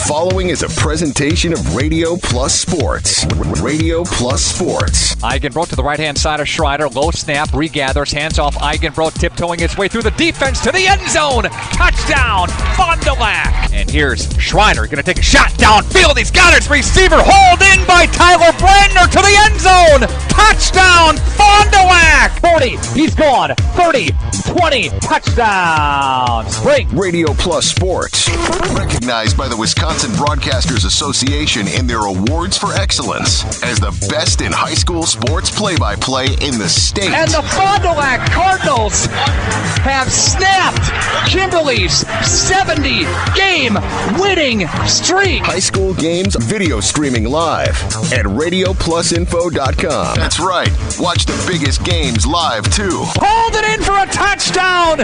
following is a presentation of Radio Plus Sports. Radio Plus Sports. Eigenbrodt to the right-hand side of Schreiner. Low snap, regathers, hands off Eigenbrodt, tiptoeing his way through the defense to the end zone. Touchdown, Fond du Lac. And here's Schreiner going to take a shot downfield. He's got his receiver hauled in by Tyler Brandner to the end zone. Touchdown, Fond du Lac. 40, he's gone. 30, 20, touchdown. Spring. Radio Plus Sports. Recognized by the Wisconsin Broadcasters Association in their awards for excellence as the best in high school sports play-by-play in the state. And the Fond du Lac Cardinals have snapped Kimberly's 70-game winning streak. High school games video streaming live at RadioPlusInfo.com. That's right. Watch the biggest games live, too. Hold it in for a touchdown.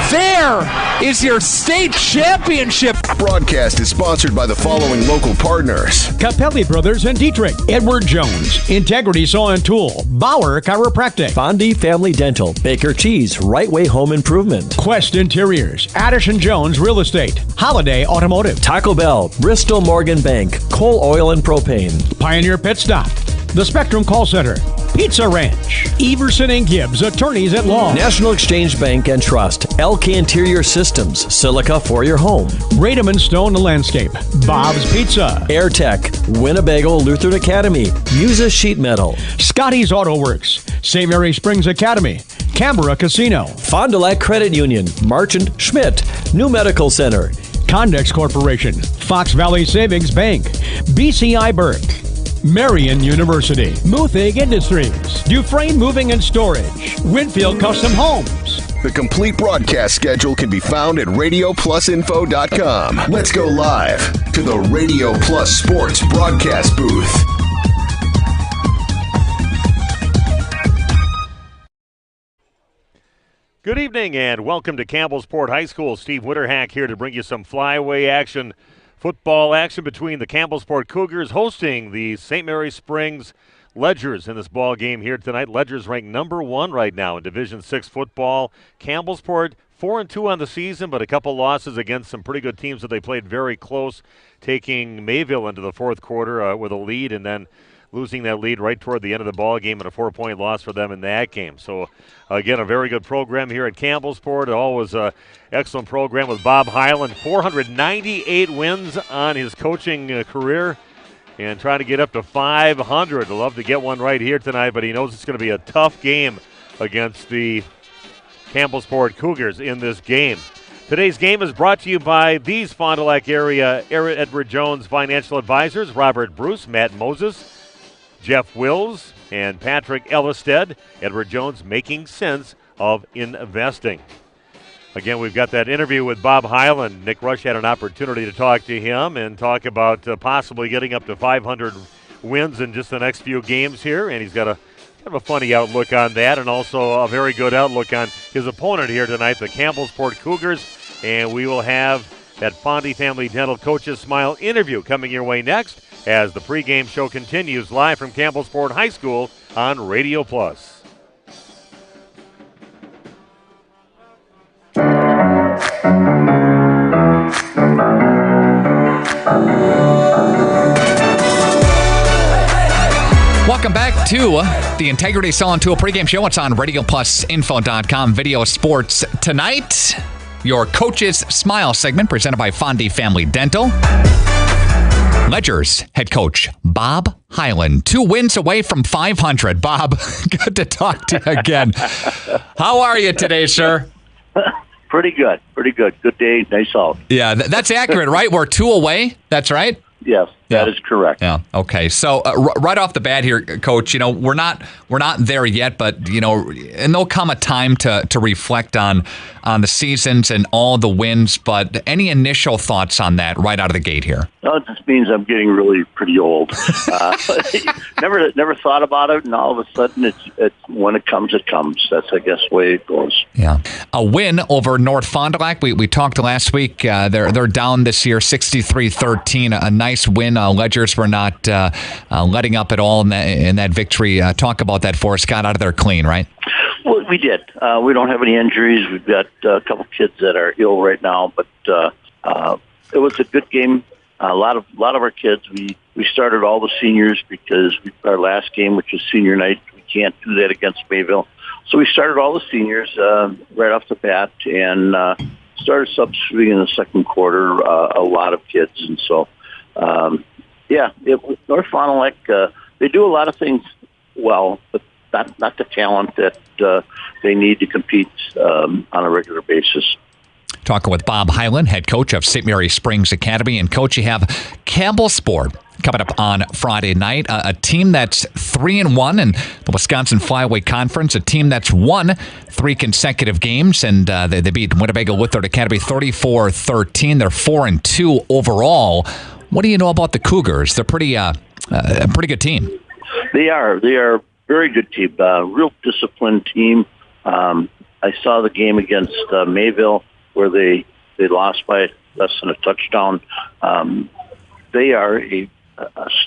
There is your state championship. Broadcast is sponsored by the following local partners. Capelli Brothers and Dietrich, Edward Jones, Integrity Saw and Tool, Bauer Chiropractic, Fondi Family Dental, Baker Cheese, Right Way Home Improvement, Quest Interiors, Addison Jones Real Estate, Holiday Automotive, Taco Bell, Bristol Morgan Bank, Coal Oil and Propane, Pioneer Pit Stop, The Spectrum Call Center, Pizza Ranch, Everson and Gibbs, Attorneys at Law, National Exchange Bank and Trust, LK Interior Systems, Silica for your home, Radom and Stone Landscape, Bob's Pizza, AirTech, Winnebago Lutheran Academy, Musa Sheet Metal, Scotty's Auto Works, St. Mary Springs Academy, Canberra Casino, Fond du Lac Credit Union, Marchant Schmidt, New Medical Center, Condex Corporation, Fox Valley Savings Bank, BCI Burke, Marion University, Muthig Industries, Dufresne Moving and Storage, Winfield Custom Homes. The complete broadcast schedule can be found at RadioPlusInfo.com. Let's go live to the Radio Plus Sports broadcast booth. Good evening and welcome to Campbellsport High School. Steve Winterhack here to bring you some flyaway action. Football action between the Campbellsport Cougars hosting the St. Mary Springs Ledgers in this ball game here tonight. Ledgers ranked number 1 right now in Division 6 football. Campbellsport 4-2 on the season, but a couple losses against some pretty good teams that they played very close, taking Mayville into the fourth quarter with a lead and then losing that lead right toward the end of the ball game and a 4-point loss for them in that game. So, again, a very good program here at Campbellsport. Always an excellent program with Bob Hyland. 498 wins on his coaching career and trying to get up to 500. I'd love to get one right here tonight, but he knows it's going to be a tough game against the Campbellsport Cougars in this game. Today's game is brought to you by these Fond du Lac area Edward Jones financial advisors, Robert Bruce, Matt Moses, Jeff Wills, and Patrick Ellisted. Edward Jones, making sense of investing. Again, we've got that interview with Bob Hyland. Nick Rush had an opportunity to talk to him and talk about possibly getting up to 500 wins in just the next few games here, and he's got a kind of a funny outlook on that and also a very good outlook on his opponent here tonight, the Campbellsport Cougars, and we will have that Fondi Family Dental Coaches Smile interview coming your way next as the pregame show continues live from Campbellsport High School on Radio Plus. Welcome back to the Integrity Saw and Tool pregame show. It's on RadioPlusInfo.com. Video sports tonight. Your Coach's Smile segment presented by Fondi Family Dental. Ledgers head coach Bob Hyland, 2 wins away from 500. Bob, good to talk to you again. How are you today, sir? Pretty good. Good day, nice out. Yeah, that's accurate, right? We're 2 away. That's right. Yes, that is correct. Yeah. Okay. So right off the bat here, Coach, we're not there yet, but and there'll come a time to reflect on the seasons and all the wins. But any initial thoughts on that right out of the gate here? Well, it just means I'm getting really pretty old. Never thought about it, and all of a sudden, it's when it comes, it comes. That's, I guess, the way it goes. Yeah. A win over North Fond du Lac. We talked last week. They're down this year, 63-13. A nice win. Ledgers were not letting up at all in that victory. Talk about that for us. Got out of there clean, right? Well, we did. We don't have any injuries. We've got a couple kids that are ill right now, but it was a good game A lot of our kids. We started all the seniors because our last game, which was senior night, we can't do that against Mayville. So we started all the seniors right off the bat and started substituting in the second quarter a lot of kids. And so, North Fond du Lac, they do a lot of things well, but not the talent that they need to compete on a regular basis. Talking with Bob Hyland, head coach of St. Mary Springs Academy. And, Coach, you have Campbellsport coming up on Friday night, a team that's 3-1 in the Wisconsin Flyway Conference, a team that's won 3 consecutive games, and they beat Winnebago Lutheran Academy 34-13. They're 4-2 overall. What do you know about the Cougars? They're a pretty good team. They are a very good team, real disciplined team. I saw the game against Mayville, where they lost by less than a touchdown. They are a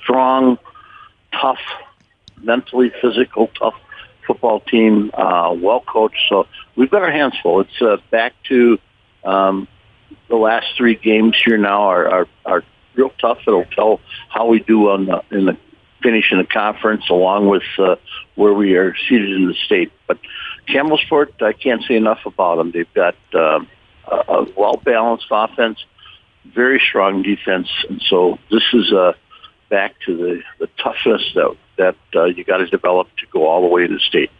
strong, tough, mentally physical, tough football team, well coached. So we've got our hands full. It's back to the last 3 games here now are real tough. It'll tell how we do in the finish in the conference, along with where we are seated in the state. But Campbellsport, I can't say enough about them. They've got a well-balanced offense, very strong defense, and so this is back to the toughness that you got to develop to go all the way to the state.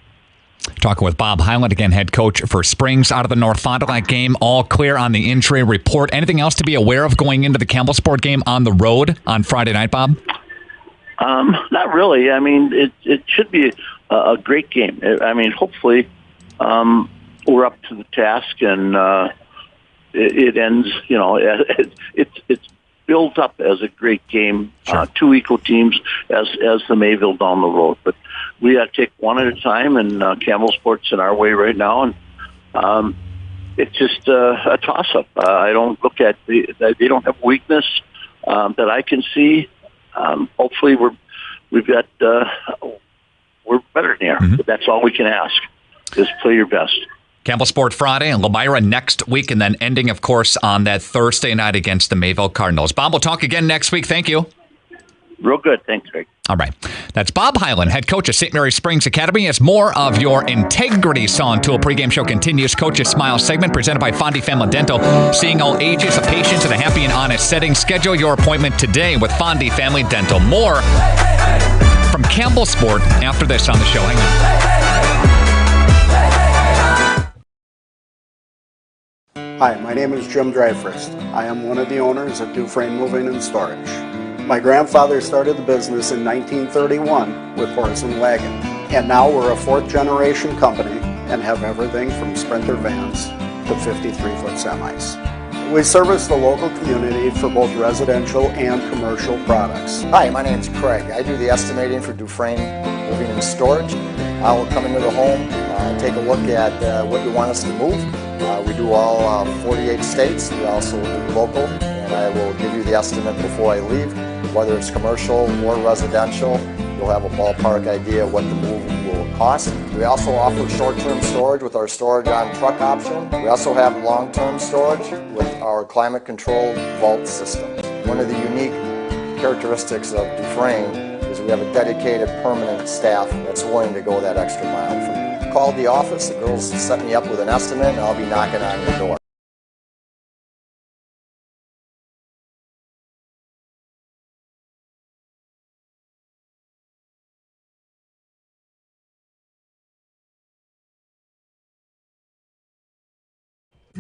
Talking with Bob Hyland, again, head coach for Springs. Out of the North Fond du Lac game, all clear on the injury report. Anything else to be aware of going into the Campbellsport game on the road on Friday night, Bob? Not really. I mean, it should be a great game. I mean, hopefully we're up to the task and it ends, it's built up as a great game, sure. 2 equal teams as the Mayville down the road. But we got to take one at a time, and Campbellsport's in our way right now, and it's just a toss-up. I don't look at they don't have weakness that I can see. Hopefully we're better than there, but that's all we can ask, is play your best. Campbellsport Friday and Lemira next week, and then ending, of course, on that Thursday night against the Mayville Cardinals. Bob, we'll talk again next week. Thank you. Real good. Thanks, Greg. All right. That's Bob Hyland, head coach of St. Mary Springs Academy. As more of your Integrity Saw Tool pregame show continues, Coach's Smile segment presented by Fondy Family Dental. Seeing all ages of patients in a happy and honest setting. Schedule your appointment today with Fondy Family Dental. More from Campbellsport after this on the show. Hang on. Hi, my name is Jim Dreyfus. I am one of the owners of Dufresne Moving and Storage. My grandfather started the business in 1931 with horse and wagon, and now we're a 4th generation company and have everything from Sprinter vans to 53-foot semis. We service the local community for both residential and commercial products. Hi, my name's Craig. I do the estimating for Dufresne Moving and Storage. I will come into the home, take a look at what you want us to move. We do all 48 states. We also do local, and I will give you the estimate before I leave. Whether it's commercial or residential, you'll have a ballpark idea of what the move will cost. We also offer short-term storage with our storage on truck option. We also have long-term storage with our climate-controlled vault system. One of the unique characteristics of Dufresne is we have a dedicated permanent staff that's willing to go that extra mile for you. Call the office, the girls set me up with an estimate, and I'll be knocking on your door.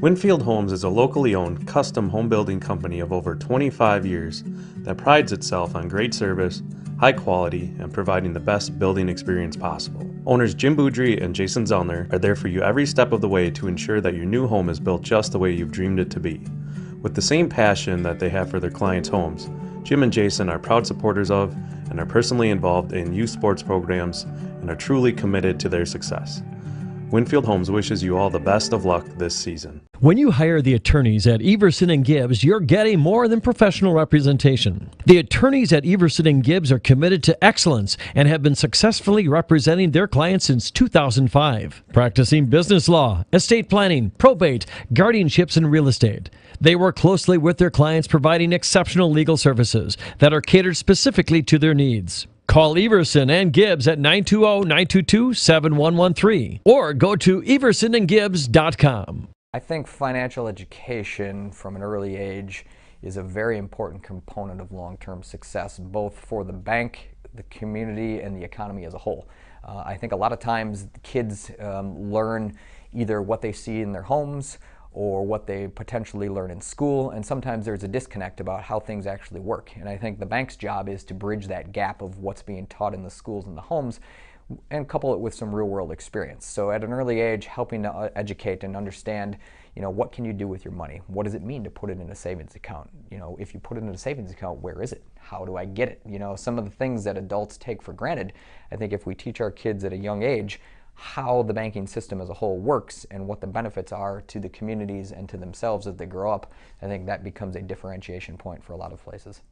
Winfield Homes is a locally owned, custom home building company of over 25 years that prides itself on great service, high quality, and providing the best building experience possible. Owners Jim Boudry and Jason Zellner are there for you every step of the way to ensure that your new home is built just the way you've dreamed it to be. With the same passion that they have for their clients' homes, Jim and Jason are proud supporters of and are personally involved in youth sports programs and are truly committed to their success. Winfield Homes wishes you all the best of luck this season. When you hire the attorneys at Everson and Gibbs, you're getting more than professional representation. The attorneys at Everson and Gibbs are committed to excellence and have been successfully representing their clients since 2005, practicing business law, estate planning, probate, guardianships, and real estate. They work closely with their clients, providing exceptional legal services that are catered specifically to their needs. Call Everson and Gibbs at 920-922-7113 or go to eversonandgibbs.com. I think financial education from an early age is a very important component of long-term success, both for the bank, the community, and the economy as a whole. I think a lot of times kids learn either what they see in their homes or what they potentially learn in school, and sometimes there's a disconnect about how things actually work. And I think the bank's job is to bridge that gap of what's being taught in the schools and the homes and couple it with some real-world experience. So at an early age, helping to educate and understand, what can you do with your money? What does it mean to put it in a savings account? If you put it in a savings account, where is it? How do I get it? Some of the things that adults take for granted, I think if we teach our kids at a young age how the banking system as a whole works and what the benefits are to the communities and to themselves as they grow up, I think that becomes a differentiation point for a lot of places.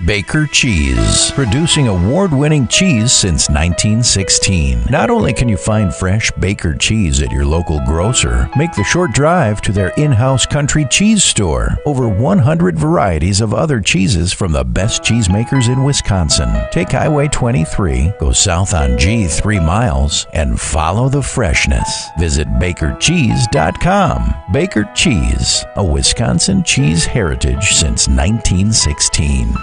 Baker Cheese, producing award-winning cheese since 1916. Not only can you find fresh Baker cheese at your local grocer, make the short drive to their in-house country cheese store. Over 100 varieties of other cheeses from the best cheesemakers in Wisconsin. Take Highway 23, go south on G 3 miles, and follow the freshness. Visit bakercheese.com. Baker Cheese, a Wisconsin cheese heritage since 1916.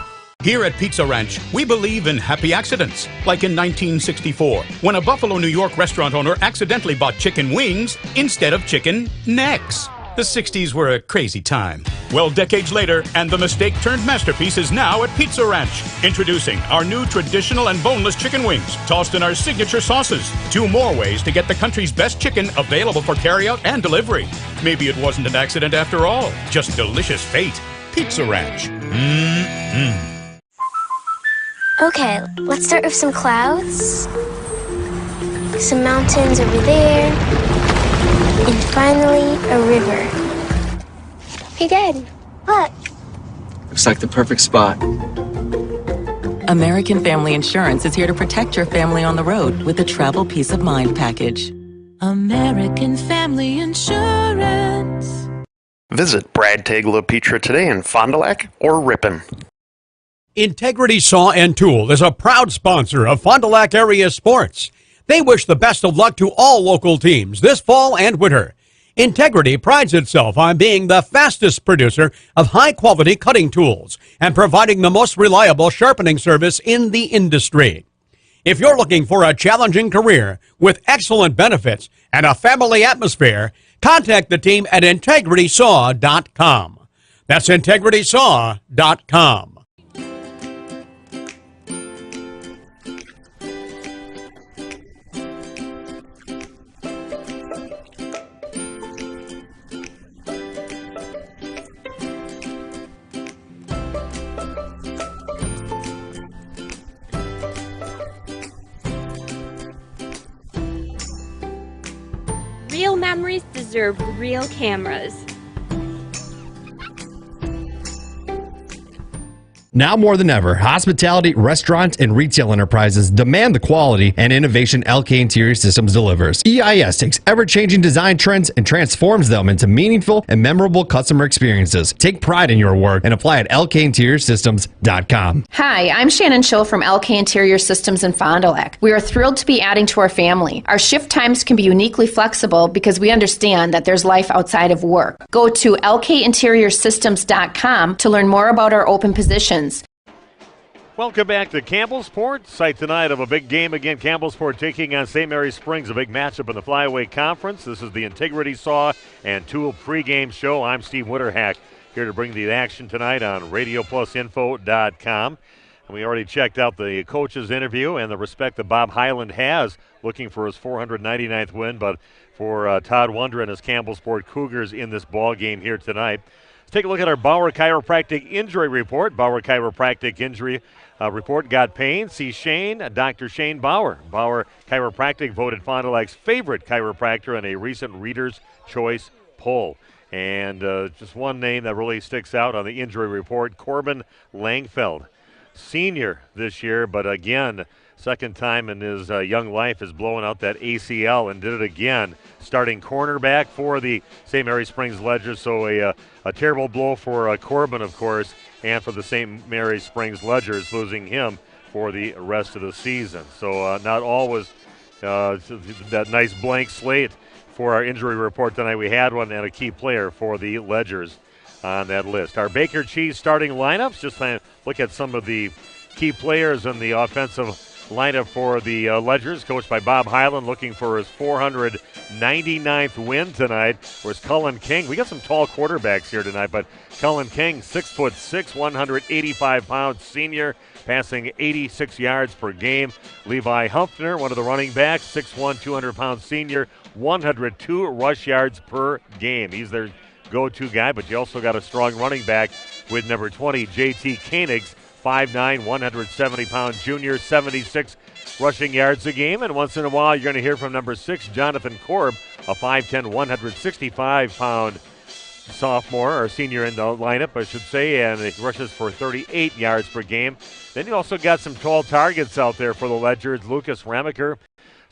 Here at Pizza Ranch, we believe in happy accidents, like in 1964, when a Buffalo, New York restaurant owner accidentally bought chicken wings instead of chicken necks. The 60s were a crazy time. Well, decades later, and the mistake turned masterpiece is now at Pizza Ranch. Introducing our new traditional and boneless chicken wings, tossed in our signature sauces. 2 more ways to get the country's best chicken available for carryout and delivery. Maybe it wasn't an accident after all, just delicious fate. Pizza Ranch. Mmm. Okay, let's start with some clouds, some mountains over there, and finally a river. Hey, Dad, look. Looks like the perfect spot. American Family Insurance is here to protect your family on the road with the Travel Peace of Mind package. American Family Insurance. Visit Brad Tagle of Petra today in Fond du Lac or Ripon. Integrity Saw and Tool is a proud sponsor of Fond du Lac area sports. They wish the best of luck to all local teams this fall and winter. Integrity prides itself on being the fastest producer of high-quality cutting tools and providing the most reliable sharpening service in the industry. If you're looking for a challenging career with excellent benefits and a family atmosphere, contact the team at integritysaw.com. That's integritysaw.com. Real memories deserve real cameras. Now more than ever, hospitality, restaurants, and retail enterprises demand the quality and innovation LK Interior Systems delivers. EIS takes ever-changing design trends and transforms them into meaningful and memorable customer experiences. Take pride in your work and apply at lkinteriorsystems.com. Hi, I'm Shannon Schill from LK Interior Systems in Fond du Lac. We are thrilled to be adding to our family. Our shift times can be uniquely flexible because we understand that there's life outside of work. Go to lkinteriorsystems.com to learn more about our open positions. Welcome back to Campbellsport. Site tonight of a big game again. Campbellsport taking on St. Mary's Springs, a big matchup in the Flyweight Conference. This is the Integrity Saw and Tool pregame show. I'm Steve Witterhack here to bring the action tonight on RadioPlusInfo.com. And we already checked out the coach's interview and the respect that Bob Highland has looking for his 499th win, but for Todd Wunder and his Campbellsport Cougars in this ball game here tonight. Let's take a look at our Bauer Chiropractic Injury Report. Bauer Chiropractic Injury report got pain. See Shane, Dr. Shane Bauer. Bauer Chiropractic voted Fond du Lac's favorite chiropractor in a recent Reader's Choice poll. And just one name that really sticks out on the injury report, Corbin Langfeld. Senior this year, but again, second time in his young life is blowing out that ACL and did it again. Starting cornerback for the St. Mary Springs Ledgers. So a terrible blow for Corbin, of course, and for the St. Mary Springs Ledgers, losing him for the rest of the season. So not all was that nice blank slate for our injury report tonight. We had one and a key player for the Ledgers on that list. Our Baker Cheese starting lineups, just to look at some of the key players in the offensive lineup for the Ledgers, coached by Bob Hyland, looking for his 499th win tonight. Whereas Cullen King, we got some tall quarterbacks here tonight, but Cullen King, 6'6", 185 pounds, senior, passing 86 yards per game. Levi Humpner, one of the running backs, 6'1", 200 pounds, senior, 102 rush yards per game. He's their go-to guy, but you also got a strong running back with number 20, J.T. Koenigs, 5'9", 170-pound junior, 76 rushing yards a game. And once in a while, you're going to hear from number 6, Jonathan Korb, a 5'10", 165-pound sophomore or senior in the lineup, I should say, and he rushes for 38 yards per game. Then you also got some tall targets out there for the Ledgers. Lucas Ramaker,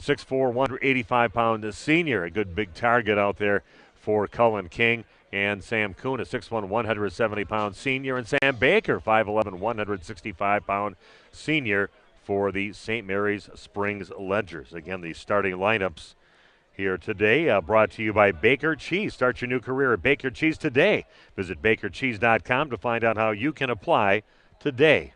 6'4", 185-pound senior, a good big target out there for Cullen King. And Sam Kuhn, a 6'1", 170-pound senior. And Sam Baker, 5'11", 165-pound senior for the St. Mary's Springs Ledgers. Again, the starting lineups here today brought to you by Baker Cheese. Start your new career at Baker Cheese today. Visit bakercheese.com to find out how you can apply today.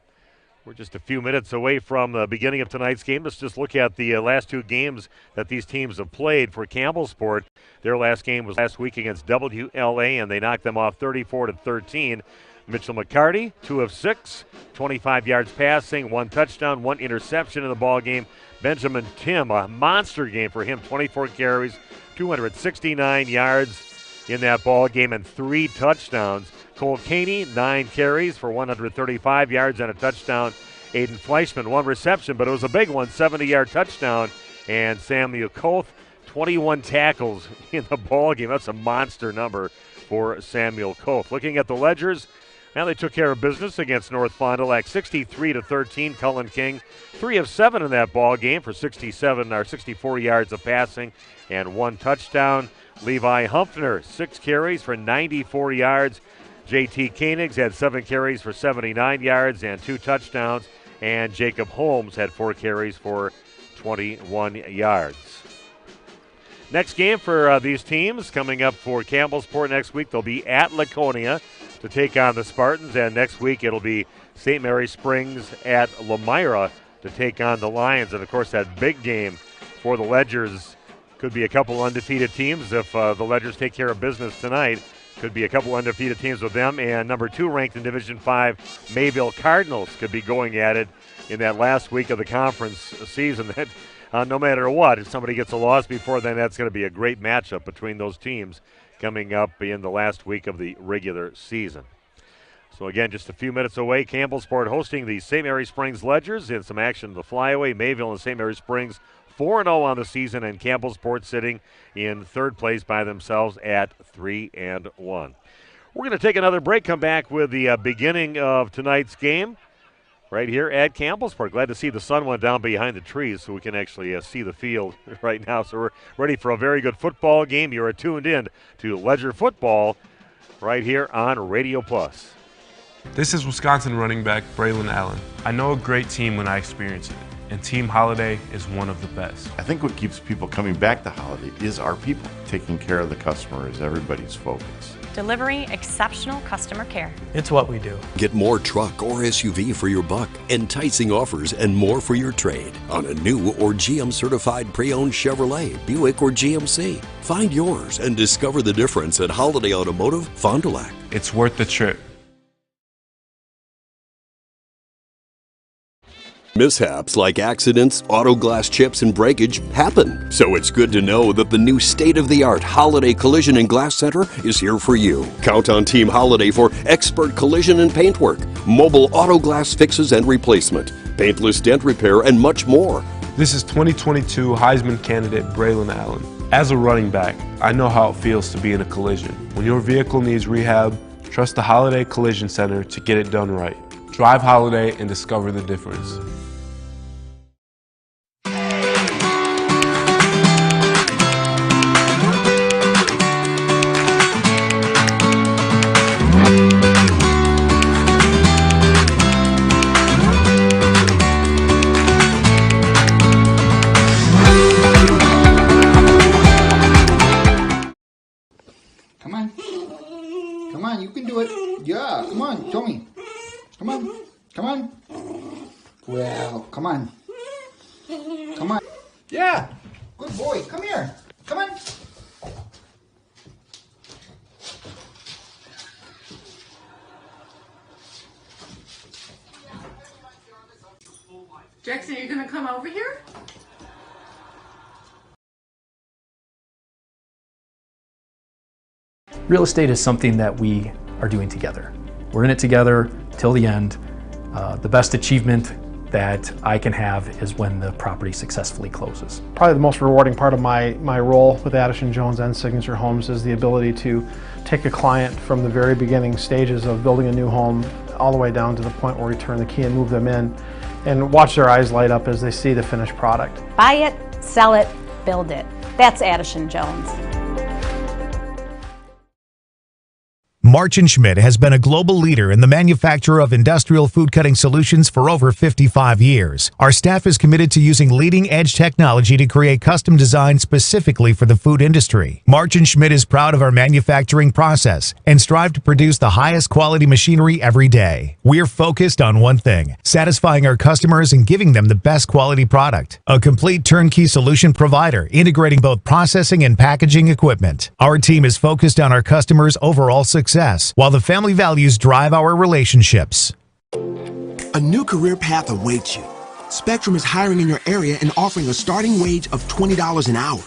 We're just a few minutes away from the beginning of tonight's game. Let's just look at the last two games that these teams have played for Campbellsport. Their last game was last week against WLA, and they knocked them off 34-13. Mitchell McCarty, 2 of 6, 25 yards passing, 1 touchdown, 1 interception in the ball game. Benjamin Tim, a monster game for him, 24 carries, 269 yards in that ball game, and 3 touchdowns. Cole Caney, 9 carries for 135 yards and a touchdown. Aiden Fleischman, 1 reception, but it was a big one, 70-yard touchdown. And Samuel Koth, 21 tackles in the ball game. That's a monster number for Samuel Koth. Looking at the Ledgers, now they took care of business against North Fond du Lac, 63-13. Cullen King, 3 of 7 in that ball game for 64 yards of passing and 1 touchdown. Levi Humpner, 6 carries for 94 yards. J.T. Koenigs had 7 carries for 79 yards and 2 touchdowns. And Jacob Holmes had 4 carries for 21 yards. Next game for these teams coming up for Campbellsport next week. They'll be at Laconia to take on the Spartans. And next week it'll be St. Mary Springs at Lamira to take on the Lions. And, of course, that big game for the Ledgers could be a couple undefeated teams if the Ledgers take care of business tonight. Could be a couple undefeated teams with them. And number 2 ranked in Division 5, Mayville Cardinals could be going at it in that last week of the conference season. That no matter what, if somebody gets a loss before then, that's going to be a great matchup between those teams coming up in the last week of the regular season. So again, just a few minutes away, Campbellsport hosting the St. Mary Springs Ledgers in some action in the flyaway. Mayville and St. Mary Springs 4-0 on the season, and Campbellsport sitting in third place by themselves at 3-1. We're going to take another break, come back with the beginning of tonight's game right here at Campbellsport. Glad to see the sun went down behind the trees so we can actually see the field right now. So we're ready for a very good football game. You are tuned in to Ledger Football right here on Radio Plus. This is Wisconsin running back Braylon Allen. I know a great team when I experience it, and Team Holiday is one of the best. I think what keeps people coming back to Holiday is our people. Taking care of the customer is everybody's focus. Delivering exceptional customer care. It's what we do. Get more truck or SUV for your buck, enticing offers, and more for your trade on a new or GM-certified pre-owned Chevrolet, Buick, or GMC. Find yours and discover the difference at Holiday Automotive, Fond du Lac. It's worth the trip. Mishaps like accidents, auto glass chips, and breakage happen. So it's good to know that the new state-of-the-art Holiday Collision and Glass Center is here for you. Count on Team Holiday for expert collision and paintwork, mobile auto glass fixes and replacement, paintless dent repair, and much more. This is 2022 Heisman candidate Braylon Allen. As a running back, I know how it feels to be in a collision. When your vehicle needs rehab, trust the Holiday Collision Center to get it done right. Drive Holiday and discover the difference. Come on. Come on, you can do it. Yeah, come on, show me. Come on. Come on. Well, come on. Come on. Yeah. Good boy. Come here. Come on. Jackson, are you going to come over here? Real estate is something that we are doing together. We're in it together till the end. The best achievement that I can have is when the property successfully closes. Probably the most rewarding part of my role with Addison Jones and Signature Homes is the ability to take a client from the very beginning stages of building a new home all the way down to the point where we turn the key and move them in and watch their eyes light up as they see the finished product. Buy it, sell it, build it. That's Addison Jones. March & Schmidt has been a global leader in the manufacture of industrial food cutting solutions for over 55 years. Our staff is committed to using leading-edge technology to create custom designs specifically for the food industry. March & Schmidt is proud of our manufacturing process and strive to produce the highest quality machinery every day. We're focused on one thing, satisfying our customers and giving them the best quality product. A complete turnkey solution provider integrating both processing and packaging equipment. Our team is focused on our customers' overall success, while the family values drive our relationships. A new career path awaits you. Spectrum is hiring in your area and offering a starting wage of $20 an hour.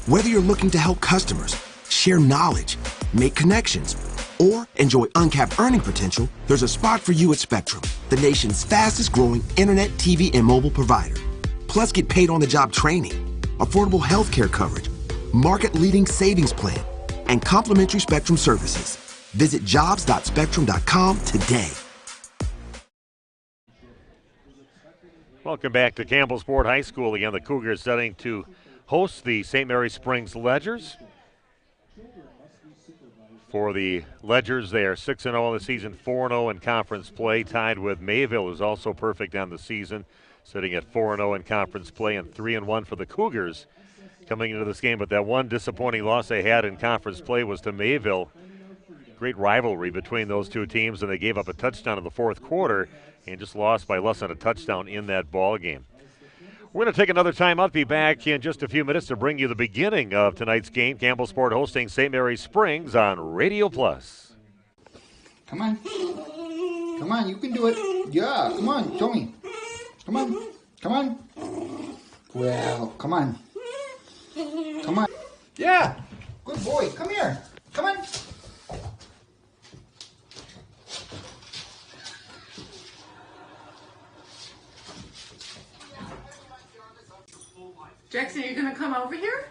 Whether you're looking to help customers, share knowledge, make connections, or enjoy uncapped earning potential, there's a spot for you at Spectrum, the nation's fastest growing internet, TV, and mobile provider. Plus, get paid on the job training, affordable health care coverage, market leading savings plan, and complimentary Spectrum services. Visit jobs.spectrum.com today. Welcome back to Campbellsport High School. Again, the Cougars setting to host the St. Mary Springs Ledgers. For the Ledgers, they are 6-0 in the season, 4-0 in conference play, tied with Mayville, who's also perfect on the season, sitting at 4-0 in conference play, and 3-1 for the Cougars coming into this game. But that one disappointing loss they had in conference play was to Mayville. Great rivalry between those two teams, and they gave up a touchdown in the fourth quarter and just lost by less than a touchdown in that ball game. We're going to take another time out, be back in just a few minutes to bring you the beginning of tonight's game. Campbellsport hosting St. Mary Springs on Radio Plus. Come on. Come on, you can do it. Yeah, come on, show me. Come on. Come on. Well, come on. Come on. Yeah. Good boy. Come here. Come on. Jackson, are you going to come over here?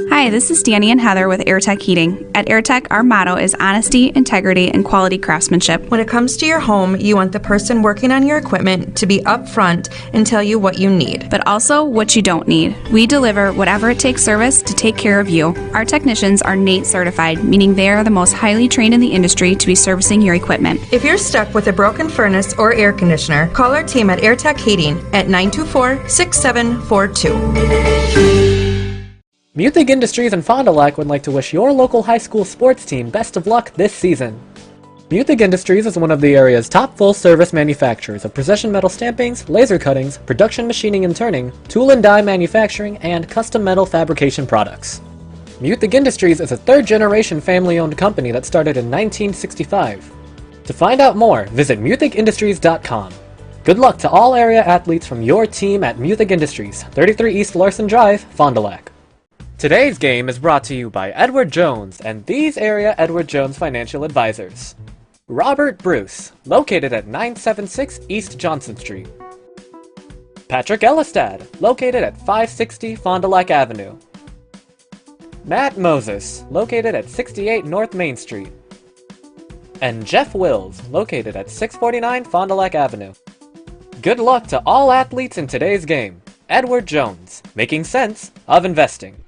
Hi, this is Danny and Heather with AirTech Heating. At AirTech, our motto is honesty, integrity, and quality craftsmanship. When it comes to your home, you want the person working on your equipment to be upfront and tell you what you need. But also what you don't need. We deliver whatever it takes service to take care of you. Our technicians are NATE certified, meaning they are the most highly trained in the industry to be servicing your equipment. If you're stuck with a broken furnace or air conditioner, call our team at AirTech Heating at 924-6742. Muthig Industries in Fond du Lac would like to wish your local high school sports team best of luck this season. Muthig Industries is one of the area's top full-service manufacturers of precision metal stampings, laser cuttings, production machining and turning, tool and die manufacturing, and custom metal fabrication products. Muthig Industries is a third-generation family-owned company that started in 1965. To find out more, visit muthigindustries.com. Good luck to all area athletes from your team at Muthig Industries, 33 East Larson Drive, Fond du Lac. Today's game is brought to you by Edward Jones and these area Edward Jones financial advisors. Robert Bruce, located at 976 East Johnson Street. Patrick Ellistad, located at 560 Fond du Lac Avenue. Matt Moses, located at 68 North Main Street. And Jeff Wills, located at 649 Fond du Lac Avenue. Good luck to all athletes in today's game. Edward Jones, making sense of investing.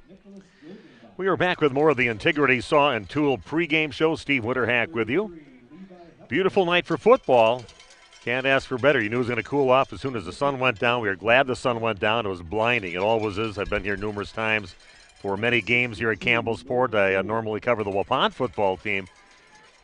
We are back with more of the Integrity Saw and Tool pregame show. Steve Winterhack with you. Beautiful night for football. Can't ask for better. You knew it was going to cool off as soon as the sun went down. We are glad the sun went down. It was blinding. It always is. I've been here numerous times for many games here at Campbellsport. I normally cover the Waupun football team.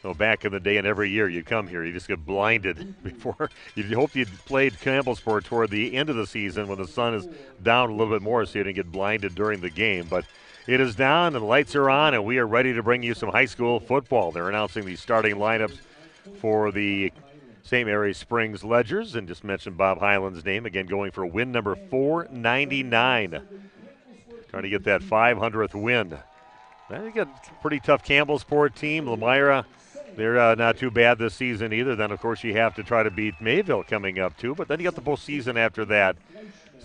So back in the day, and every year you'd come here, you just get blinded before. You'd hope you'd played Campbellsport toward the end of the season when the sun is down a little bit more so you didn't get blinded during the game. But it is down and the lights are on, and we are ready to bring you some high school football. They're announcing the starting lineups for the St. Mary's Springs Ledgers, and just mentioned Bob Hyland's name, again going for win number 499. Trying to get that 500th win. Now you got a pretty tough Campbellsport team. Lamira, they're not too bad this season either. Then, of course, you have to try to beat Mayville coming up, too. But then you got the postseason after that.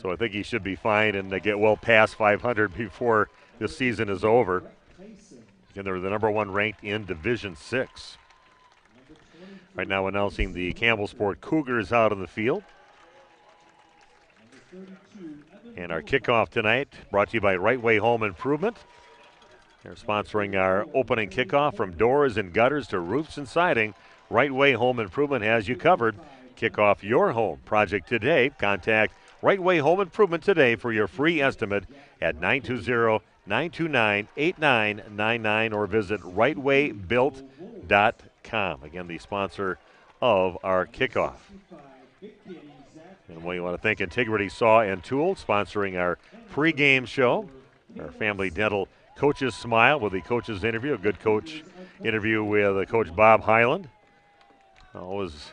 So I think he should be fine and get well past 500 before this season is over. And they're the number one ranked in Division 6. Right now announcing the Campbellsport Cougars out on the field. And our kickoff tonight brought to you by Right Way Home Improvement. They're sponsoring our opening kickoff. From doors and gutters to roofs and siding, Right Way Home Improvement has you covered. Kick off your home project today. Contact Right Way Home Improvement today for your free estimate at 920-929-8999 or visit rightwaybuilt.com. Again, the sponsor of our kickoff. And we want to thank Integrity Saw and Tool, sponsoring our pregame show. Our Family Dental Coaches Smile with the coaches interview. A good coach interview with Coach Bob Hyland. Always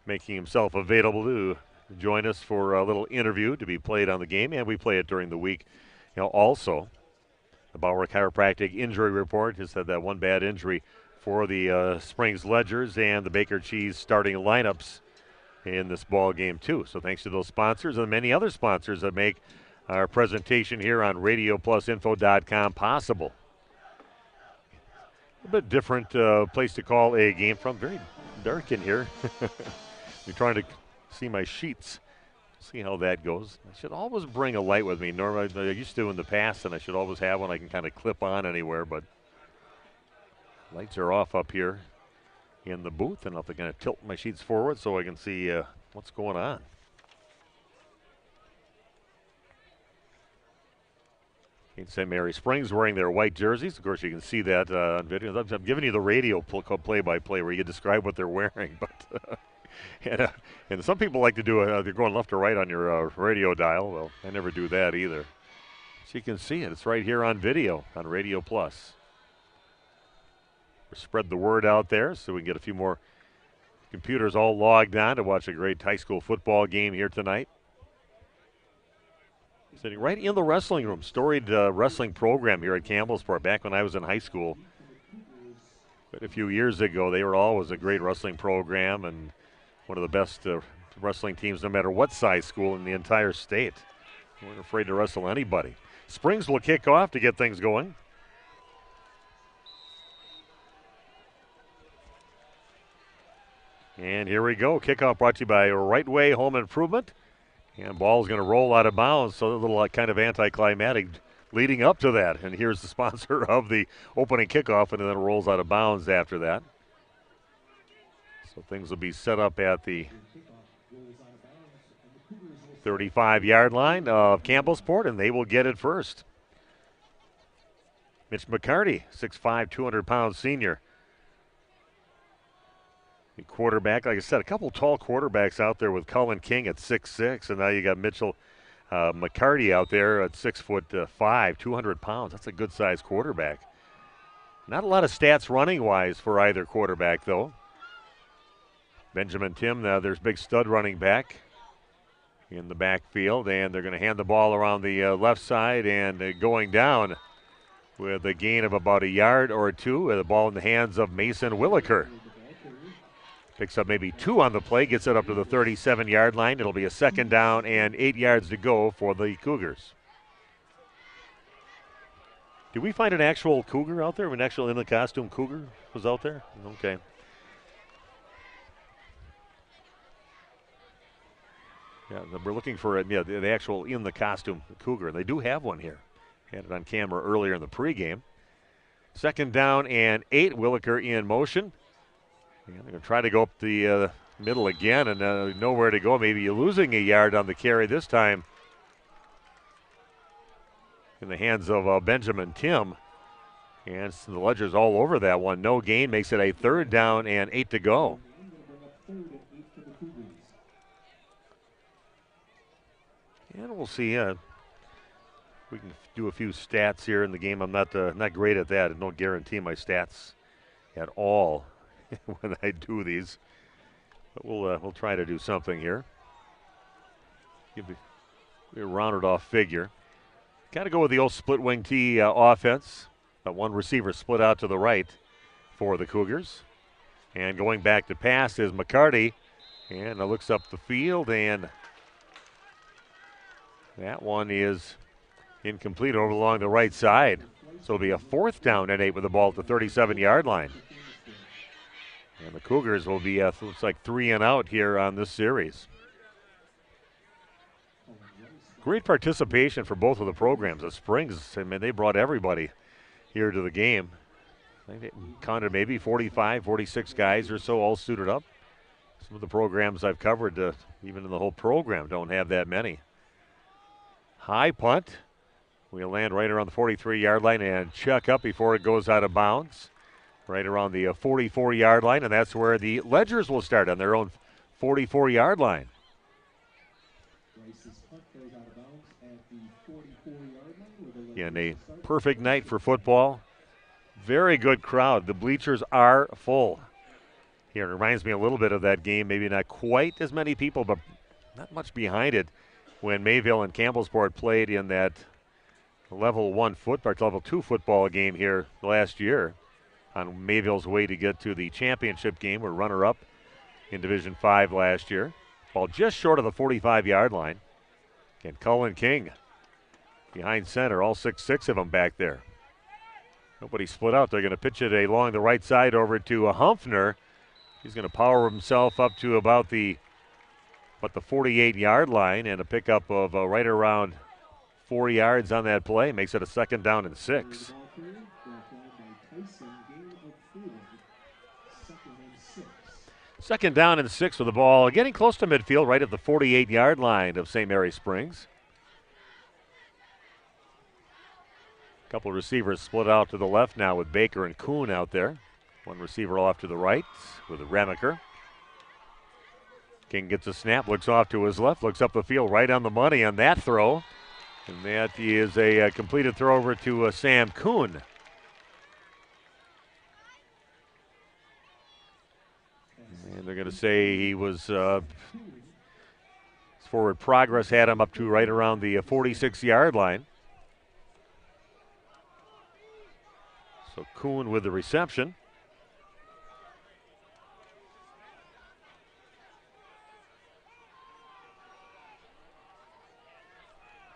making himself available to join us for a little interview to be played on the game, and we play it during the week. Also, the Bauer Chiropractic injury report just had that one bad injury for the Springs Ledgers and the Baker Cheese starting lineups in this ball game too. So thanks to those sponsors and many other sponsors that make our presentation here on RadioPlusInfo.com possible. A bit different place to call a game from. Very dark in here. You're trying to see my sheets. See how that goes. I should always bring a light with me. Normally, I used to in the past, and I should always have one I can kind of clip on anywhere, but lights are off up here in the booth, and I'll have to kind of tilt my sheets forward so I can see what's going on. St. Mary Springs wearing their white jerseys. Of course, you can see that on video. I'm giving you the radio play-by-play where you describe what they're wearing, but and some people like to do it. They're going left or right on your radio dial. Well, I never do that either. So you can see it. It's right here on video on Radio Plus. Spread the word out there so we can get a few more computers all logged on to watch a great high school football game here tonight. Sitting right in the wrestling room, storied wrestling program here at Campbellsport. Back when I was in high school, quite a few years ago, they were always a great wrestling program and one of the best wrestling teams, no matter what size school in the entire state. They weren't afraid to wrestle anybody. Springs will kick off to get things going. And here we go. Kickoff brought to you by Right Way Home Improvement. And ball's going to roll out of bounds, so a little kind of anticlimactic leading up to that. And here's the sponsor of the opening kickoff, and then it rolls out of bounds after that. So things will be set up at the 35-yard line of Campbellsport, and they will get it first. Mitch McCarty, 6'5", 200-pound senior. The quarterback, like I said, a couple tall quarterbacks out there with Cullen King at 6'6", and now you got Mitchell McCarty out there at 6'5", 200 pounds. That's a good-sized quarterback. Not a lot of stats running-wise for either quarterback, though. Benjamin Tim, there's big stud running back in the backfield, and they're going to hand the ball around the left side and going down with a gain of about a yard or two with the ball in the hands of Mason Williker. Picks up maybe 2 on the play, gets it up to the 37-yard line. It'll be a 2nd down and 8 yards to go for the Cougars. Did we find an actual cougar out there? An actual in the costume cougar was out there? Okay. Yeah, we're looking for the actual in the costume cougar. They do have one here. Had it on camera earlier in the pregame. 2nd down and 8. Williker in motion. And they're going to try to go up the middle again and nowhere to go. Maybe you're losing a yard on the carry this time in the hands of Benjamin Tim. And the Ledger's all over that one. No gain makes it a 3rd down and 8 to go. And we'll see. We can do a few stats here in the game. I'm not great at that. I don't guarantee my stats at all when I do these. But we'll try to do something here. Give a rounded off figure. Got to go with the old split wing T offense. One receiver split out to the right for the Cougars. And going back to pass is McCarty. And it looks up the field, and that one is incomplete over along the right side. So it'll be a 4th down and 8 with the ball at the 37-yard line. And the Cougars will be, looks like 3 and out here on this series. Great participation for both of the programs. The Springs, I mean, they brought everybody here to the game. They counted maybe 45, 46 guys or so all suited up. Some of the programs I've covered, even in the whole program, don't have that many. High punt. We'll land right around the 43-yard line and check up before it goes out of bounds. Right around the 44-yard line, and that's where the Ledgers will start on their own 44-yard line. Again, a perfect night for football. Very good crowd. The bleachers are full. Here, it reminds me a little bit of that game. Maybe not quite as many people, but not much behind it when Mayville and Campbellsport played in that level 2 football game here last year on Mayville's way to get to the championship game. We're runner-up in Division 5 last year. Ball just short of the 45-yard line. And Cullen King behind center, all 6'6" of them back there. Nobody split out. They're going to pitch it along the right side over to Humphrey. He's going to power himself up to about the 48-yard line, and a pickup of right around 4 yards on that play. Makes it a 2nd down and 6. Second down and 6 with the ball getting close to midfield, right at the 48-yard line of St. Mary Springs. A couple receivers split out to the left now with Baker and Kuhn out there. One receiver off to the right with Remaker. King gets a snap, looks off to his left, looks up the field right on the money on that throw. And that is a completed throw over to Sam Kuhn. And they're going to say he was, his forward progress had him up to right around the 46-yard line. So Kuhn with the reception.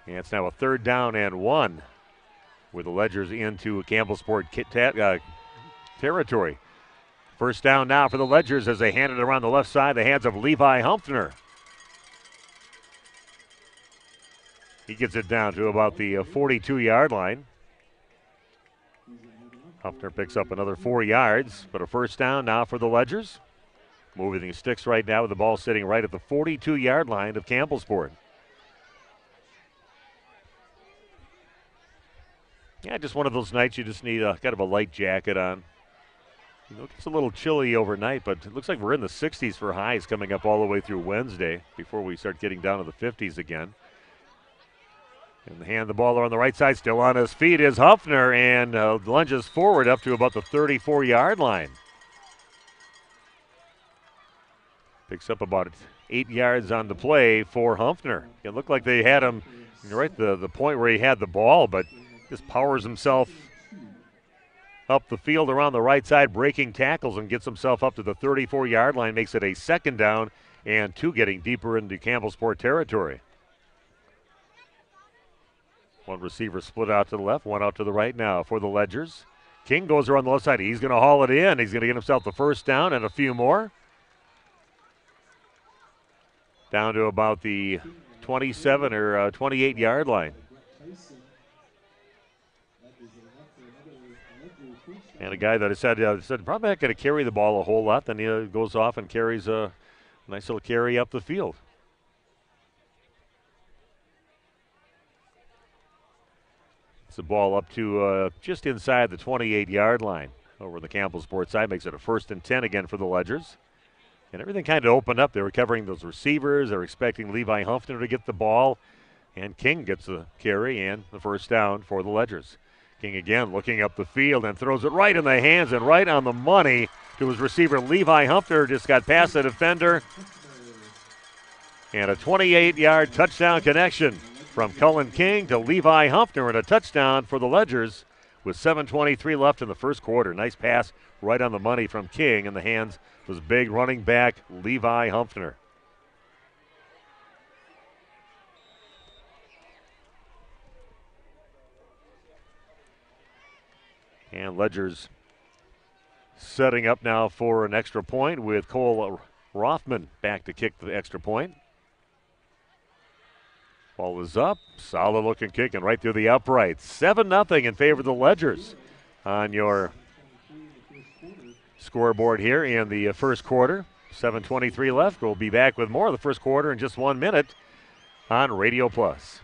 And it's now a 3rd down and 1 with the Ledgers into Campbellsport territory. First down now for the Ledgers as they hand it around the left side, the hands of Levi Humphrey. He gets it down to about the 42-yard line. Humphrey picks up another 4 yards, but a first down now for the Ledgers. Moving the sticks right now with the ball sitting right at the 42-yard line of Campbellsport. Yeah, just one of those nights you just need kind of a light jacket on. You know, it's a little chilly overnight, but it looks like we're in the 60s for highs coming up all the way through Wednesday before we start getting down to the 50s again. And hand the ball on the right side. Still on his feet is Huffner and lunges forward up to about the 34-yard line. Picks up about 8 yards on the play for Huffner. It looked like they had him right the point where he had the ball, but just powers himself up the field around the right side, breaking tackles, and gets himself up to the 34-yard line. Makes it a 2nd down and 2, getting deeper into Campbellsport territory. One receiver split out to the left, one out to the right now for the Ledgers. King goes around the left side. He's going to haul it in. He's going to get himself the 1st down and a few more. Down to about the 27 or 28-yard line. And a guy that I said probably not going to carry the ball a whole lot. Then he goes off and carries a nice little carry up the field. It's the ball up to just inside the 28-yard line over the Campbellsport side. Makes it a 1st and 10 again for the Ledgers. And everything kind of opened up. They were covering those receivers. They were expecting Levi Huffner to get the ball. And King gets the carry and the 1st down for the Ledgers. King again looking up the field and throws it right in the hands and right on the money to his receiver. Levi Huffner just got past the defender. And a 28-yard touchdown connection from Cullen King to Levi Huffner, and a touchdown for the Ledgers with 7:23 left in the 1st quarter. Nice pass right on the money from King in the hands of his big running back, Levi Huffner. And Ledgers setting up now for an extra point with Cole Rothman back to kick the extra point. Ball is up, solid looking kick and right through the uprights. 7-0 in favor of the Ledgers on your scoreboard here in the 1st quarter. 7:23 left. We'll be back with more of the 1st quarter in just 1 minute on Radio Plus.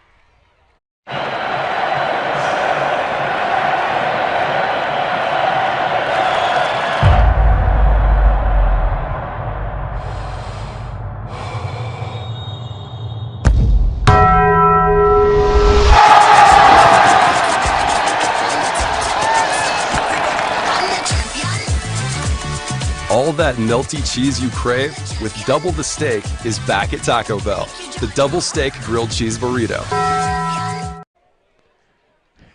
All that melty cheese you crave with double the steak is back at Taco Bell. The double steak grilled cheese burrito.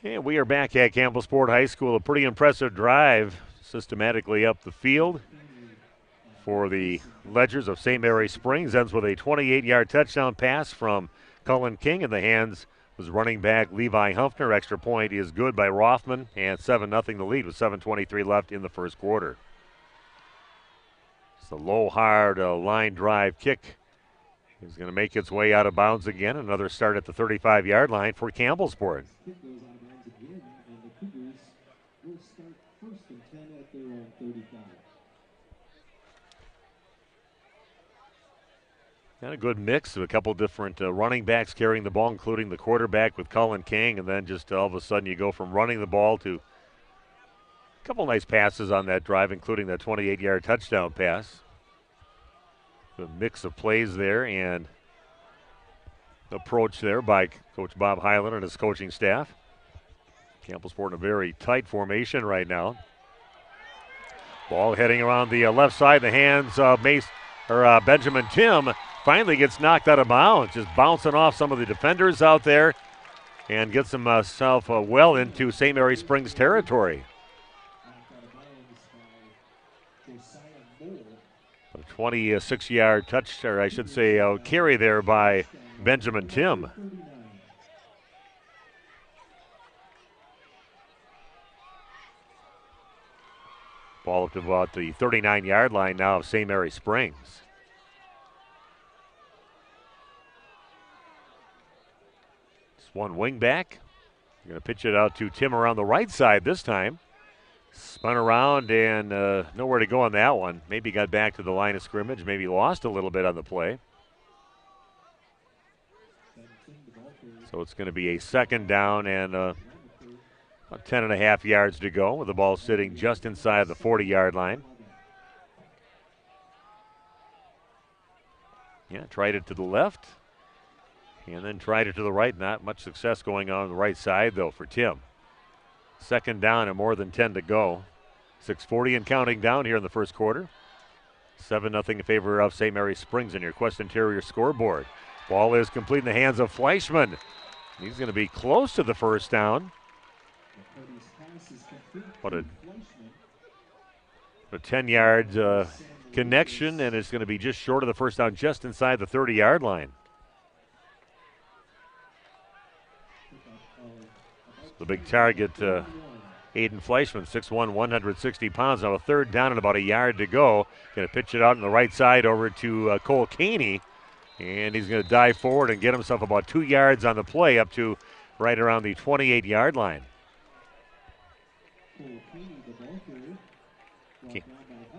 And we are back at Campbellsport High School. A pretty impressive drive systematically up the field for the Ledgers of St. Mary Springs. Ends with a 28-yard touchdown pass from Cullen King in the hands of his running back Levi Huffner. Extra point is good by Rothman, and 7-0 the lead with 7:23 left in the 1st quarter. The low, hard line drive kick is going to make its way out of bounds again. Another start at the 35-yard line for Campbellsport. And a good mix of a couple different running backs carrying the ball, including the quarterback with Cullen King, and then just all of a sudden you go from running the ball to a couple nice passes on that drive, including that 28-yard touchdown pass. The mix of plays there and approach there by Coach Bob Hyland and his coaching staff. Campbellsport in a very tight formation right now. Ball heading around the left side. The hands of Benjamin Tim finally gets knocked out of bounds, just bouncing off some of the defenders out there and gets himself well into St. Mary Springs territory. A 26-yard touch, or I should say carry there by Benjamin Tim. Ball up to about the 39-yard line now of St. Mary Springs. Just one wing back. Going to pitch it out to Tim around the right side this time. Spun around and nowhere to go on that one. Maybe got back to the line of scrimmage. Maybe lost a little bit on the play. So it's going to be a 2nd down and about 10.5 yards to go with the ball sitting just inside the 40-yard line. Yeah, tried it to the left. And then tried it to the right. Not much success going on the right side, though, for Tim. Second down and more than 10 to go. 6:40 and counting down here in the first quarter. 7-0 in favor of St. Mary Springs in your Quest Interior scoreboard. Ball is complete in the hands of Fleischman. He's going to be close to the first down. What a 10-yard connection, and it's going to be just short of the first down, just inside the 30-yard line. The big target, Aiden Fleischman, 6'1", 160 pounds. Now a third down and about a yard to go. Going to pitch it out on the right side over to Cole Caney. And he's going to dive forward and get himself about 2 yards on the play up to right around the 28-yard line.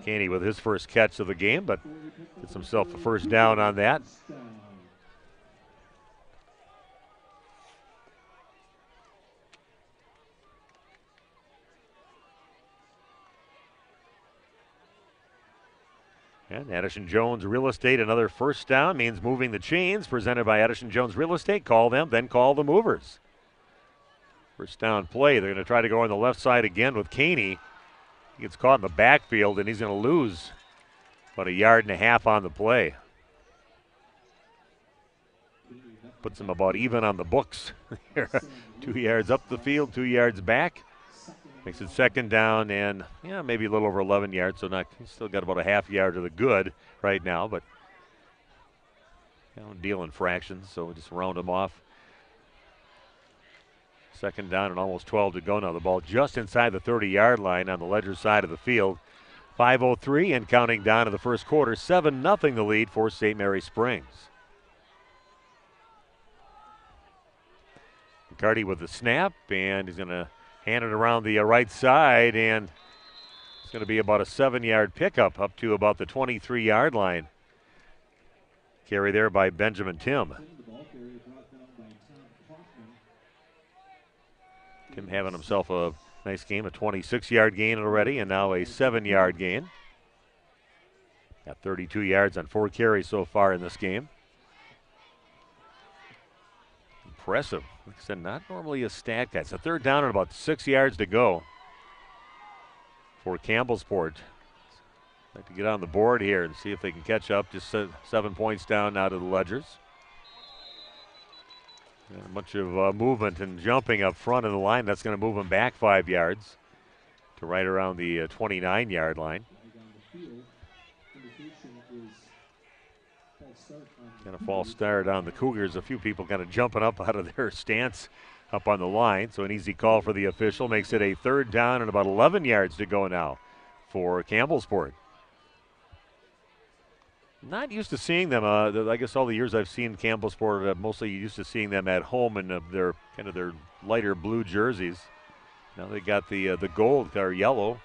Caney with his first catch of the game, but gets himself a first down on that. And Addison Jones Real Estate, another first down, means moving the chains, presented by Addison Jones Real Estate. Call them, then call the movers. First down play. They're going to try to go on the left side again with Caney. He gets caught in the backfield, and he's going to lose about 1.5 yards on the play. Puts him about even on the books. 2 yards up the field, 2 yards back. Makes it second down and, maybe a little over 11 yards, so he's still got about 1/2 yard to the good right now, but deal in fractions, so we just round them off. Second down and almost 12 to go now. The ball just inside the 30-yard line on the Ledger side of the field. 5:03 and counting down to the first quarter. 7-0 the lead for St. Mary Springs. McCarty with the snap, and he's going to hand it around the right side, and it's going to be about a 7-yard pickup up to about the 23-yard line. Carry there by Benjamin Tim. Tim having himself a nice game, a 26-yard gain already, and now a 7-yard gain. Got 32 yards on 4 carries so far in this game. Impressive. Like I said, not normally a stat guy. It's a third down and about 6 yards to go for Campbellsport. Like to get on the board here and see if they can catch up. Just 7 points down now to the Ledgers. And a bunch of movement and jumping up front of the line. That's going to move them back 5 yards to right around the 29-yard line. Kind of false start on the Cougars. A few people kind of jumping up out of their stance up on the line. So an easy call for the official. Makes it a third down and about 11 yards to go now for Campbellsport. Not used to seeing them. I guess all the years I've seen Campbellsport, mostly used to seeing them at home in their kind of their lighter blue jerseys. Now they got the gold or yellow.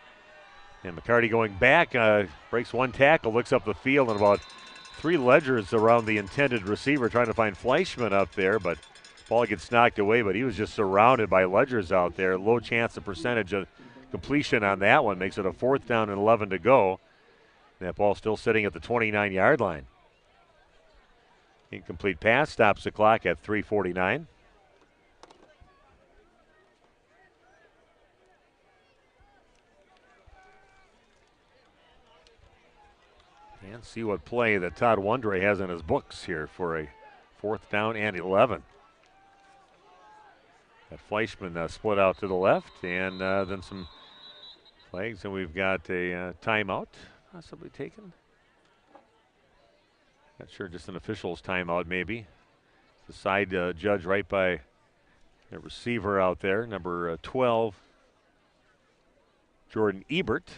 And McCarty going back, breaks one tackle, looks up the field, and about 3 Ledgers around the intended receiver trying to find Fleischman up there, but ball gets knocked away, but he was just surrounded by Ledgers out there. Low chance of percentage of completion on that one. Makes it a fourth down and 11 to go. That ball still sitting at the 29-yard line. Incomplete pass stops the clock at 3:49. And see what play that Todd Wondre has in his books here for a fourth down and 11. That Fleischman split out to the left, and then some flags, and we've got a timeout possibly taken. Not sure, just an official's timeout maybe. The side judge right by the receiver out there, number 12, Jordan Ebert.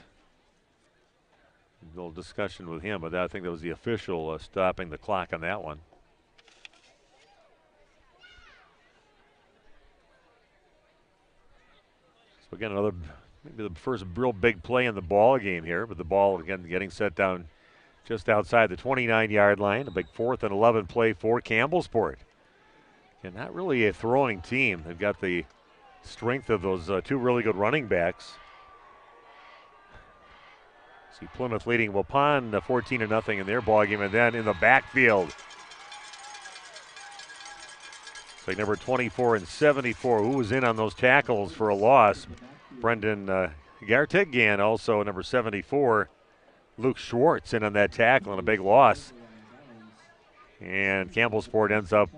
A little discussion with him, but I think that was the official stopping the clock on that one. So again, another, maybe the first real big play in the ball game here, but the ball again getting set down just outside the 29-yard line. A big 4th and 11 play for Campbellsport. And not really a throwing team. They've got the strength of those 2 really good running backs. See Plymouth leading Waupun 14-0 in their ball game, and then in the backfield, like number 24 and 74, who was in on those tackles for a loss. Brendan Gartigan, also number 74. Luke Schwartz in on that tackle and a big loss. And Campbellsport ends up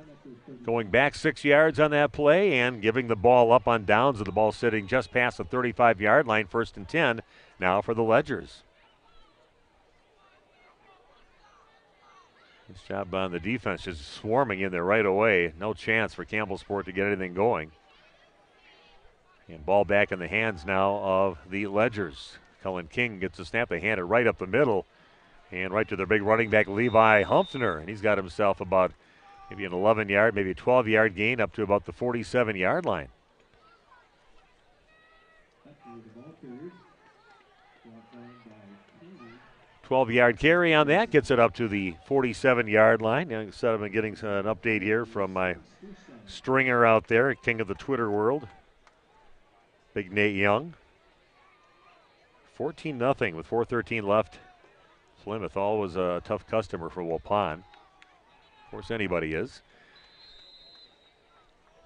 going back 6 yards on that play and giving the ball up on downs with the ball sitting just past the 35-yard line, 1st and 10 now for the Ledgers. Nice job on the defense, just swarming in there right away. No chance for Campbellsport to get anything going. And ball back in the hands now of the Ledgers. Cullen King gets a snap. They hand it right up the middle and right to their big running back, Levi Humpfner. And he's got himself about maybe an 11-yard, maybe a 12-yard gain up to about the 47-yard line. 12-yard carry on that, gets it up to the 47-yard line. Instead of getting an update here from my stringer out there, king of the Twitter world, Big Nate Young. 14-0 with 4:13 left. Plymouth, always a tough customer for Waupun. Of course, anybody is.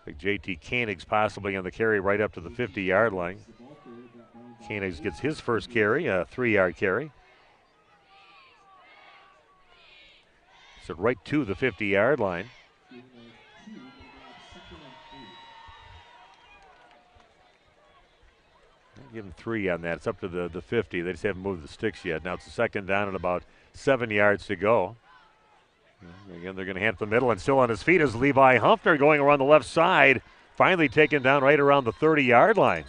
Big JT Koenigs possibly on the carry right up to the 50-yard line. Koenigs gets his first carry, a 3-yard carry. So right to the 50-yard line. Give them 3 on that. It's up to the 50. They just haven't moved the sticks yet. Now it's a 2nd down and about 7 yards to go. Again, they're going to hand it to the middle, and still on his feet is Levi Humpfner going around the left side. Finally taken down right around the 30-yard line.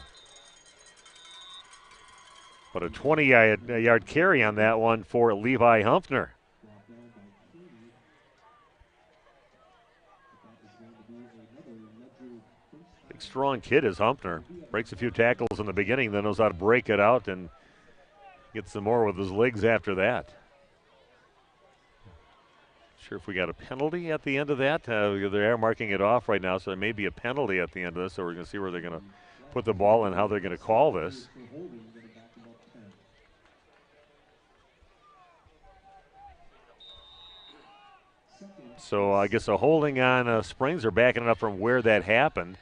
But a 20-yard carry on that one for Levi Humpfner. Big, strong kid is Humpfner. Breaks a few tackles in the beginning, then knows how to break it out and gets some more with his legs after that. Sure if we got a penalty at the end of that. They are marking it off right now, so there may be a penalty at the end of this, so we're going to see where they're going to put the ball and how they're going to call this. So I guess a holding on Springs. Are backing it up from where that happened.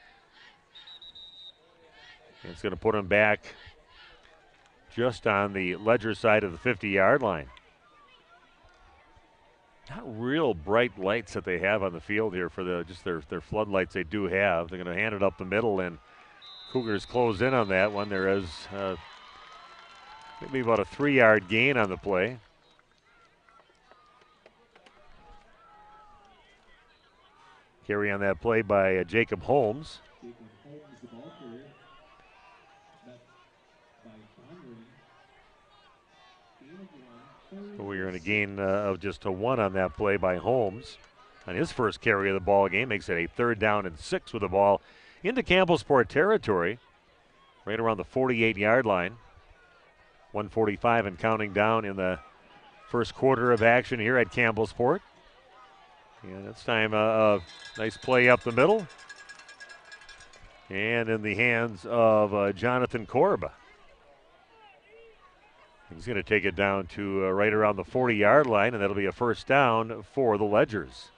It's going to put him back just on the Ledger side of the 50-yard line. Not real bright lights that they have on the field here for their floodlights they do have. They're going to hand it up the middle, and Cougars close in on that one. There is maybe about a 3-yard gain on the play. Carry on that play by Jacob Holmes. We're going to gain of just a 1 on that play by Holmes. On his first carry of the ball game, makes it a 3rd down and 6 with the ball into Campbellsport territory, right around the 48-yard line. 1:45 and counting down in the first quarter of action here at Campbellsport. And this time a nice play up the middle. And in the hands of Jonathan Korb. He's going to take it down to right around the 40-yard line, and that'll be a 1st down for the Ledgers.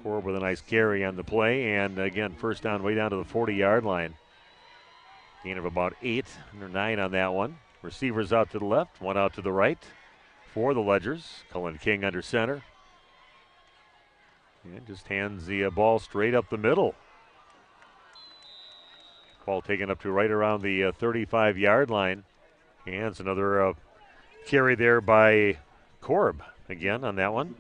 Korb with a nice carry on the play, and again, 1st down way down to the 40-yard line. Gain of about 8 or 9 on that one. Receivers out to the left, 1 out to the right for the Ledgers. Cullen King under center. And just hands the ball straight up the middle. Ball taken up to right around the 35-yard line. And it's another carry there by Korb again on that one.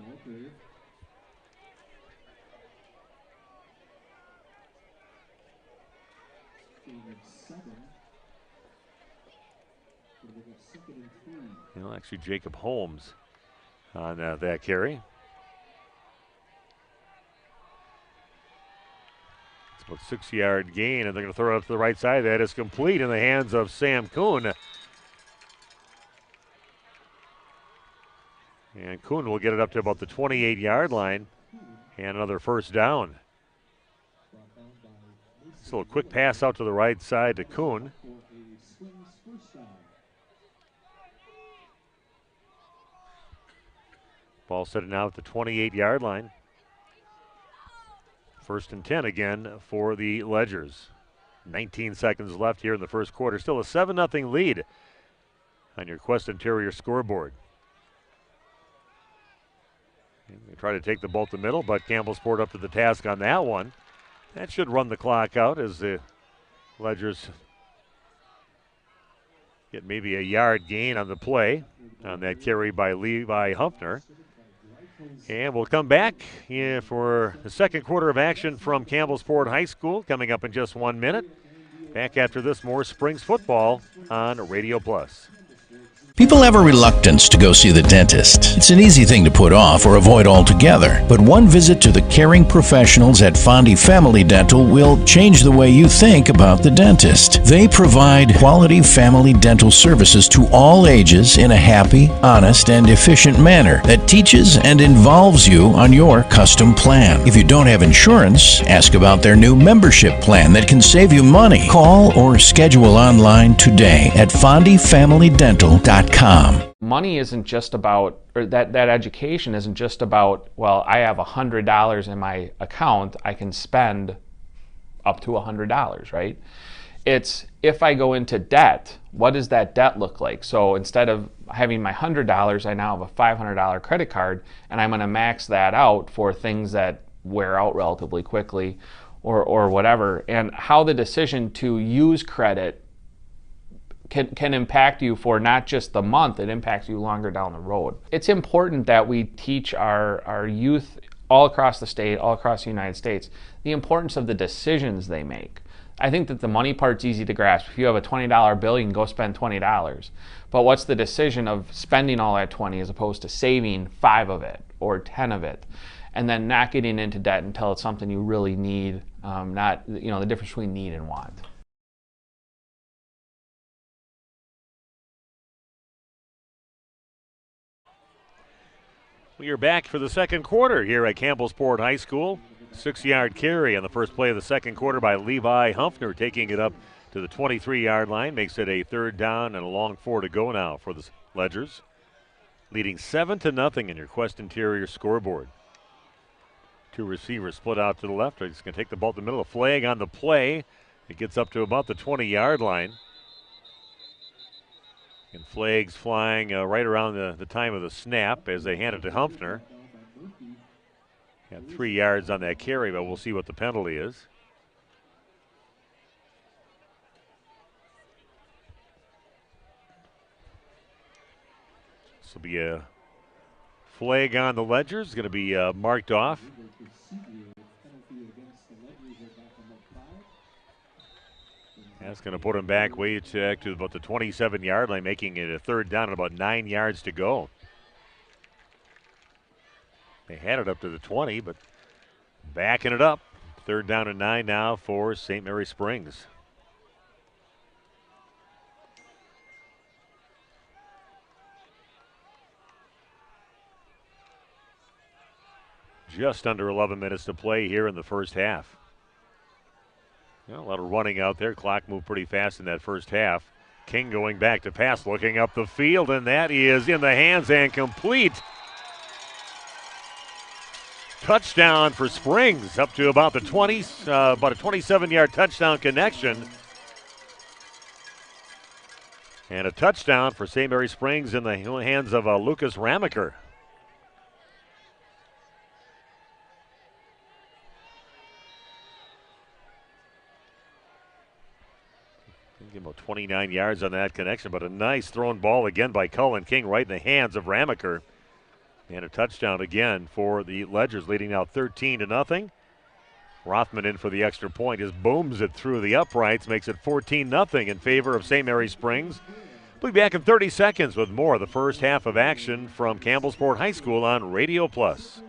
Actually, Jacob Holmes on that carry. It's about 6-yard gain, and they're going to throw it up to the right side. That is complete in the hands of Sam Kuhn. And Kuhn will get it up to about the 28-yard line, and another 1st down. So a quick pass out to the right side to Kuhn. Ball set now at the 28-yard line. 1st and 10 again for the Ledgers. 19 seconds left here in the first quarter. Still a 7-0 lead on your Quest Interior scoreboard. And they try to take the ball to the middle, but Campbellsport up to the task on that one. That should run the clock out as the Ledgers get maybe a yard gain on the play on that carry by Levi Humpner. And we'll come back for the second quarter of action from Campbellsport High School coming up in just 1 minute. Back after this, more Springs football on Radio Plus. People have a reluctance to go see the dentist. It's an easy thing to put off or avoid altogether. But one visit to the caring professionals at Fondy Family Dental will change the way you think about the dentist. They provide quality family dental services to all ages in a happy, honest, and efficient manner that teaches and involves you on your custom plan. If you don't have insurance, ask about their new membership plan that can save you money. Call or schedule online today at fondyfamilydental.com. Money isn't just about, or that education isn't just about, well, I have $100 in my account, I can spend up to $100, right? It's, if I go into debt, what does that debt look like? So instead of having my $100, I now have a $500 credit card, and I'm going to max that out for things that wear out relatively quickly or whatever. And how the decision to use credit can impact you for not just the month, it impacts you longer down the road. It's important that we teach our youth all across the state, all across the United States, the importance of the decisions they make. I think that the money part's easy to grasp. If you have a $20 bill, you can go spend $20. But what's the decision of spending all that 20 as opposed to saving 5 of it or 10 of it, and then not getting into debt until it's something you really need, not, the difference between need and want. We are back for the second quarter here at Campbellsport High School. 6-yard carry on the first play of the second quarter by Levi Humpner, taking it up to the 23-yard line. Makes it a 3rd down and a long 4 to go now for the Ledgers. Leading 7-0 in your Quest Interior scoreboard. 2 receivers split out to the left. He's going to take the ball to the middle. A flag on the play. It gets up to about the 20-yard line. And flags flying right around the time of the snap as they hand it to Humpner. Got 3 yards on that carry, but we'll see what the penalty is. This will be a flag on the Ledgers. It's going to be marked off. That's going to put him back way to about the 27-yard line, making it a 3rd down and about 9 yards to go. They had it up to the 20, but backing it up. 3rd down and 9 now for St. Mary Springs. Just under 11 minutes to play here in the first half. A lot of running out there. Clock moved pretty fast in that first half. King going back to pass, looking up the field, and that is in the hands and complete. Touchdown for Springs, up to about the 20, about a 27-yard touchdown connection. And a touchdown for St. Mary Springs in the hands of Lucas Ramaker. About 29 yards on that connection, but a nice thrown ball again by Cullen King right in the hands of Ramaker. And a touchdown again for the Ledgers, leading now 13-0. Rothman in for the extra point. Just booms it through the uprights, makes it 14-0 in favor of St. Mary Springs. We'll be back in 30 seconds with more of the first half of action from Campbellsport High School on Radio Plus.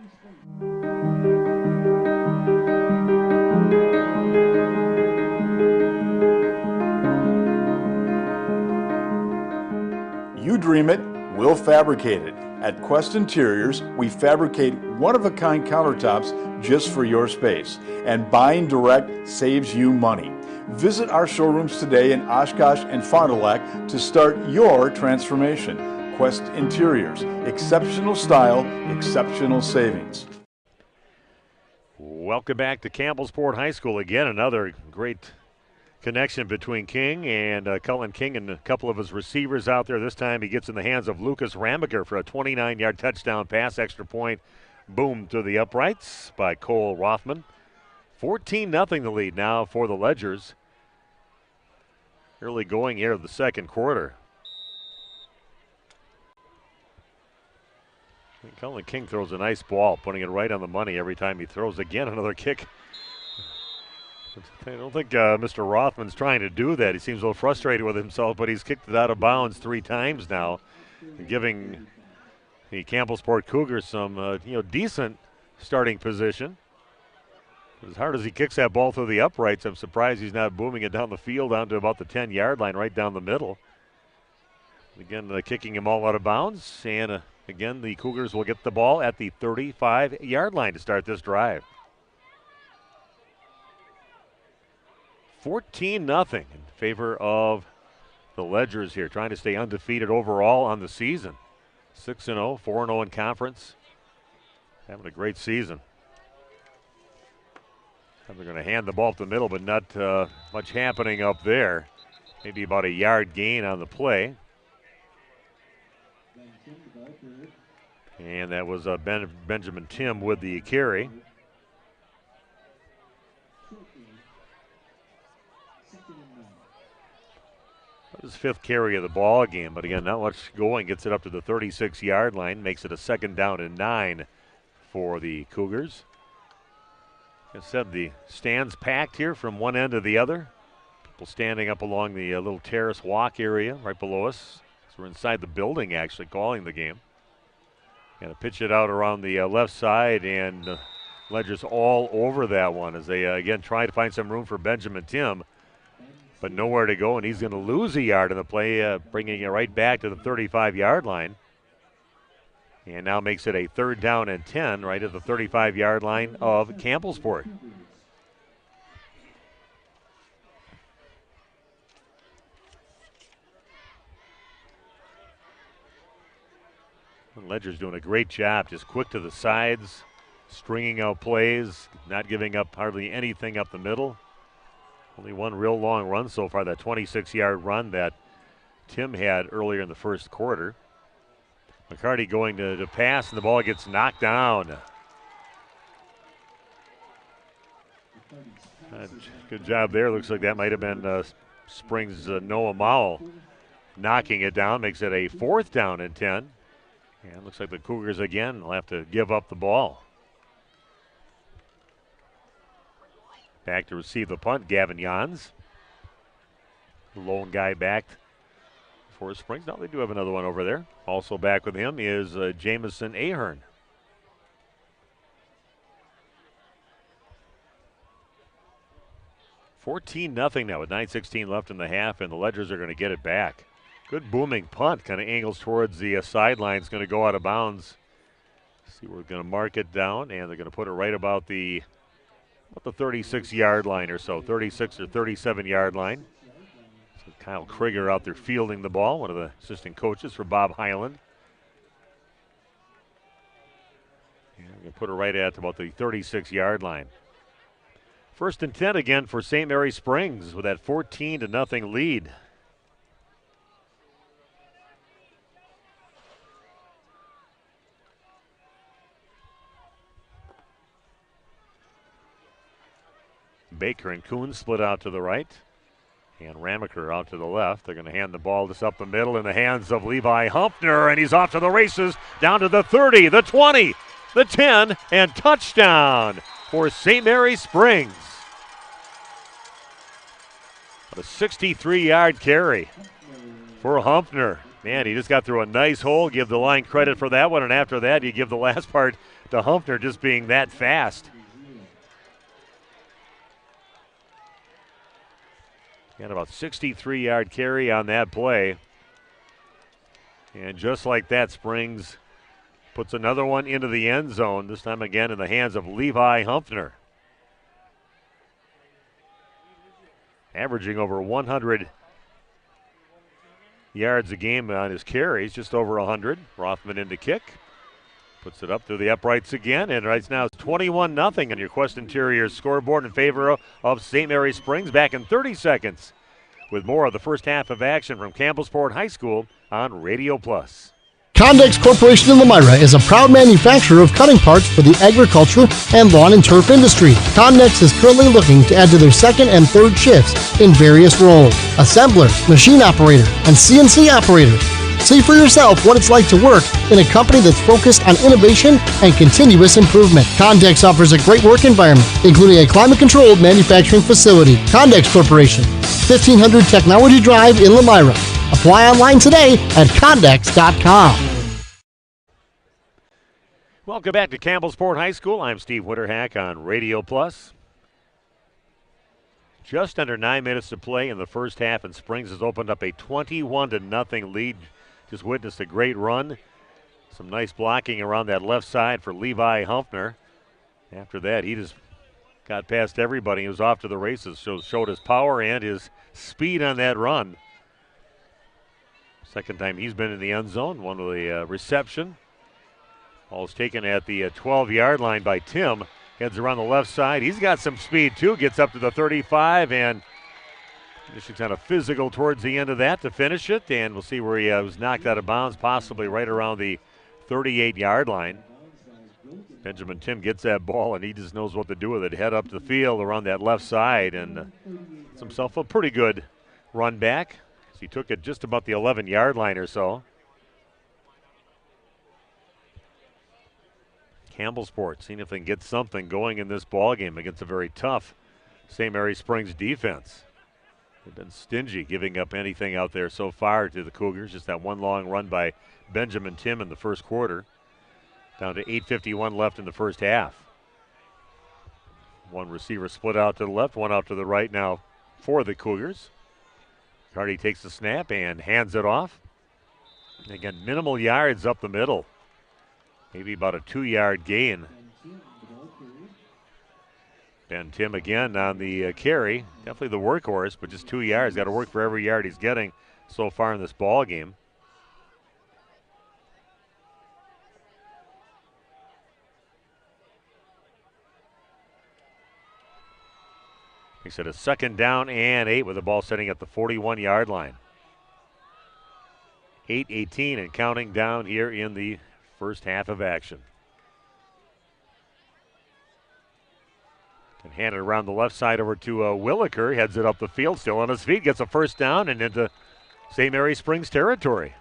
You dream it, we'll fabricate it. At Quest Interiors, we fabricate one-of-a-kind countertops just for your space. And buying direct saves you money. Visit our showrooms today in Oshkosh and Fond du Lac to start your transformation. Quest Interiors. Exceptional style, exceptional savings. Welcome back to Campbellsport High School. Again, another great connection between King and Cullen King and a couple of his receivers out there. This time he gets in the hands of Lucas Ramaker for a 29-yard touchdown pass, extra point. Boom to the uprights by Cole Rothman. 14-0 the lead now for the Ledgers. Early going here of the second quarter. Cullen King throws a nice ball, putting it right on the money every time he throws. Again, another kick. I don't think Mr. Rothman's trying to do that. He seems a little frustrated with himself, but he's kicked it out of bounds 3 times now, giving the Campbellsport Cougars some decent starting position. As hard as he kicks that ball through the uprights, I'm surprised he's not booming it down the field down to about the 10-yard line, right down the middle. Again, kicking him all out of bounds, and again, the Cougars will get the ball at the 35-yard line to start this drive. 14-0 in favor of the Ledgers here, trying to stay undefeated overall on the season. 6-0, 4-0 in conference. Having a great season. And they're going to hand the ball up the middle, but not much happening up there. Maybe about a yard gain on the play. And that was Benjamin Tim with the carry. His 5th carry of the ball game, but again, not much going. Gets it up to the 36-yard line, makes it a 2nd down and 9 for the Cougars. Like I said, the stands packed here from one end to the other. People standing up along the little terrace walk area right below us. So we're inside the building actually calling the game. Going to pitch it out around the left side, and Ledgers all over that one as they again try to find some room for Benjamin Tim, but nowhere to go, and he's going to lose a yard in the play, bringing it right back to the 35-yard line. And now makes it a 3rd down and 10 right at the 35-yard line of Campbellsport. Ledger's doing a great job, just quick to the sides, stringing out plays, not giving up hardly anything up the middle. Only one real long run so far, that 26-yard run that Tim had earlier in the first quarter. McCarty going to pass, and the ball gets knocked down. Good job there. Looks like that might have been Springs' Noah Mowell knocking it down. Makes it a 4th down and 10. And looks like the Cougars again will have to give up the ball. Back to receive the punt, Gavin Jans. The lone guy back for Springs. Now they do have another one over there. Also back with him is Jamison Ahern. $14-0 now with 9:16 left in the half, and the Ledgers are going to get it back. Good booming punt, kind of angles towards the sidelines, going to go out of bounds. See, we're going to mark it down, and they're going to put it right about the 36-yard line or so, 36 or 37-yard line. So Kyle Krieger out there fielding the ball, one of the assistant coaches for Bob Highland. And we're going to put it right at about the 36-yard line. 1st and 10 again for St. Mary Springs with that 14-0 lead. Baker and Kuhn split out to the right, and Ramaker out to the left. They're going to hand the ball just up the middle in the hands of Levi Humpner, and he's off to the races, down to the 30, the 20, the 10, and touchdown for St. Mary Springs. A 63-yard carry for Humpner. Man, he just got through a nice hole. Give the line credit for that one, and after that, you give the last part to Humpner just being that fast. Got about 63-yard carry on that play. And just like that, Springs puts another one into the end zone, this time again in the hands of Levi Humpner. Averaging over 100 yards a game on his carries, just over 100. Rothman in to kick. Puts it up through the uprights again, and right now it's 21-0 on your Quest Interior scoreboard in favor of St. Mary Springs. Back in 30 seconds with more of the first half of action from Campbellsport High School on Radio Plus. Condex Corporation in Elmira is a proud manufacturer of cutting parts for the agriculture and lawn and turf industry. Condex is currently looking to add to their second and third shifts in various roles: assembler, machine operator, and CNC operator. See for yourself what it's like to work in a company that's focused on innovation and continuous improvement. Condex offers a great work environment, including a climate-controlled manufacturing facility. Condex Corporation, 1500 Technology Drive in Elmira. Apply online today at Condex.com. Welcome back to Campbellsport High School. I'm Steve Winterhack on Radio Plus. Just under 9 minutes to play in the first half, and Springs has opened up a 21-0 lead. Just witnessed a great run. Some nice blocking around that left side for Levi Humpner. After that, he just got past everybody. He was off to the races. Showed his power and his speed on that run. Second time he's been in the end zone. One of the reception. Ball's taken at the 12-yard line by Tim. Heads around the left side. He's got some speed too. Gets up to the 35 and just kind of physical towards the end of that to finish it. And we'll see where he was knocked out of bounds, possibly right around the 38-yard line. Benjamin Tim gets that ball and he just knows what to do with it. Head up the field around that left side and gets himself a pretty good run back. He took it just about the 11-yard line or so. Campbellsport seeing if they can get something going in this ball game against a very tough St. Mary Springs defense. They've been stingy giving up anything out there so far to the Cougars. Just that one long run by Benjamin Tim in the first quarter. Down to 8:51 left in the first half. One receiver split out to the left, one out to the right now for the Cougars. Cardi takes the snap and hands it off. And again, minimal yards up the middle. Maybe about a 2-yard gain. Ben Tim again on the carry. Definitely the workhorse, but just 2 yards. Got to work for every yard he's getting so far in this ball game. He said a 2nd down and 8 with the ball sitting at the 41-yard line. 8:18 and counting down here in the first half of action. Can hand it around the left side over to Williker. Heads it up the field, still on his feet. Gets a 1st down and into St. Mary Springs territory.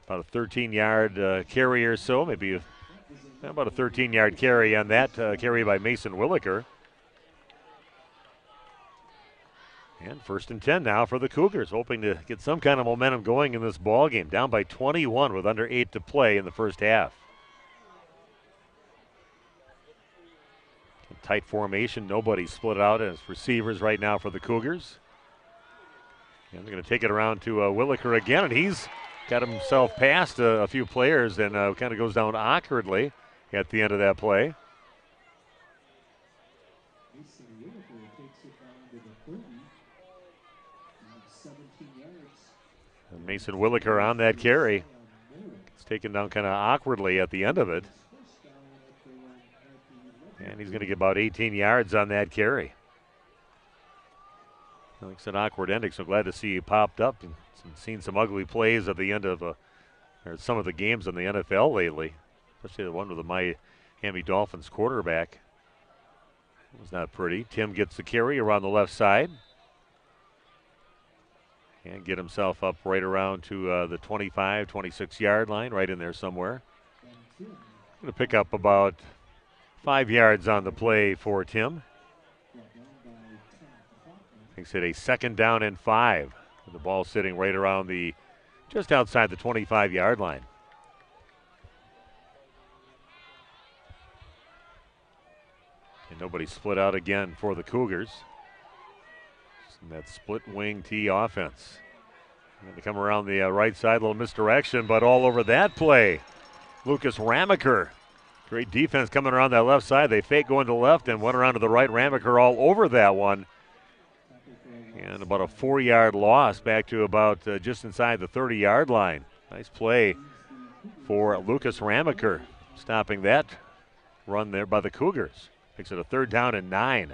About a 13-yard carry or so. Maybe about a 13-yard carry on that carry by Mason Williker. And 1st and 10 now for the Cougars, hoping to get some kind of momentum going in this ball game. Down by 21 with under 8 to play in the first half. A tight formation, nobody split out as receivers right now for the Cougars. And they're going to take it around to Williker again, and he's got himself past a few players and kind of goes down awkwardly at the end of that play. And Mason Williker on that carry. It's taken down kind of awkwardly at the end of it. And he's going to get about 18 yards on that carry. Like I said, awkward ending, so glad to see he popped up and seen some ugly plays at the end of or some of the games in the NFL lately, especially the one with the Miami Dolphins quarterback. It was not pretty. Tim gets the carry around the left side. And get himself up right around to the 25, 26-yard line, right in there somewhere. Going to pick up about 5 yards on the play for Tim. Makes it a 2nd down and 5. The ball sitting right around just outside the 25-yard line. And nobody split out again for the Cougars. And that split wing T offense. And they come around the right side, a little misdirection, but all over that play. Lucas Ramaker. Great defense coming around that left side. They fake going to the left and went around to the right. Ramaker all over that one. And about a 4-yard loss back to about just inside the 30-yard line. Nice play for Lucas Ramaker, stopping that run there by the Cougars. Makes it a 3rd down and 9.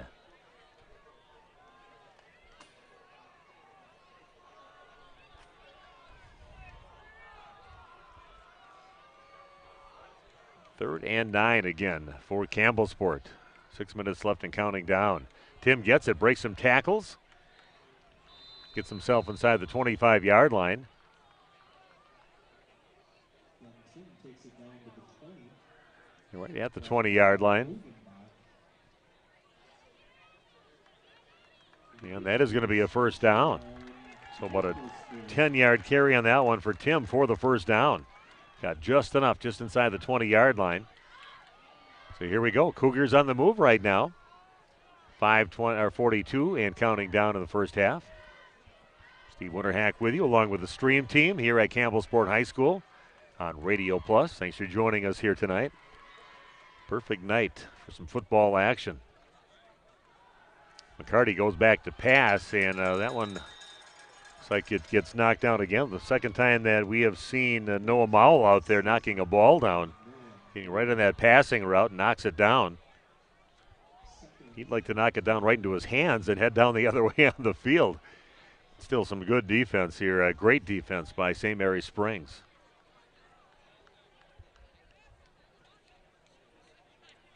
Third and 9 again for Campbellsport. 6 minutes left and counting down. Tim gets it, breaks some tackles. Gets himself inside the 25-yard line. Right at the 20-yard line. And that is going to be a 1st down. So about a 10-yard carry on that one for Tim for the 1st down. Got just enough, just inside the 20-yard line. So here we go. Cougars on the move right now. 42 and counting down in the first half. Steve Winterhack with you, along with the stream team here at Campbellsport High School on Radio Plus. Thanks for joining us here tonight. Perfect night for some football action. McCarty goes back to pass, and that one looks like it gets knocked down again. The second time that we have seen Noah Mowell out there knocking a ball down. Getting right on that passing route, knocks it down. He'd like to knock it down right into his hands and head down the other way on the field. Still some good defense here. Great defense by St. Mary Springs.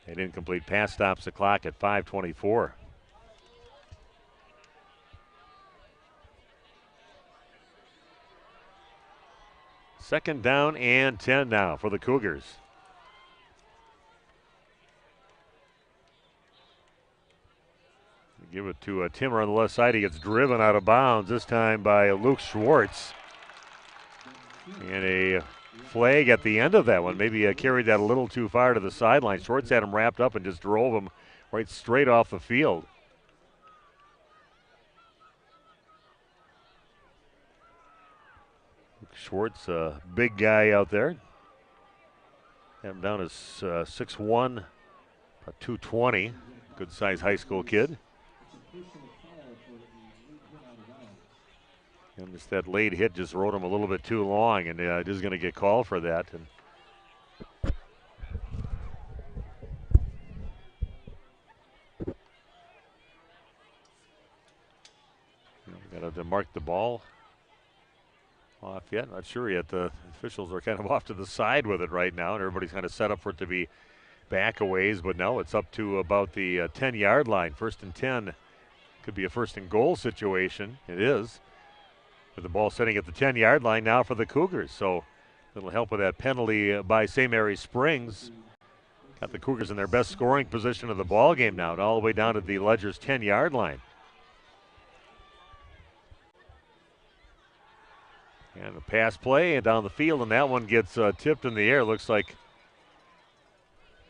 An incomplete pass stops the clock at 5:24. Second down and 10 now for the Cougars. Give it to Timmer on the left side. He gets driven out of bounds, this time by Luke Schwartz. And a flag at the end of that one. Maybe carried that a little too far to the sideline. Schwartz had him wrapped up and just drove him right straight off the field. Luke Schwartz, a big guy out there. Have him down as 6'1", about 220. Good size high school kid. And just that late hit just rode him a little bit too long, and it is going to get called for that. And got to mark the ball off yet. Not sure yet. The officials are kind of off to the side with it right now, and everybody's kind of set up for it to be back a ways. But no, it's up to about the 10-yard line. 1st and 10. Could be a 1st and goal situation. It is. With the ball sitting at the 10-yard line now for the Cougars. So it'll help with that penalty by St. Mary Springs. Got the Cougars in their best scoring position of the ball game now, all the way down to the Ledger's 10-yard line. And a pass play and down the field, and that one gets tipped in the air. Looks like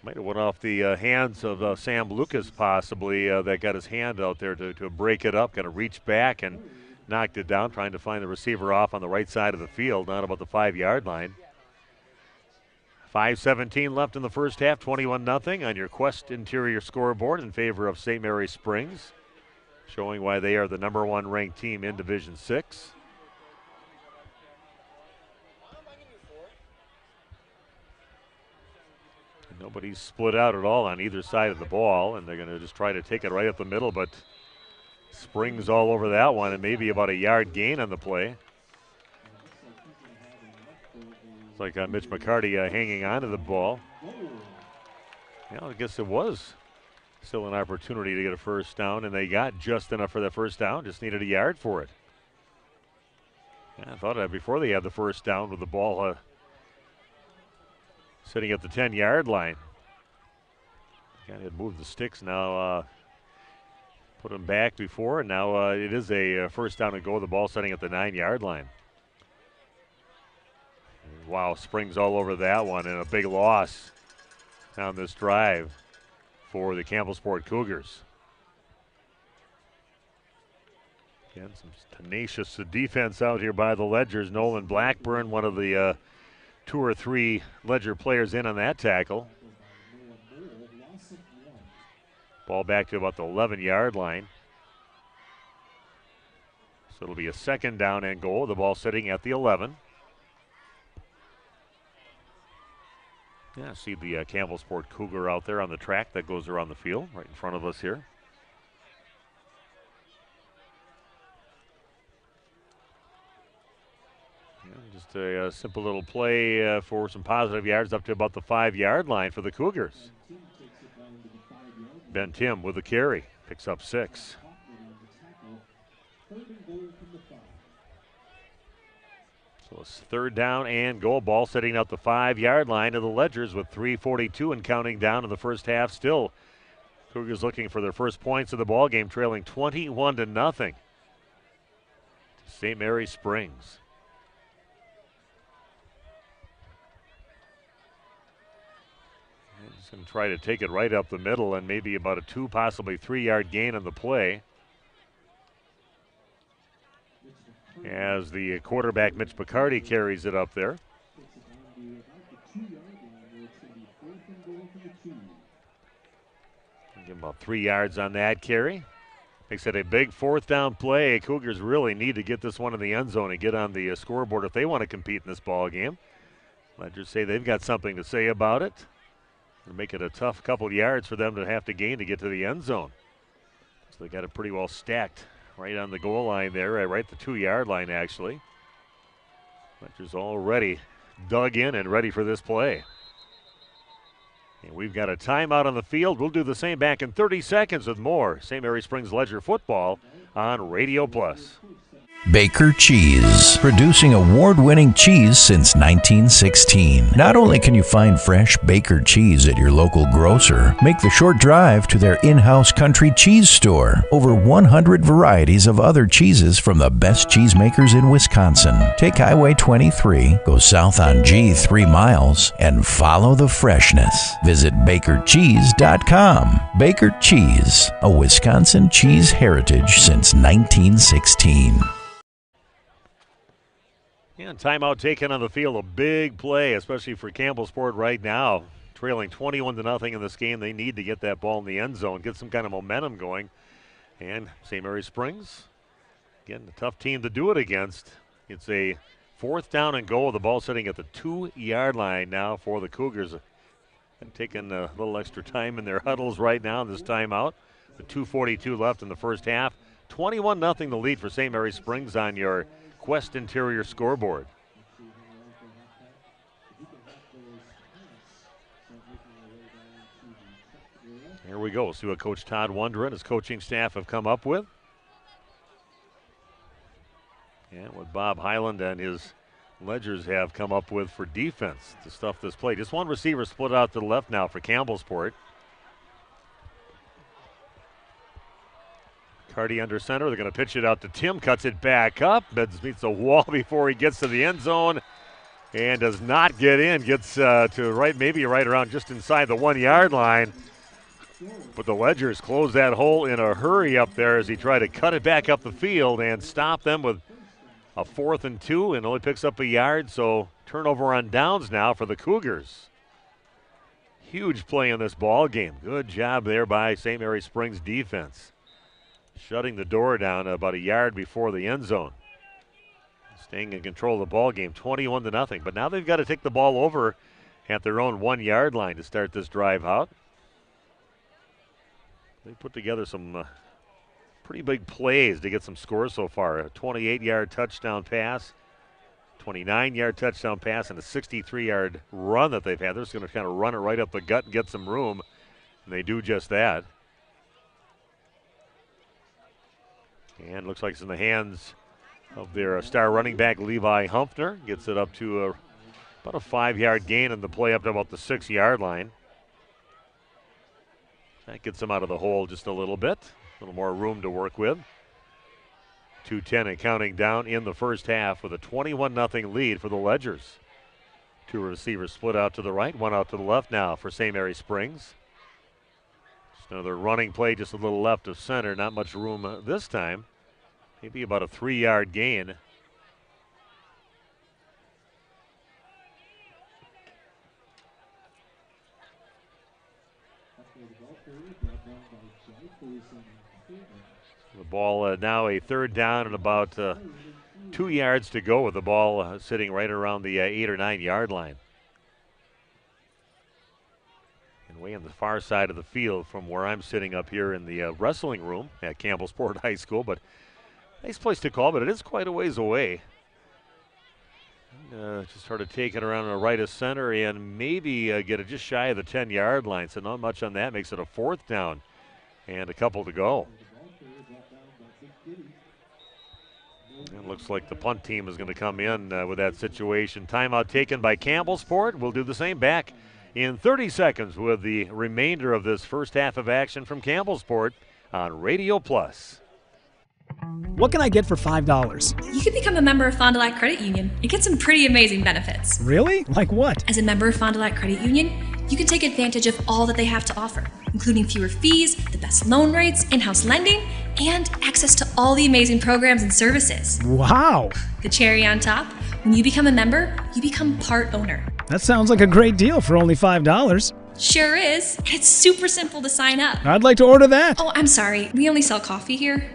might have went off the hands of Sam Lucas possibly. That got his hand out there to break it up. Kind of reached back and knocked it down, trying to find the receiver off on the right side of the field, not about the 5-yard line. 5:17 left in the first half, 21-0 on your Quest Interior scoreboard in favor of St. Mary Springs, showing why they are the #1 ranked team in Division 6. Nobody's split out at all on either side of the ball, and they're going to just try to take it right up the middle, but Springs all over that one, and maybe about a yard gain on the play. It's like Mitch McCarty hanging on to the ball. Yeah, I guess it was still an opportunity to get a 1st down, and they got just enough for that 1st down, just needed a yard for it. Yeah, I thought that before they had the 1st down with the ball sitting at the 10-yard line. Kind of moved the sticks now. Put them back before, and now it is a 1st down and go. The ball sitting at the 9-yard line. Wow, Springs all over that one, and a big loss on this drive for the Campbellsport Cougars. Again, some tenacious defense out here by the Ledgers. Nolan Blackburn, one of the 2 or 3 Ledger players in on that tackle. Ball back to about the 11-yard line. So it'll be a second down and goal. The ball sitting at the 11. Yeah, see the Campbellsport Cougar out there on the track that goes around the field right in front of us here. Yeah, just a simple little play for some positive yards up to about the 5-yard line for the Cougars. Ben Tim with the carry, picks up 6. So it's third down and goal. Ball sitting out the 5-yard line of the Ledgers with 3:42 and counting down in the first half. Still, Cougars looking for their first points of the ball game, trailing 21-0 to St. Mary Springs. Just going to try to take it right up the middle and maybe about a 2, possibly 3-yard gain on the play. As the quarterback, Mitch Picardi, carries it up there. Give him about 3 yards on that carry. Makes it a big 4th down play. Cougars really need to get this one in the end zone and get on the scoreboard if they want to compete in this ball game. Ledgers say they've got something to say about it. It'll make it a tough couple of yards for them to have to gain to get to the end zone. So they got it pretty well stacked right on the goal line there, right at the 2-yard line actually. Ledgers already dug in and ready for this play. And we've got a timeout on the field. We'll do the same back in 30 seconds with more St. Mary Springs Ledger football on Radio Plus. Baker Cheese, producing award-winning cheese since 1916. Not only can you find fresh Baker cheese at your local grocer, make the short drive to their in-house country cheese store. Over 100 varieties of other cheeses from the best cheesemakers in Wisconsin. Take Highway 23, go south on G 3 miles, and follow the freshness. Visit bakercheese.com. Baker Cheese, a Wisconsin cheese heritage since 1916. And timeout taken on the field. A big play, especially for Campbellsport right now. Trailing 21-0 in this game. They need to get that ball in the end zone, get some kind of momentum going. And St. Mary Springs, again, a tough team to do it against. It's a 4th down and goal. The ball sitting at the 2-yard line now for the Cougars. And taking a little extra time in their huddles right now in this timeout. With 2:42 left in the first half. 21-0 the lead for St. Mary Springs on your Quest Interior scoreboard. Here we go. See what Coach Todd Wonder and his coaching staff have come up with. And what Bob Highland and his Ledgers have come up with for defense to stuff this play. Just one receiver split out to the left now for Campbellsport. Cardi under center. They're going to pitch it out to Tim. Cuts it back up. Meets the wall before he gets to the end zone. And does not get in. Gets to right, maybe right around just inside the 1-yard line. But the Ledgers close that hole in a hurry up there as he tried to cut it back up the field and stop them with a 4th and 2 and only picks up a yard. So turnover on downs now for the Cougars. Huge play in this ball game. Good job there by St. Mary Springs defense. Shutting the door down about a yard before the end zone. Staying in control of the ball game, 21-0. But now they've got to take the ball over at their own 1-yard line to start this drive out. They put together some pretty big plays to get some scores so far. A 28-yard touchdown pass, 29-yard touchdown pass, and a 63-yard run that they've had. They're just going to kind of run it right up the gut and get some room, and they do just that. And looks like it's in the hands of their star running back, Levi Humpner. Gets it up to about a 5-yard gain in the play up to about the 6-yard line. That gets them out of the hole just a little bit. A little more room to work with. 2:10 and counting down in the first half with a 21-0 lead for the Ledgers. 2 receivers split out to the right, 1 out to the left now for St. Mary Springs. Just another running play just a little left of center. Not much room this time. Maybe about a 3-yard gain. The ball now a third down and about 2 yards to go with the ball sitting right around the 8 or 9 yard line. And way on the far side of the field from where I'm sitting up here in the wrestling room at Campbellsport High School. But nice place to call, but it is quite a ways away. Just sort of take it around the right of center and maybe get it just shy of the 10 yard line. So not much on that. Makes it a fourth down and a couple to go. It looks like the punt team is going to come in with that situation. Timeout taken by Campbellsport. We'll do the same back in 30 seconds with the remainder of this first half of action from Campbellsport on Radio Plus. What can I get for $5? You can become a member of Fond du Lac Credit Union and get some pretty amazing benefits. Really? Like what? As a member of Fond du Lac Credit Union, you can take advantage of all that they have to offer, including fewer fees, the best loan rates, in-house lending, and access to all the amazing programs and services. Wow! The cherry on top, when you become a member, you become part owner. That sounds like a great deal for only $5. Sure is. And it's super simple to sign up. I'd like to order that. Oh, I'm sorry. We only sell coffee here.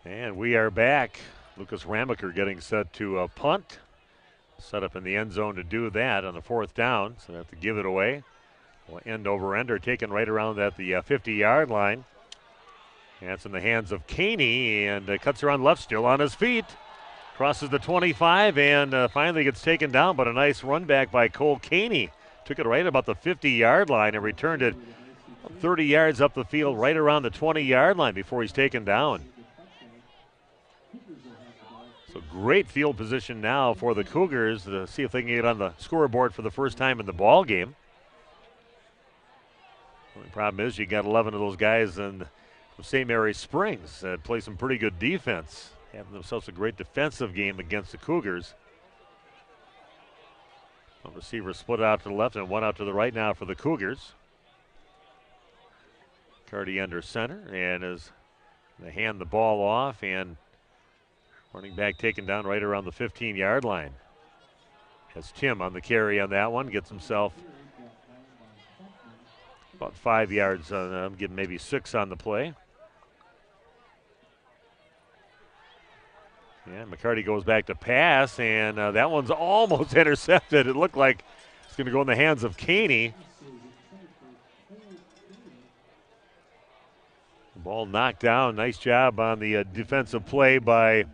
And we are back. Lucas Ramaker getting set to punt. Set up in the end zone to do that on the fourth down, so they have to give it away. Well, end over ender taken right around at the 50-yard line. That's in the hands of Caney, and cuts around left, still on his feet. Crosses the 25 and finally gets taken down, but a nice run back by Cole Caney. Took it right about the 50-yard line and returned it 30 yards up the field right around the 20-yard line before he's taken down. So great field position now for the Cougars to see if they can get on the scoreboard for the first time in the ball game. The problem is you got 11 of those guys in St. Mary's Springs that play some pretty good defense, having themselves a great defensive game against the Cougars. One receiver split out to the left and one out to the right now for the Cougars. Cardi under center and is going to hand the ball off, and running back taken down right around the 15-yard line. Has Tim on the carry on that one, gets himself about 5 yards, getting maybe 6 on the play. Yeah, McCarty goes back to pass, and that one's almost intercepted. It looked like it's going to go in the hands of Caney. The ball knocked down. Nice job on the defensive play by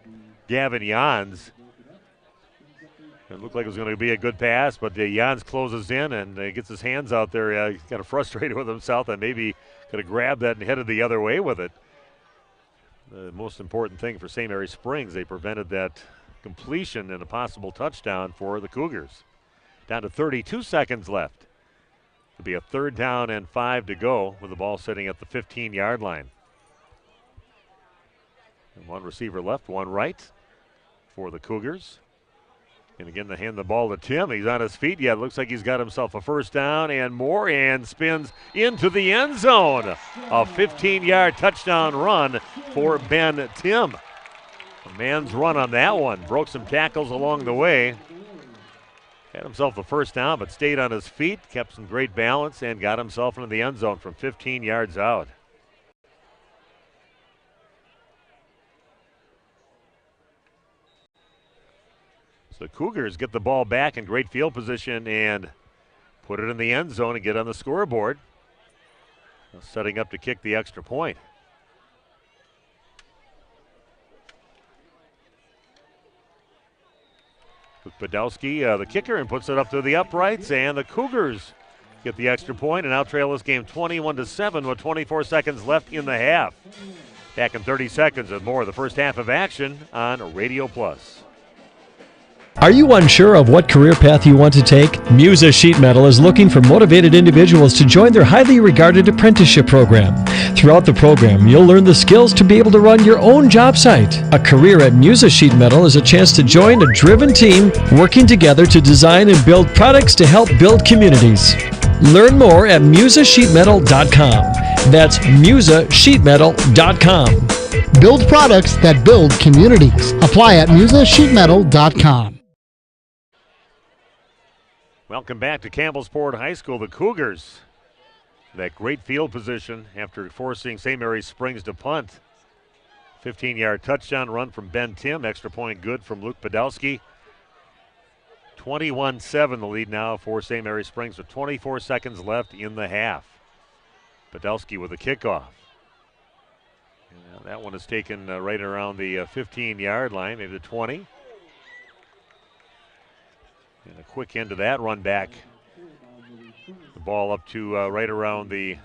Gavin Jans. It looked like it was going to be a good pass, but Jans closes in and gets his hands out there. He's kind of frustrated with himself and maybe could have grabbed that and headed the other way with it. The most important thing for St. Mary Springs, they prevented that completion and a possible touchdown for the Cougars. Down to 32 seconds left. It'll be a third down and 5 to go with the ball sitting at the 15-yard line. And one receiver left, one right for the Cougars. And again, they hand the ball to Tim. He's on his feet. Yeah, it looks like he's got himself a first down and more, and spins into the end zone. A 15-yard touchdown run for Ben Tim. A man's run on that one. Broke some tackles along the way. Had himself a first down, but stayed on his feet, kept some great balance, and got himself into the end zone from 15 yards out. So the Cougars get the ball back in great field position and put it in the end zone and get on the scoreboard. Setting up to kick the extra point. Podolski, the kicker, and puts it up to the uprights, and the Cougars get the extra point and now trail this game 21-7 with 24 seconds left in the half. Back in 30 seconds with more of the first half of action on Radio Plus. Are you unsure of what career path you want to take? Musa Sheet Metal is looking for motivated individuals to join their highly regarded apprenticeship program. Throughout the program, you'll learn the skills to be able to run your own job site. A career at Musa Sheet Metal is a chance to join a driven team working together to design and build products to help build communities. Learn more at musasheetmetal.com. That's musasheetmetal.com. Build products that build communities. Apply at musasheetmetal.com. Welcome back to Campbellsport High School. The Cougars, that great field position after forcing St. Mary's Springs to punt. 15-yard touchdown run from Ben Tim. Extra point good from Luke Podolsky. 21-7 the lead now for St. Mary's Springs with 24 seconds left in the half. Podolsky with a kickoff. That one is taken right around the 15-yard line, maybe the 20. And a quick end to that run back. The ball up to right around the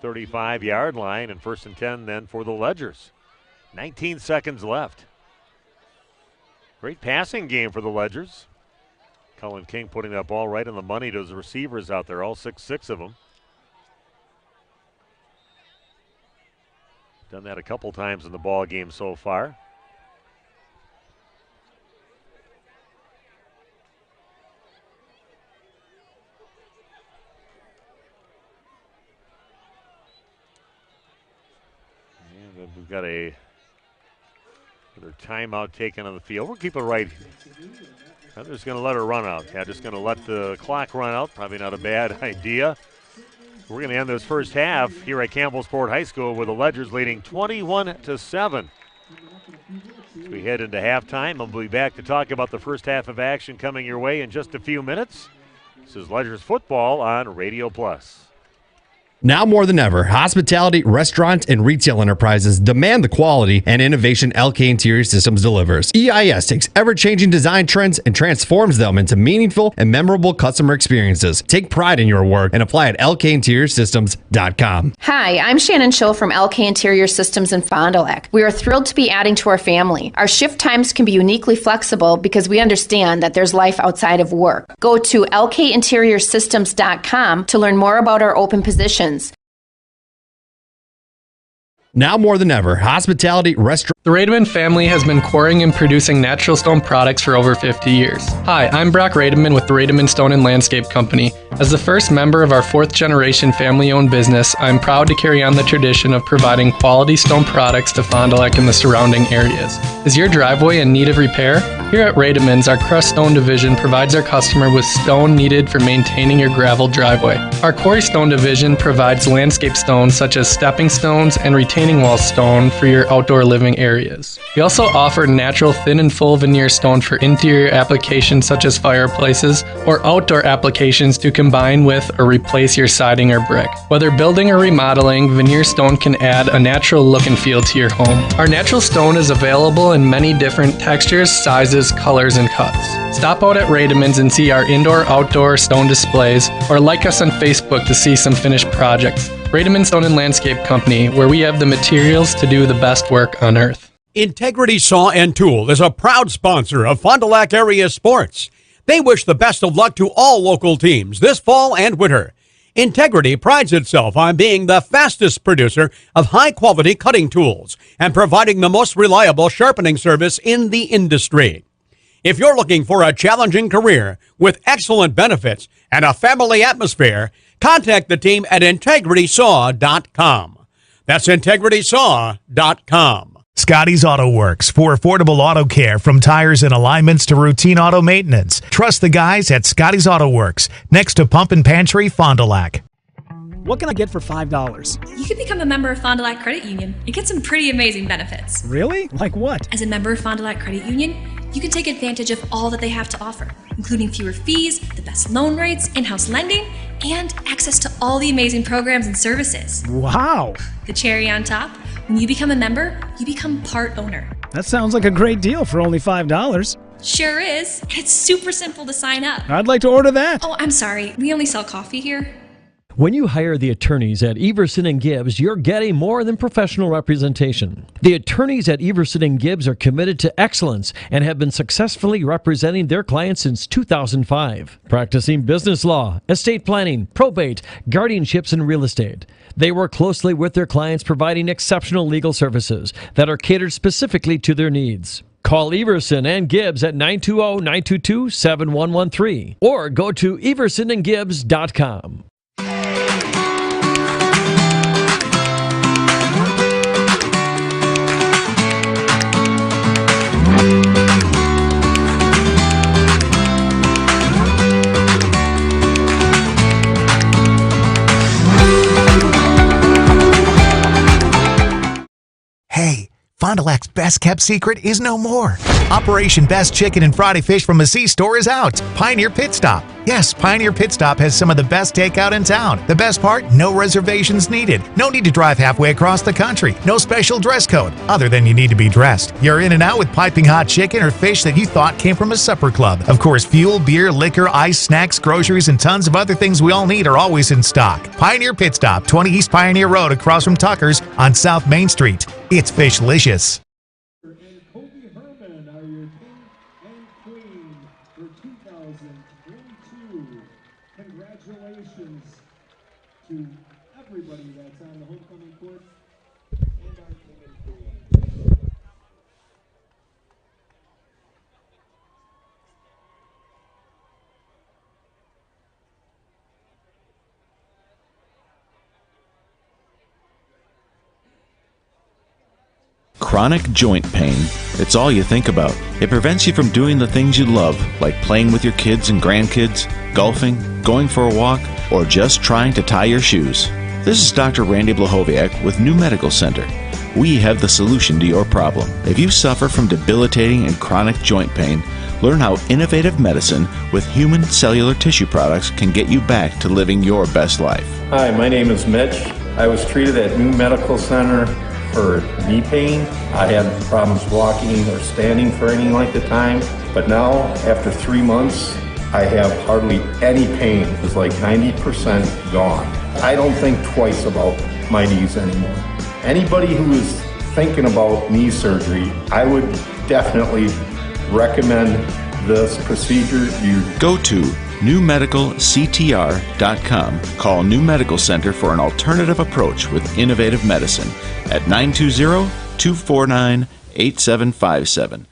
35-yard line, and 1st and 10 then for the Ledgers. 19 seconds left. Great passing game for the Ledgers. Cullen King putting that ball right on the money to his receivers out there, all six of them. Done that a couple times in the ball game so far. And we've got another timeout taken on the field. We'll keep it right. I'm just going to let her run out. Yeah, just going to let the clock run out. Probably not a bad idea. We're going to end this first half here at Campbellsport High School with the Ledgers leading 21-7. As we head into halftime, we'll be back to talk about the first half of action coming your way in just a few minutes. This is Ledgers football on Radio Plus. Now more than ever, hospitality, restaurant, and retail enterprises demand the quality and innovation LK Interior Systems delivers. EIS takes ever-changing design trends and transforms them into meaningful and memorable customer experiences. Take pride in your work and apply at lkinteriorsystems.com. Hi, I'm Shannon Schill from LK Interior Systems in Fond du Lac. We are thrilled to be adding to our family. Our shift times can be uniquely flexible because we understand that there's life outside of work. Go to lkinteriorsystems.com to learn more about our open positions. Now more than ever, hospitality, restaurant... The Rademan family has been quarrying and producing natural stone products for over 50 years. Hi, I'm Brock Rademan with the Rademan Stone and Landscape Company. As the first member of our 4th generation family-owned business, I'm proud to carry on the tradition of providing quality stone products to Fond du Lac and the surrounding areas. Is your driveway in need of repair? Here at Rademan's, our crushed stone division provides our customer with stone needed for maintaining your gravel driveway. Our quarry stone division provides landscape stones such as stepping stones and retaining wall stone for your outdoor living areas. We also offer natural thin and full veneer stone for interior applications such as fireplaces or outdoor applications to combine with or replace your siding or brick. Whether building or remodeling, veneer stone can add a natural look and feel to your home. Our natural stone is available in many different textures, sizes, colors, and cuts. Stop out at Rademan's and see our indoor-outdoor stone displays, or like us on Facebook to see some finished projects. Rademan Stone and Landscape Company, where we have the materials to do the best work on earth. Integrity Saw and Tool is a proud sponsor of Fond du Lac area sports. They wish the best of luck to all local teams this fall and winter. Integrity prides itself on being the fastest producer of high-quality cutting tools and providing the most reliable sharpening service in the industry. If you're looking for a challenging career with excellent benefits and a family atmosphere, contact the team at integritysaw.com. That's integritysaw.com. Scotty's Auto Works for affordable auto care from tires and alignments to routine auto maintenance. Trust the guys at Scotty's Auto Works, next to Pump and Pantry, Fond du Lac. What can I get for $5? You can become a member of Fond du Lac Credit Union and get some pretty amazing benefits. Really? Like what? As a member of Fond du Lac Credit Union, you can take advantage of all that they have to offer, including fewer fees, the best loan rates, in-house lending, and access to all the amazing programs and services. Wow! The cherry on top, when you become a member, you become part owner. That sounds like a great deal for only $5. Sure is. It's super simple to sign up. I'd like to order that. Oh, I'm sorry. We only sell coffee here. When you hire the attorneys at Everson and Gibbs, you're getting more than professional representation. The attorneys at Everson and Gibbs are committed to excellence and have been successfully representing their clients since 2005, practicing business law, estate planning, probate, guardianships, and real estate. They work closely with their clients, providing exceptional legal services that are catered specifically to their needs. Call Everson and Gibbs at 920-922-7113 or go to eversonandgibbs.com. Hey, Fond du Lac's best kept secret is no more. Operation Best Chicken and Friday Fish from the C-Store is out. Pioneer Pit Stop. Yes, Pioneer Pit Stop has some of the best takeout in town. The best part, no reservations needed. No need to drive halfway across the country. No special dress code, other than you need to be dressed. You're in and out with piping hot chicken or fish that you thought came from a supper club. Of course, fuel, beer, liquor, ice, snacks, groceries, and tons of other things we all need are always in stock. Pioneer Pit Stop, 20 East Pioneer Road across from Tucker's on South Main Street. It's Fishlicious. Congratulations to everybody that's on the homecoming court and our king and queen. Chronic joint pain. It's all you think about. It prevents you from doing the things you love, like playing with your kids and grandkids, golfing, going for a walk, or just trying to tie your shoes. This is Dr. Randy Blahoviak with New Medical Center. We have the solution to your problem. If you suffer from debilitating and chronic joint pain, learn how innovative medicine with human cellular tissue products can get you back to living your best life. Hi, my name is Mitch. I was treated at New Medical Center for knee pain. I had problems walking or standing for any length of time, but now after 3 months, I have hardly any pain. It's like 90% gone. I don't think twice about my knees anymore. Anybody who is thinking about knee surgery, I would definitely recommend this procedure. You go to newmedicalctr.com. Call New Medical Center for an alternative approach with innovative medicine at 920-249-8757.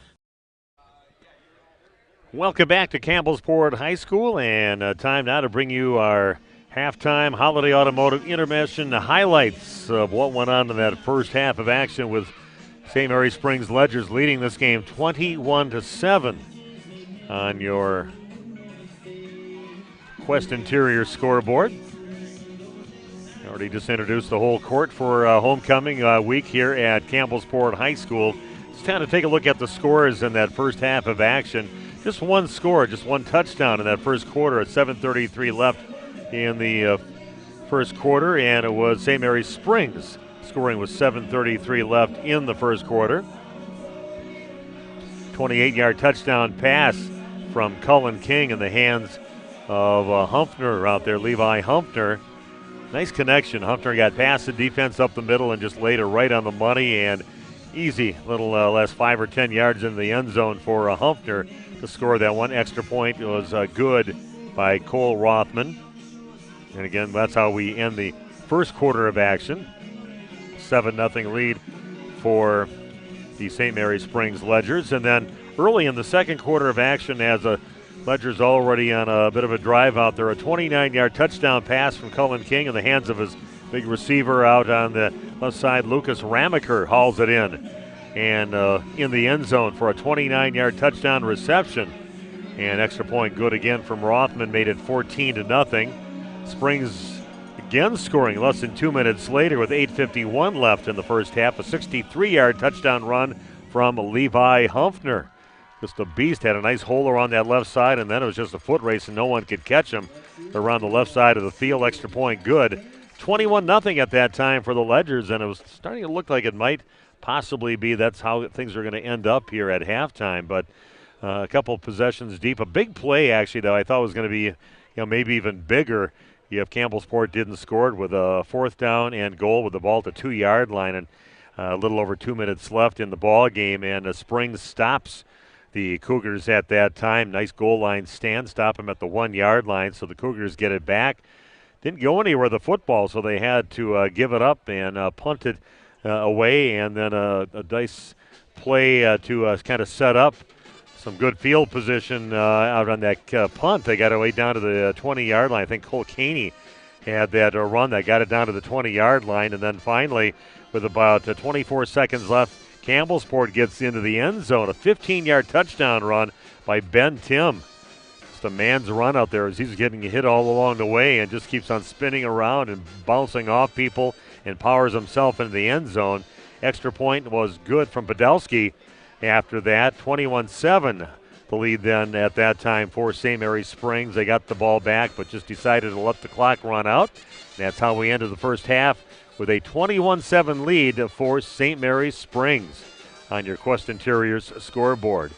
Welcome back to Campbellsport High School, and time now to bring you our halftime holiday automotive intermission, the highlights of what went on in that first half of action with St. Mary Springs Ledgers leading this game 21-7 on your Quest Interior scoreboard. Already just introduced the whole court for homecoming week here at Campbellsport High School. It's time to take a look at the scores in that first half of action. Just one score, just one touchdown in that first quarter at 7:33 left in the first quarter, and it was St. Mary's Springs scoring with 7:33 left in the first quarter. 28-yard touchdown pass from Cullen King in the hands of Humpner out there, Levi Humpner. Nice connection. Humpner got past the defense up the middle and just laid it right on the money, and easy little last 5 or 10 yards in the end zone for Humpner to score that one. Extra point was good by Cole Rothman. And again, that's how we end the first quarter of action. 7-0 lead for the St. Mary Springs Ledgers. And then early in the second quarter of action, as the Ledgers already on a bit of a drive out there, a 29-yard touchdown pass from Cullen King in the hands of his big receiver out on the left side. Lucas Ramaker hauls it in and in the end zone for a 29-yard touchdown reception. And extra point good again from Rothman, made it 14-0. Springs again scoring less than 2 minutes later with 8:51 left in the first half. A 63-yard touchdown run from Levi Humpner. Just a beast, had a nice holer on that left side, and then it was just a foot race and no one could catch him around the left side of the field. Extra point good. 21-0 at that time for the Ledgers, and it was starting to look like it might possibly be that's how things are going to end up here at halftime. But a couple of possessions deep. A big play, actually, that I thought was going to be maybe even bigger. You have Campbellsport didn't score it with a 4th down and goal with the ball at the 2-yard line, and a little over 2 minutes left in the ball game, and Springs stops the Cougars at that time. Nice goal line stand, stop them at the 1-yard line, so the Cougars get it back. Didn't go anywhere the football, so they had to give it up and punt it away, and then a nice play to kind of set up some good field position out on that punt. They got it way down to the 20-yard line. I think Cole Caney had that run that got it down to the 20-yard line, and then finally, with about 24 seconds left, Campbellsport gets into the end zone. A 15-yard touchdown run by Ben Tim. Just a man's run out there as he's getting hit all along the way and just keeps on spinning around and bouncing off people and powers himself into the end zone. Extra point was good from Podolsky. After that, 21-7 the lead then at that time for St. Mary's Springs. They got the ball back but just decided to let the clock run out. That's how we ended the first half, with a 21-7 lead for St. Mary's Springs on your Quest Interiors scoreboard.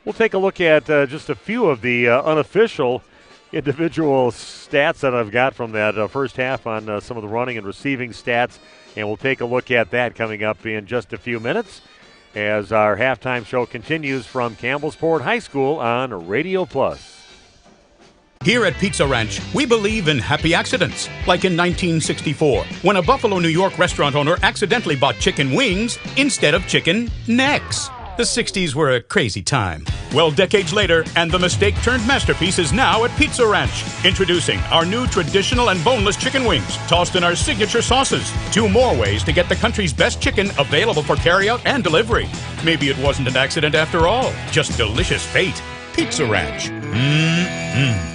We'll take a look at just a few of the unofficial individual stats that I've got from that first half on some of the running and receiving stats, and we'll take a look at that coming up in just a few minutes as our halftime show continues from Campbellsport High School on Radio Plus. Here at Pizza Ranch, we believe in happy accidents, like in 1964, when a Buffalo, New York restaurant owner accidentally bought chicken wings instead of chicken necks. The 60s were a crazy time. Well, decades later, and the mistake turned masterpiece is now at Pizza Ranch. Introducing our new traditional and boneless chicken wings, tossed in our signature sauces. 2 more ways to get the country's best chicken available for carryout and delivery. Maybe it wasn't an accident after all, just delicious fate. Pizza Ranch. Mmm.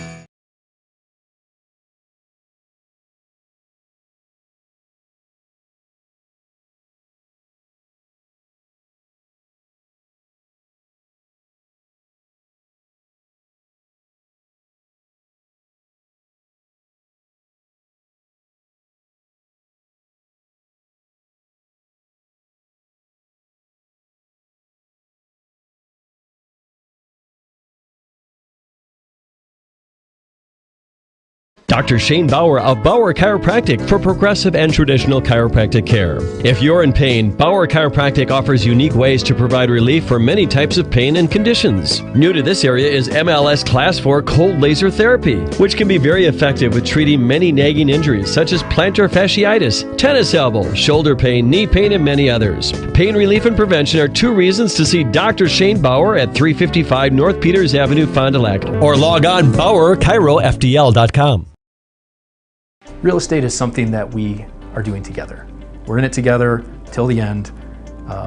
Dr. Shane Bauer of Bauer Chiropractic for progressive and traditional chiropractic care. If you're in pain, Bauer Chiropractic offers unique ways to provide relief for many types of pain and conditions. New to this area is MLS Class 4 cold laser therapy, which can be very effective with treating many nagging injuries such as plantar fasciitis, tennis elbow, shoulder pain, knee pain, and many others. Pain relief and prevention are 2 reasons to see Dr. Shane Bauer at 355 North Peters Avenue, Fond du Lac, or log on BauerChiroFDL.com. Real estate is something that we are doing together. We're in it together till the end.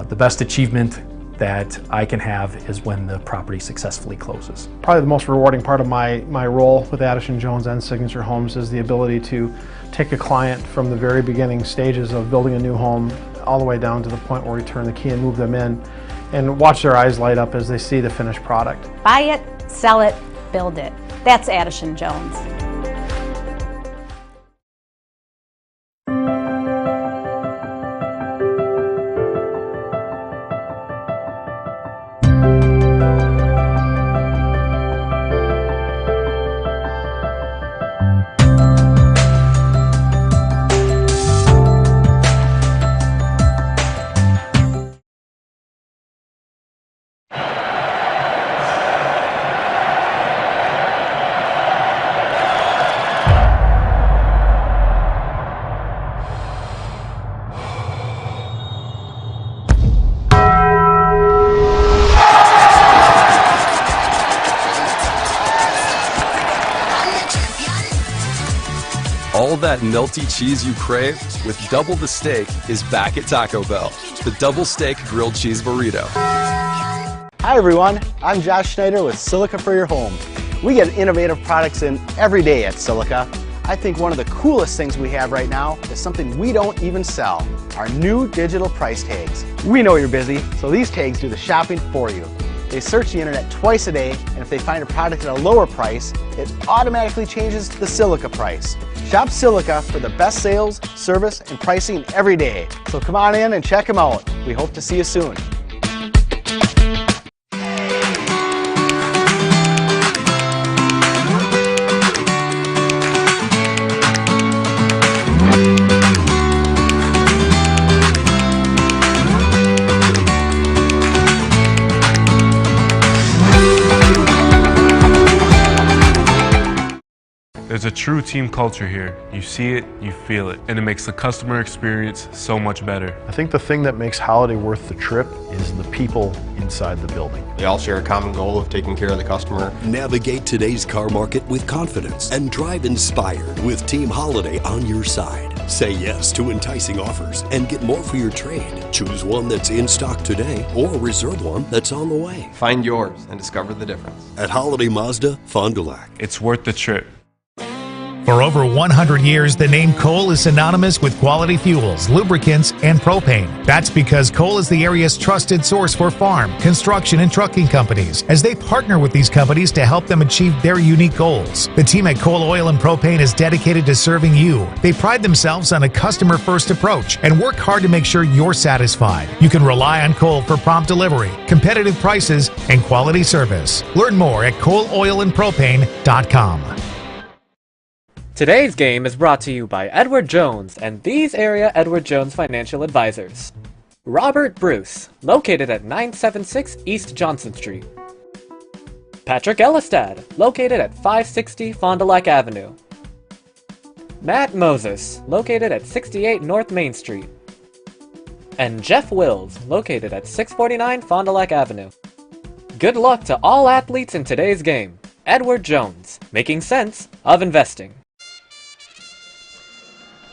The best achievement that I can have is when the property successfully closes. Probably the most rewarding part of my role with Addison Jones and Signature Homes is the ability to take a client from the very beginning stages of building a new home all the way down to the point where we turn the key and move them in and watch their eyes light up as they see the finished product. Buy it, sell it, build it. That's Addison Jones. All that melty cheese you crave with double the steak is back at Taco Bell. The double steak grilled cheese burrito. Hi everyone, I'm Josh Schneider with Silica for Your Home. We get innovative products in every day at Silica. I think one of the coolest things we have right now is something we don't even sell, our new digital price tags. We know you're busy, so these tags do the shopping for you. They search the internet twice a day, and if they find a product at a lower price, it automatically changes the Silica price. Shop Silica for the best sales, service, and pricing every day. So come on in and check them out. We hope to see you soon. There's a true team culture here. You see it, you feel it, and it makes the customer experience so much better. I think the thing that makes Holiday worth the trip is the people inside the building. They all share a common goal of taking care of the customer. Navigate today's car market with confidence and drive inspired with Team Holiday on your side. Say yes to enticing offers and get more for your trade. Choose one that's in stock today or reserve one that's on the way. Find yours and discover the difference. At Holiday Mazda, Fond du Lac. It's worth the trip. For over 100 years, the name Cole is synonymous with quality fuels, lubricants, and propane. That's because Cole is the area's trusted source for farm, construction, and trucking companies, as they partner with these companies to help them achieve their unique goals. The team at Cole Oil and Propane is dedicated to serving you. They pride themselves on a customer-first approach and work hard to make sure you're satisfied. You can rely on Cole for prompt delivery, competitive prices, and quality service. Learn more at ColeOilAndPropane.com. Today's game is brought to you by Edward Jones and these area Edward Jones financial advisors. Robert Bruce, located at 976 East Johnson Street. Patrick Elistad, located at 560 Fond du Lac Avenue. Matt Moses, located at 68 North Main Street. And Jeff Wills, located at 649 Fond du Lac Avenue. Good luck to all athletes in today's game. Edward Jones, making sense of investing.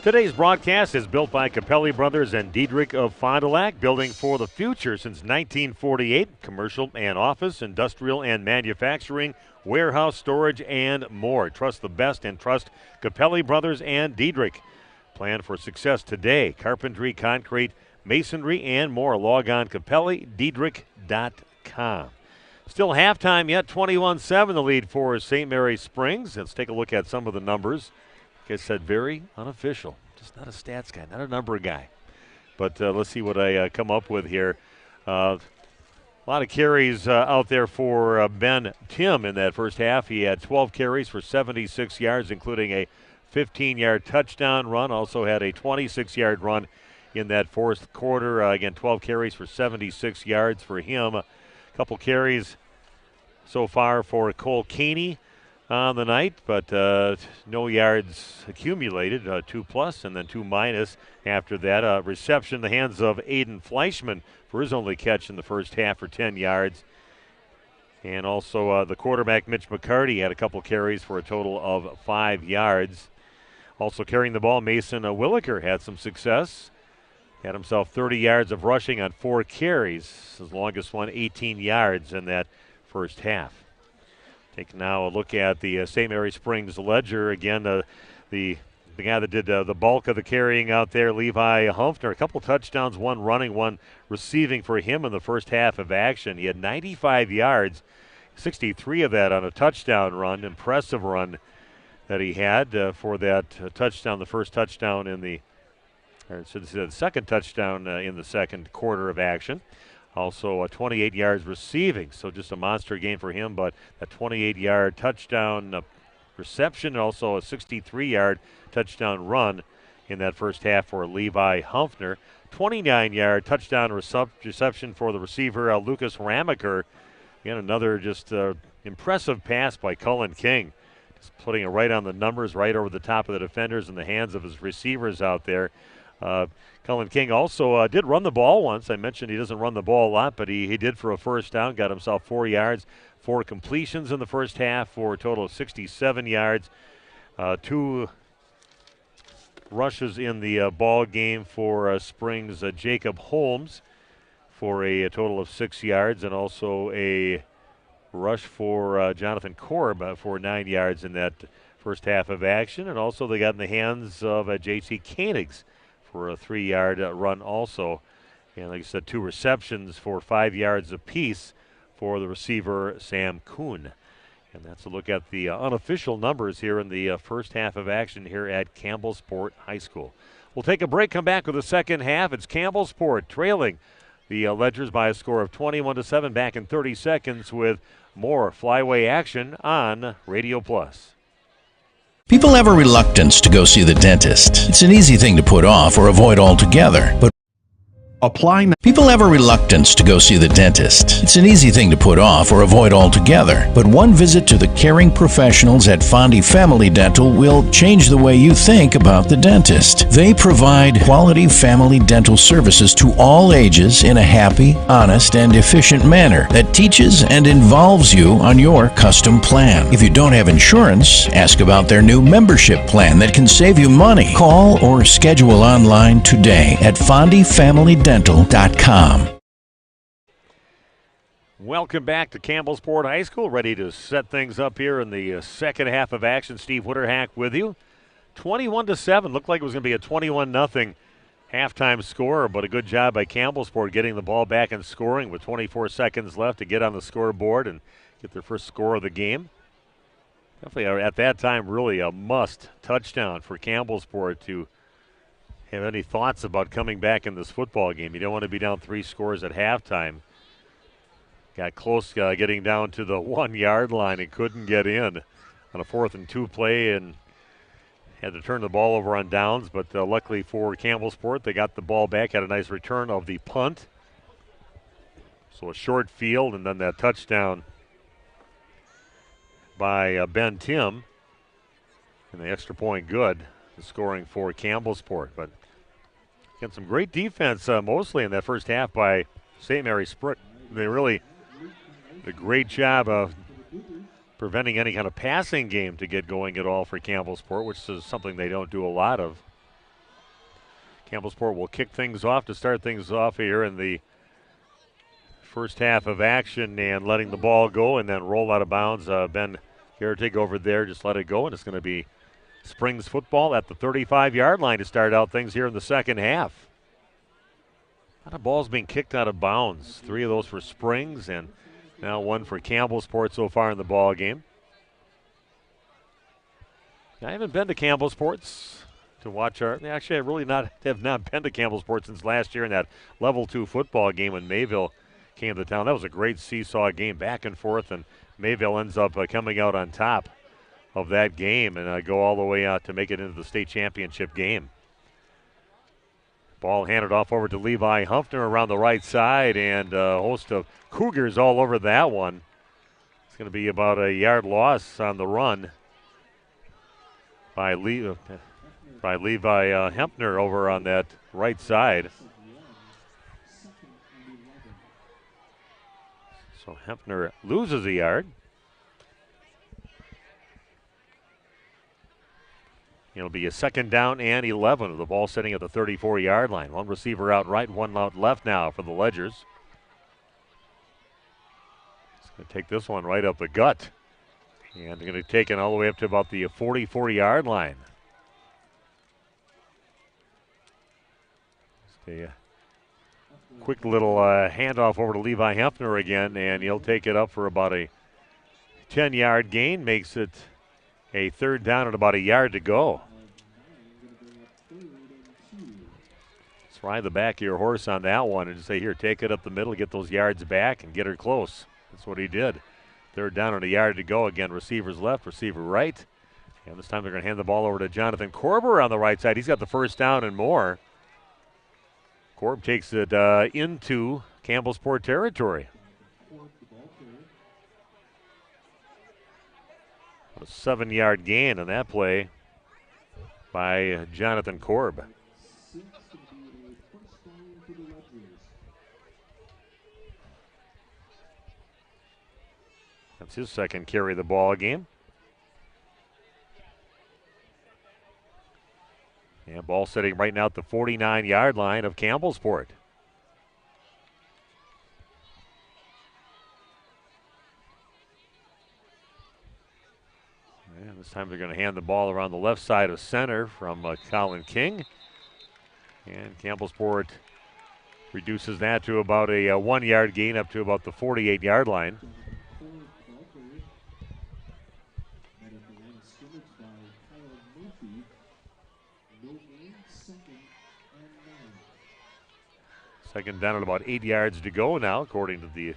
Today's broadcast is built by Capelli Brothers and Diedrich of Fond du Lac, building for the future since 1948. Commercial and office, industrial and manufacturing, warehouse, storage, and more. Trust the best and trust Capelli Brothers and Diedrich. Plan for success today. Carpentry, concrete, masonry, and more. Log on CapelliDiedrich.com. Still halftime yet, 21-7 the lead for St. Mary's Springs. Let's take a look at some of the numbers. Like I said, very unofficial. Just not a stats guy, not a number guy. But let's see what I come up with here. A lot of carries out there for Ben Tim in that first half. He had 12 carries for 76 yards, including a 15-yard touchdown run. Also had a 26-yard run in that fourth quarter. Again, 12 carries for 76 yards for him. A couple carries so far for Cole Caney on the night, but no yards accumulated, 2+ and then 2- after that. Reception in the hands of Aiden Fleischman for his only catch in the first half for 10 yards. And also the quarterback, Mitch McCarty, had a couple carries for a total of 5 yards. Also carrying the ball, Mason Williker had some success. Had himself 30 yards of rushing on 4 carries. His longest one, 18 yards in that first half. Take now a look at the St. Mary Springs ledger. Again, the guy that did the bulk of the carrying out there, Levi Humphrey. A couple touchdowns, one running, one receiving for him in the first half of action. He had 95 yards, 63 of that on a touchdown run. Impressive run that he had for that touchdown, the first touchdown in the second touchdown in the second quarter of action. Also 28 yards receiving, so just a monster game for him, but a 28-yard touchdown reception, and also a 63-yard touchdown run in that first half for Levi Humphrey. 29-yard touchdown reception for the receiver, Lucas Ramaker. Again, another just impressive pass by Cullen King. Just putting it right on the numbers, right over the top of the defenders in the hands of his receivers out there. Cullen King also did run the ball once. I mentioned he doesn't run the ball a lot, but he did for a first down, got himself 4 yards, 4 completions in the first half for a total of 67 yards. 2 rushes in the ball game for Springs. Jacob Holmes for a total of 6 yards, and also a rush for Jonathan Korb for 9 yards in that first half of action. And also they got in the hands of J.C. Koenigs for a 3-yard run also. And like I said, 2 receptions for 5 yards apiece for the receiver, Sam Kuhn. And that's a look at the unofficial numbers here in the first half of action here at Campbellsport High School. We'll take a break, come back with the second half. It's Campbellsport trailing the Ledgers by a score of 21-7. Back in 30 seconds with more flyway action on Radio Plus. People have a reluctance to go see the dentist. It's an easy thing to put off or avoid altogether, but Applying People have a reluctance to go see the dentist. It's an easy thing to put off or avoid altogether. But one visit to the caring professionals at Fondi Family Dental will change the way you think about the dentist. They provide quality family dental services to all ages in a happy, honest, and efficient manner that teaches and involves you on your custom plan. If you don't have insurance, ask about their new membership plan that can save you money. Call or schedule online today at FondiFamilyDental.com. Welcome back to Campbellsport High School. Ready to set things up here in the second half of action. Steve Witterhack with you. 21-7. Looked like it was going to be a 21-0 halftime score, but a good job by Campbellsport getting the ball back and scoring with 24 seconds left to get on the scoreboard and get their first score of the game. Definitely at that time really a must touchdown for Campbellsport to have any thoughts about coming back in this football game. You don't want to be down 3 scores at halftime. Got close getting down to the 1 yard line and couldn't get in on a 4th and 2 play and had to turn the ball over on downs. But luckily for Campbellsport, they got the ball back, had a nice return of the punt. So a short field and then that touchdown by Ben Tim. And the extra point good, the scoring for Campbellsport. But again, some great defense mostly in that first half by St. Mary's Spring. They really did a great job of preventing any kind of passing game to get going at all for Campbellsport, which is something they don't do a lot of. Campbellsport will kick things off to start things off here in the first half of action and letting the ball go and then roll out of bounds. Ben Garritig over there just let it go, and it's going to be Springs football at the 35-yard line to start out things here in the second half. A lot of balls being kicked out of bounds. 3 of those for Springs and now 1 for Campbellsport so far in the ball game. I haven't been to Campbellsports to watch actually I really have not been to Campbellsport since last year in that level 2 football game when Mayville came to town. That was a great seesaw game back and forth, and Mayville ends up coming out on top of that game and go all the way out to make it into the state championship game. Ball handed off over to Levi Humpner around the right side, and a host of Cougars all over that one. It's going to be about a yard loss on the run by Levi Humpner over on that right side. So Humpner loses a yard. It'll be a 2nd down and 11 with the ball sitting at the 34-yard line. 1 receiver out right, 1 out left now for the Ledgers. It's going to take this one right up the gut. And they're going to take it all the way up to about the 44-yard line. Just a quick little handoff over to Levi Hempner again, and he'll take it up for about a 10-yard gain. Makes it a 3rd down and about a yard to go. Just ride the back of your horse on that one and just say, here, take it up the middle, get those yards back, and get her close. That's what he did. 3rd down and a yard to go. Again, receivers left, receiver right. And this time they're going to hand the ball over to Jonathan Korber on the right side. He's got the 1st down and more. Korb takes it into Campbellsport territory. A 7-yard gain on that play by Jonathan Korb. That's his 2nd carry of the ball game. And ball sitting right now at the 49-yard line of Campbellsport. And this time they're going to hand the ball around the left side of center from Colin King. And Campbellsport reduces that to about a 1-yard gain up to about the 48-yard line. Second down and about 8 yards to go now, according to the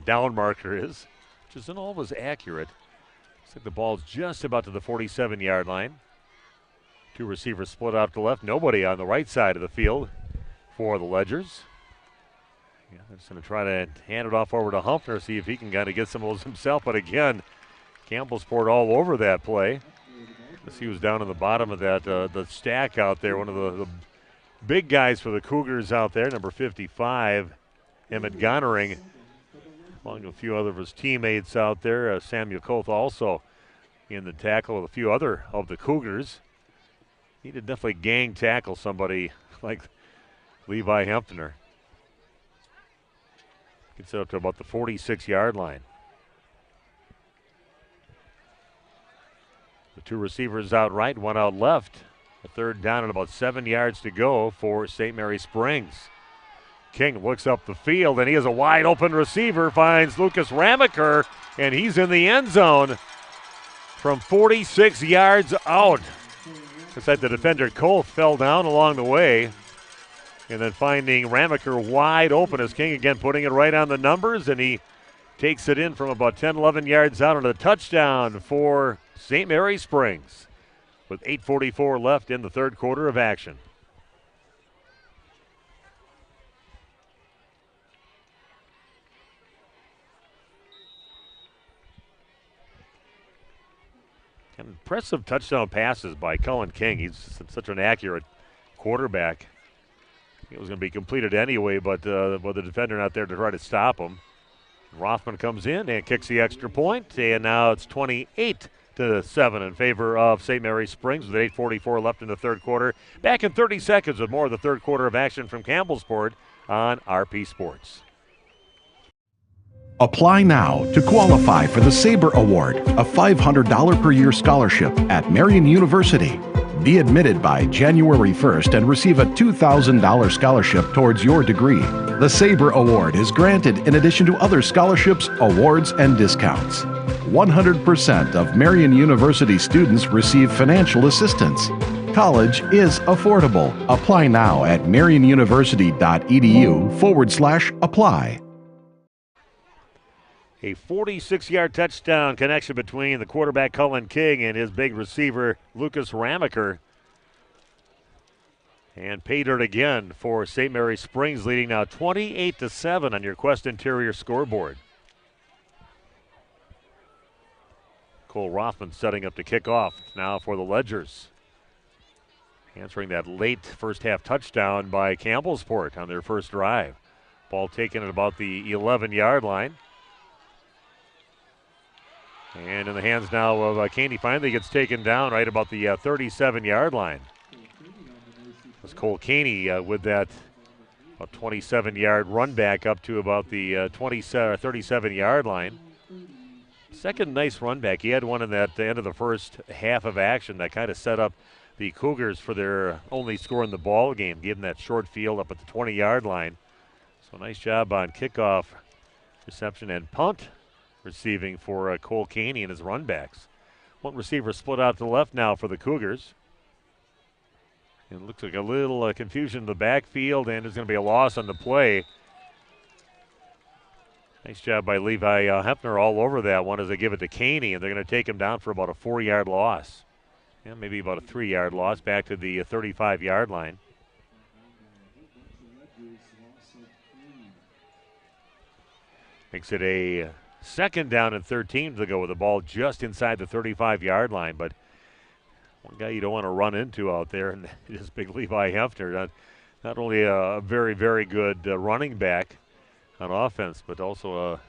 down marker is, which isn't always accurate. Looks like the ball's just about to the 47-yard line. 2 receivers split out to left. Nobody on the right side of the field for the Ledgers. Yeah, they're just going to try to hand it off over to Humpner, see if he can kind of get some of those himself. But again, Campbellsport all over that play. He was down in the bottom of that the stack out there, one of the big guys for the Cougars out there, number 55, Emmett Gonering, along with a few other of his teammates out there. Samuel Koth also in the tackle with a few other of the Cougars. He did definitely gang tackle somebody like Levi Hempner. Gets it up to about the 46-yard line. The two receivers out right, one out left. A third down and about 7 yards to go for St. Mary Springs. King looks up the field, and he has a wide open receiver, finds Lucas Ramaker, and he's in the end zone from 46 yards out. Looks like the defender Cole fell down along the way. And then finding Ramaker wide open as King again putting it right on the numbers, and he takes it in from about 10, 11 yards out on a touchdown for St. Mary Springs with 8:44 left in the third quarter of action. Impressive touchdown passes by Cullen King. He's such an accurate quarterback. It was going to be completed anyway, but with the defender not there to try to stop him. Rothman comes in and kicks the extra point, and now it's 28-7 in favor of St. Mary Springs with 8:44 left in the third quarter. Back in 30 seconds with more of the third quarter of action from Campbellsport on RP Sports. Apply now to qualify for the Sabre Award, a $500 per year scholarship at Marian University. Be admitted by January 1st and receive a $2,000 scholarship towards your degree. The Sabre Award is granted in addition to other scholarships, awards, and discounts. 100% of Marian University students receive financial assistance. College is affordable. Apply now at marianuniversity.edu/apply. A 46-yard touchdown connection between the quarterback Cullen King and his big receiver Lucas Ramaker. And pay dirt again for St. Mary Springs, leading now 28-7 on your Quest Interior scoreboard. Cole Rothman setting up to kick off now for the Ledgers. Answering that late first half touchdown by Campbellsport on their first drive. Ball taken at about the 11-yard line. And in the hands now of Caney, finally gets taken down right about the 37-yard line. It was Cole Caney with that about 27-yard run back up to about the 37-yard line. Second nice run back. He had one in that end of the first half of action that kind of set up the Cougars for their only score in the ball game, gave them that short field up at the 20-yard line. So nice job on kickoff, reception, and punt receiving for Cole Caney and his run backs. One receiver split out to the left now for the Cougars. And it looks like a little confusion in the backfield, and there's going to be a loss on the play. Nice job by Levi Hempner all over that one as they give it to Caney, and they're going to take him down for about a 4-yard loss. Yeah, maybe about a 3-yard loss back to the 35-yard line. Makes it a second down and 13 to go with the ball just inside the 35-yard line. But one guy you don't want to run into out there, and this big Levi Hempner. Not only a very, very good running back on offense, but also a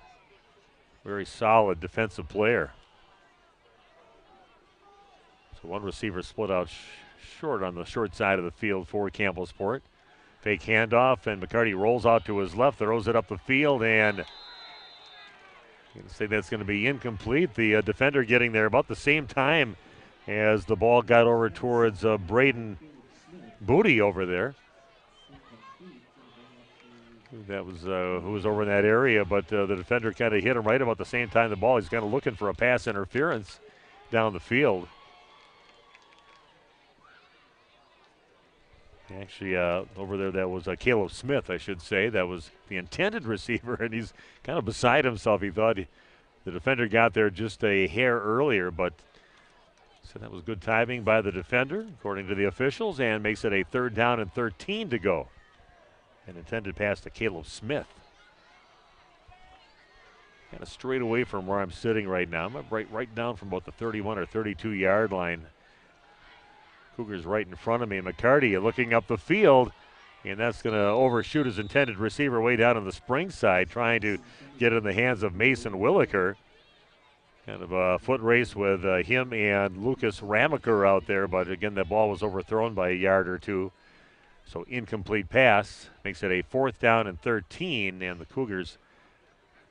very solid defensive player. So one receiver split out short on the short side of the field for Campbellsport. Fake handoff, and McCarty rolls out to his left, throws it up the field, and I'm going to say that's going to be incomplete. The defender getting there about the same time as the ball got over towards Braden Booty over there. That was who was over in that area, but the defender kind of hit him right about the same time the ball. He's kind of looking for a pass interference down the field. Actually, over there, that was Caleb Smith, I should say. That was the intended receiver, and he's kind of beside himself. He thought the defender got there just a hair earlier, but so that was good timing by the defender, according to the officials, and makes it a third down and 13 to go. An intended pass to Caleb Smith. Kind of straight away from where I'm sitting right now. I'm right down from about the 31 or 32 yard line. Cougars right in front of me. McCarty looking up the field, and that's going to overshoot his intended receiver way down on the spring side, trying to get in the hands of Mason Williker. Kind of a foot race with him and Lucas Ramaker out there, but again, that ball was overthrown by a yard or two. So incomplete pass makes it a 4th down and 13, and the Cougars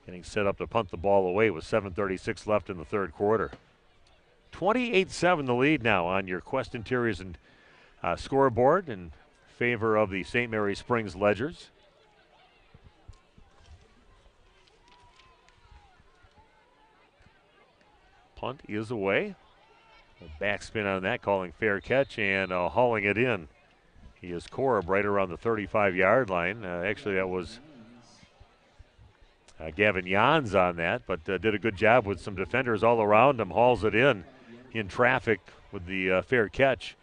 getting set up to punt the ball away with 7:36 left in the third quarter. 28-7 the lead now on your Quest Interiors and scoreboard in favor of the St. Mary Springs Ledgers. Punt is away. A backspin on that, calling fair catch and hauling it in. He is Korb right around the 35-yard line. Actually, that was Gavin Jans on that, but did a good job with some defenders all around him. Hauls it in traffic with the fair catch.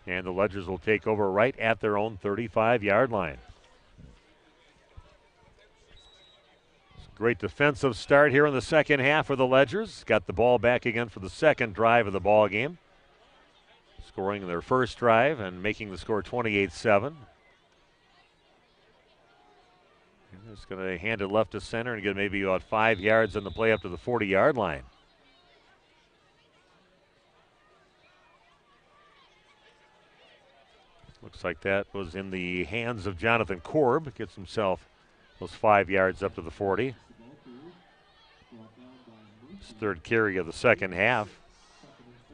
And the Ledgers will take over right at their own 35-yard line. Great defensive start here in the second half for the Ledgers. Got the ball back again for the second drive of the ball game. Scoring their first drive and making the score 28-7. Just going to hand it left to center and get maybe about 5 yards on the play up to the 40-yard line. Looks like that was in the hands of Jonathan Korb. Gets himself those 5 yards up to the 40. His third carry of the second half.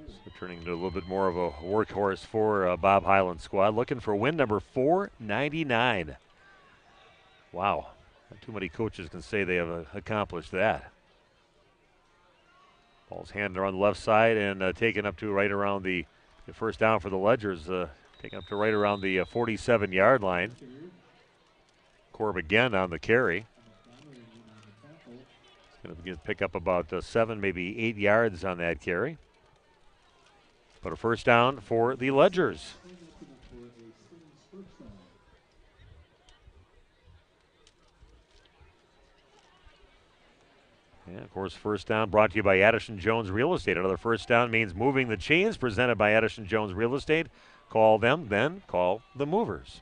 So turning into a little bit more of a workhorse for Bob Highland's squad. Looking for win number 499. Wow. Not too many coaches can say they have accomplished that. Ball's handed on the left side and taken up to right around the first down for the Ledgers. Taken up to right around the 47-yard line. Korb again on the carry. He's going to pick up about 7, maybe 8 yards on that carry. But a first down for the Ledgers. Yeah, of course, first down brought to you by Addison Jones Real Estate. Another first down means moving the chains, presented by Addison Jones Real Estate. Call them, then call the movers.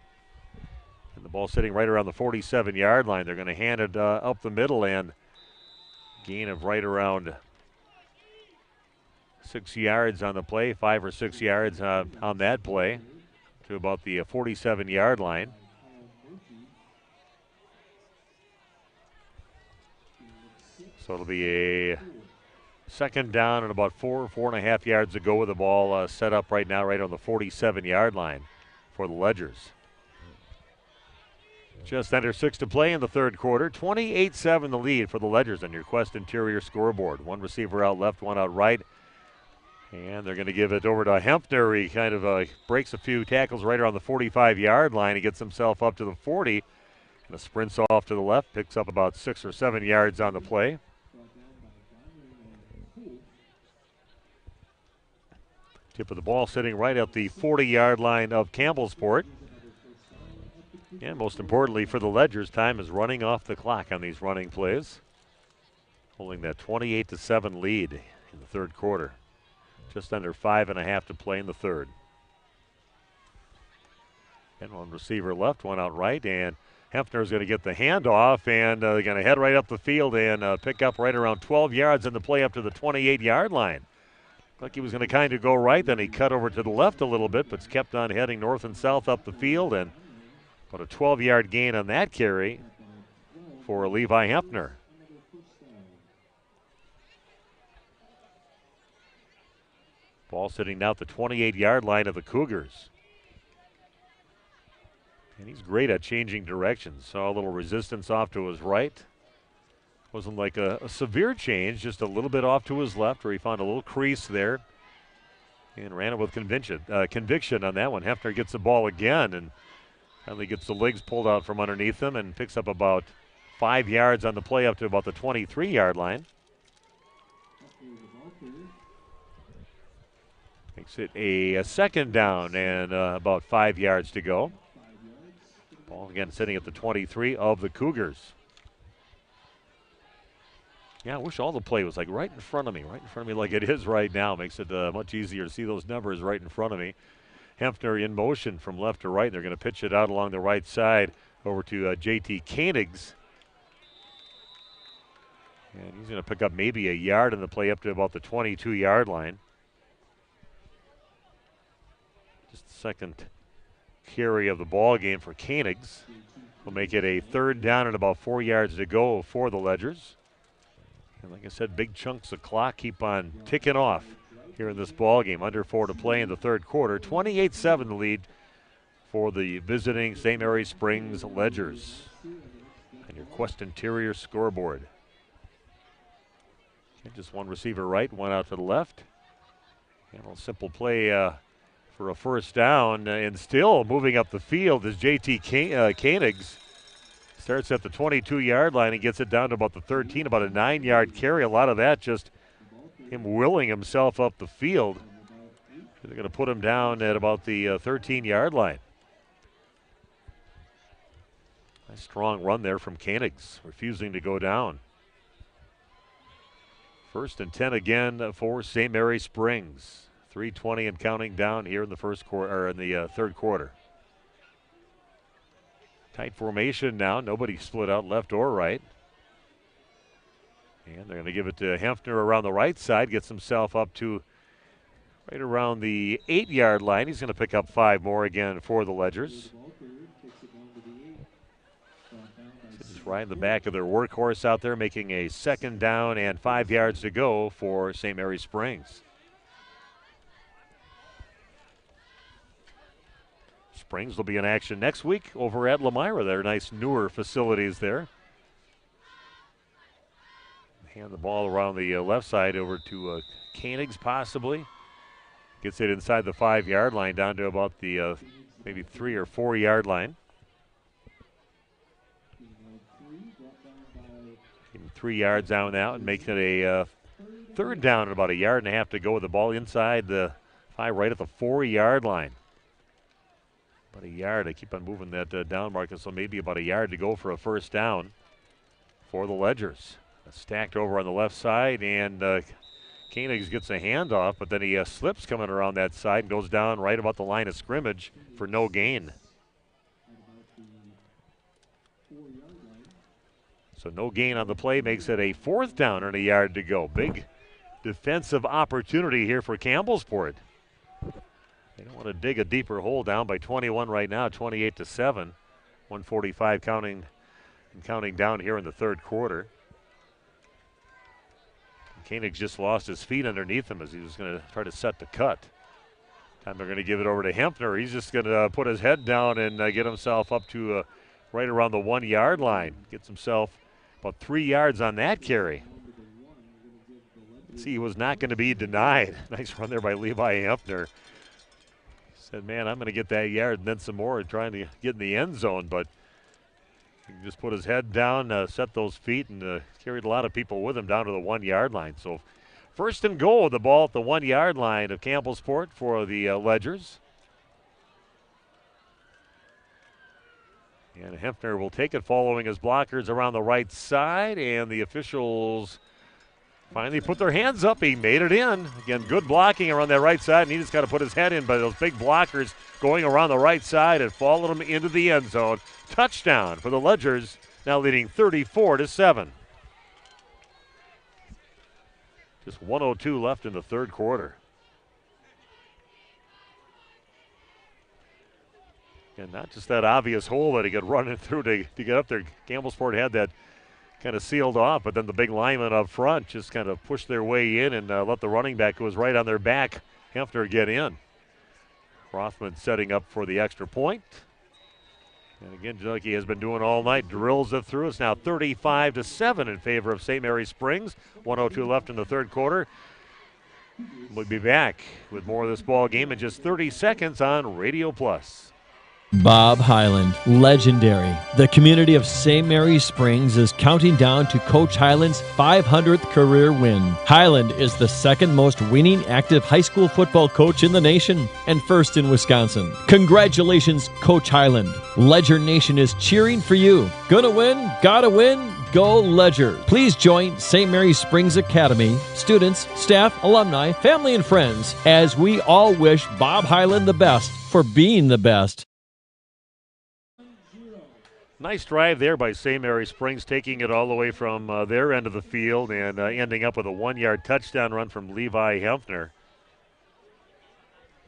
And the ball sitting right around the 47-yard line. They're going to hand it up the middle, and gain of right around 6 yards on the play, 5 or 6 yards on that play to about the 47-yard line. So it'll be a second down and about 4.5 yards to go with the ball set up right now right on the 47-yard line for the Ledgers. Just under 6 to play in the third quarter. 28-7 the lead for the Ledgers on your Quest Interior scoreboard. One receiver out left, one out right. And they're going to give it over to Hempner. He kind of breaks a few tackles right around the 45-yard line. He gets himself up to the 40. And sprints off to the left, picks up about 6 or 7 yards on the play. Tip of the ball sitting right at the 40-yard line of Campbellsport. And most importantly for the Ledgers, time is running off the clock on these running plays. Holding that 28-7 lead in the third quarter. Just under 5.5 to play in the third. And one receiver left, one out right, and Hempner's going to get the handoff, and they're going to head right up the field and pick up right around 12 yards in the play up to the 28-yard line. Like he was going to kind of go right, then he cut over to the left a little bit, but kept on heading north and south up the field, and about a 12-yard gain on that carry for Levi Hempner. Ball sitting now at the 28-yard line of the Cougars. And he's great at changing directions. Saw a little resistance off to his right. Wasn't like a severe change, just a little bit off to his left where he found a little crease there. And ran it with conviction on that one. Hempner gets the ball again and finally gets the legs pulled out from underneath him and picks up about 5 yards on the play up to about the 23-yard line. Makes it a second down and about 5 yards to go. Ball again sitting at the 23 of the Cougars. Yeah, I wish all the play was like right in front of me like it is right now. Makes it much easier to see those numbers right in front of me. Hempner in motion from left to right. They're going to pitch it out along the right side over to JT Koenigs. And he's going to pick up maybe a yard in the play up to about the 22-yard line. Just the second carry of the ball game for Koenigs. Will make it a third down and about 4 yards to go for the Ledgers. And like I said, big chunks of clock keep on ticking off here in this ball game. Under 4 to play in the third quarter. 28-7 the lead for the visiting St. Mary Springs Ledgers. And your Quest Interior scoreboard. Okay, just one receiver right, one out to the left. And a simple play for a first down. And still moving up the field is JT Koenigs. Starts at the 22-yard line and gets it down to about the 13, about a 9-yard carry. A lot of that just him willing himself up the field. They're going to put him down at about the 13-yard line. Nice strong run there from Koenigs, refusing to go down. First and 10 again for St. Mary Springs. 3:20 and counting down here in the first quarter, or in the third quarter. Tight formation now. Nobody split out left or right. And they're going to give it to Hempner around the right side. Gets himself up to right around the 8-yard line. He's going to pick up 5 more again for the Ledgers. Just right in the back of their workhorse out there, making a second down and 5 yards to go for St. Mary Springs. Springs will be in action next week over at Lemira. Their nice newer facilities there. Hand the ball around the left side over to Koenigs possibly. Gets it inside the 5-yard line down to about the maybe 3 or 4 yard line. 3 yards down now and making it a third down and about a yard and a half to go with the ball inside the 5 right at the 4-yard line. About a yard. I keep on moving that down marker, so maybe about a yard to go for a first down for the Ledgers. Stacked over on the left side, and Koenigs gets a handoff, but then he slips coming around that side and goes down right about the line of scrimmage for no gain. So no gain on the play makes it a fourth down and a yard to go. Big defensive opportunity here for Campbellsport. They don't want to dig a deeper hole, down by 21 right now, 28-7. 145 counting down here in the third quarter. Koenigs just lost his feet underneath him as he was going to try to set the cut. Time they're going to give it over to Hempner. He's just going to put his head down and get himself up to right around the 1 yard line. Gets himself about 3 yards on that carry. See, he was not going to be denied. Nice run there by Levi Hempner. Said, man, I'm going to get that yard and then some more, trying to get in the end zone, but he just put his head down, set those feet, and carried a lot of people with him down to the 1 yard line. So first and goal, the ball at the 1 yard line of Campbellsport for the Ledgers. And Hempner will take it following his blockers around the right side, and the officials finally put their hands up. He made it in. Again, good blocking around that right side, and he just got to put his head in, but those big blockers going around the right side and followed him into the end zone. Touchdown for the Ledgers, now leading 34-7. Just 1:02 left in the third quarter. And not just that obvious hole that he could run it through to get up there. Campbellsport had that kind of sealed off, but then the big linemen up front just kind of pushed their way in and let the running back who was right on their back, Hempner, get in. Rothman setting up for the extra point. And again, like he has been doing all night, drills it through. It's now 35-7 in favor of St. Mary Springs. 1:02 left in the third quarter. We'll be back with more of this ball game in just 30 seconds on Radio Plus. Bob Highland, legendary. The community of St. Mary's Springs is counting down to Coach Highland's 500th career win. Highland is the second most winning active high school football coach in the nation and first in Wisconsin. Congratulations, Coach Highland. Ledger Nation is cheering for you. Gonna win, gotta win, go Ledger. Please join St. Mary's Springs Academy, students, staff, alumni, family, and friends as we all wish Bob Highland the best for being the best. Nice drive there by St. Mary Springs, taking it all the way from their end of the field and ending up with a 1-yard touchdown run from Levi Hempner.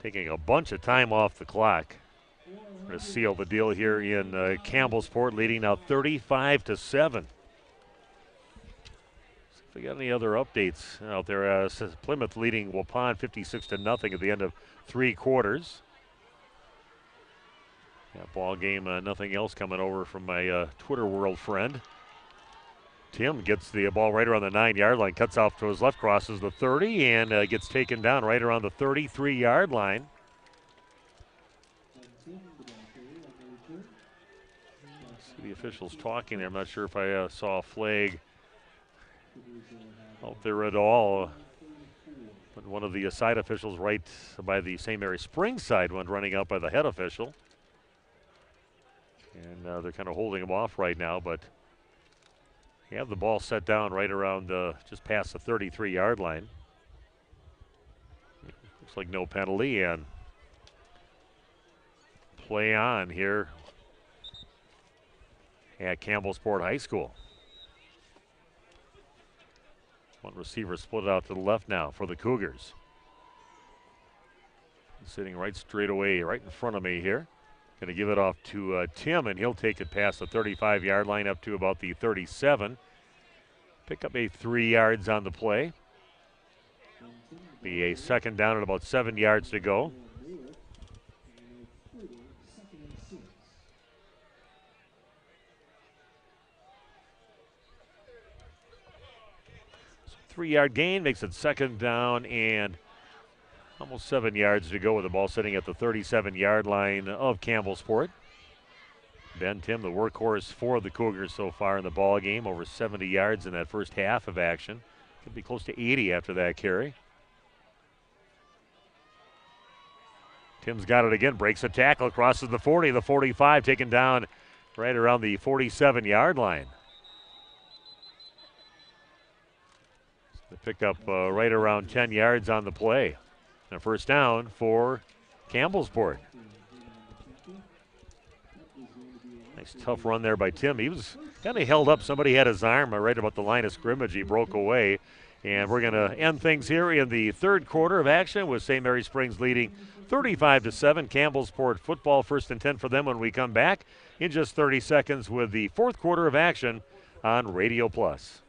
Taking a bunch of time off the clock to seal the deal here in Campbellsport, leading now 35-7. If we got any other updates out there, Plymouth leading Waupun 56-0 at the end of 3 quarters. That ball game, nothing else coming over from my Twitter world friend. Tim gets the ball right around the 9-yard line, cuts off to his left, crosses the 30, and gets taken down right around the 33-yard line. See the officials talking there. I'm not sure if I saw a flag out there at all. But one of the side officials right by the St. Mary Springs side went running out by the head official. And they're kind of holding him off right now, but you have the ball set down right around just past the 33-yard line. Looks like no penalty, and play on here at Campbellsport High School. One receiver split out to the left now for the Cougars. Sitting right straight away, right in front of me here. Going to give it off to Tim, and he'll take it past the 35-yard line up to about the 37. Pick up a 3 yards on the play. Be a second down and about 7 yards to go. So 3-yard gain makes it second down and almost 7 yards to go with the ball sitting at the 37-yard line of Campbellsport. Ben Tim, the workhorse for the Cougars so far in the ball game, over 70 yards in that first half of action. Could be close to 80 after that carry. Tim's got it again, breaks a tackle, crosses the 40, the 45, taken down right around the 47-yard line. They pick up right around 10 yards on the play. A first down for Campbellsport. Nice tough run there by Tim. He was kind of held up. Somebody had his arm right about the line of scrimmage. He broke away. And we're going to end things here in the third quarter of action with St. Mary Springs leading 35-7. Campbellsport football, 1st and 10 for them when we come back in just 30 seconds with the fourth quarter of action on Radio Plus.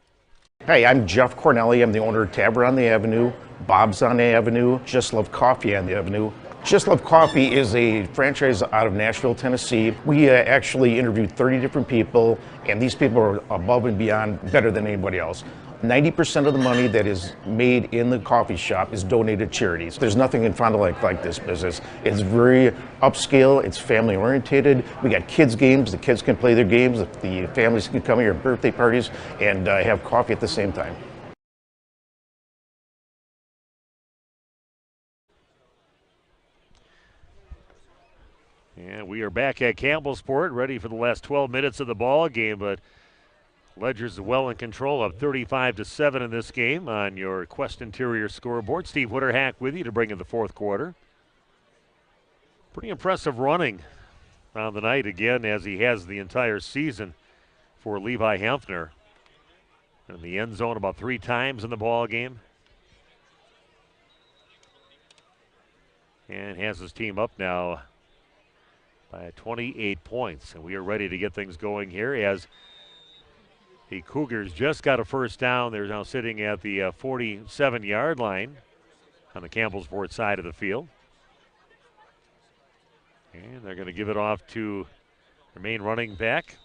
Hey, I'm Jeff Cornelli. I'm the owner of Tavern on the Avenue, Bob's on the Avenue, Just Love Coffee on the Avenue. Just Love Coffee is a franchise out of Nashville, Tennessee. We actually interviewed 30 different people, and these people are above and beyond better than anybody else. 90% of the money that is made in the coffee shop is donated to charities. There's nothing in Fond du Lac like this business. It's very upscale, it's family oriented. We got kids games, the kids can play their games, the families can come here, birthday parties, and have coffee at the same time. And we are back at Campbellsport, ready for the last 12 minutes of the ball game, but Ledger's well in control of 35-7 in this game on your Quest Interior scoreboard. Steve Witterhack with you to bring in the fourth quarter. Pretty impressive running on the night again, as he has the entire season for Levi Hempner. In the end zone about 3 times in the ball game. And has his team up now by 28 points. And we are ready to get things going here as the Cougars just got a first down. They're now sitting at the 47-yard line on the Campbellsport side of the field. And they're going to give it off to their main running back.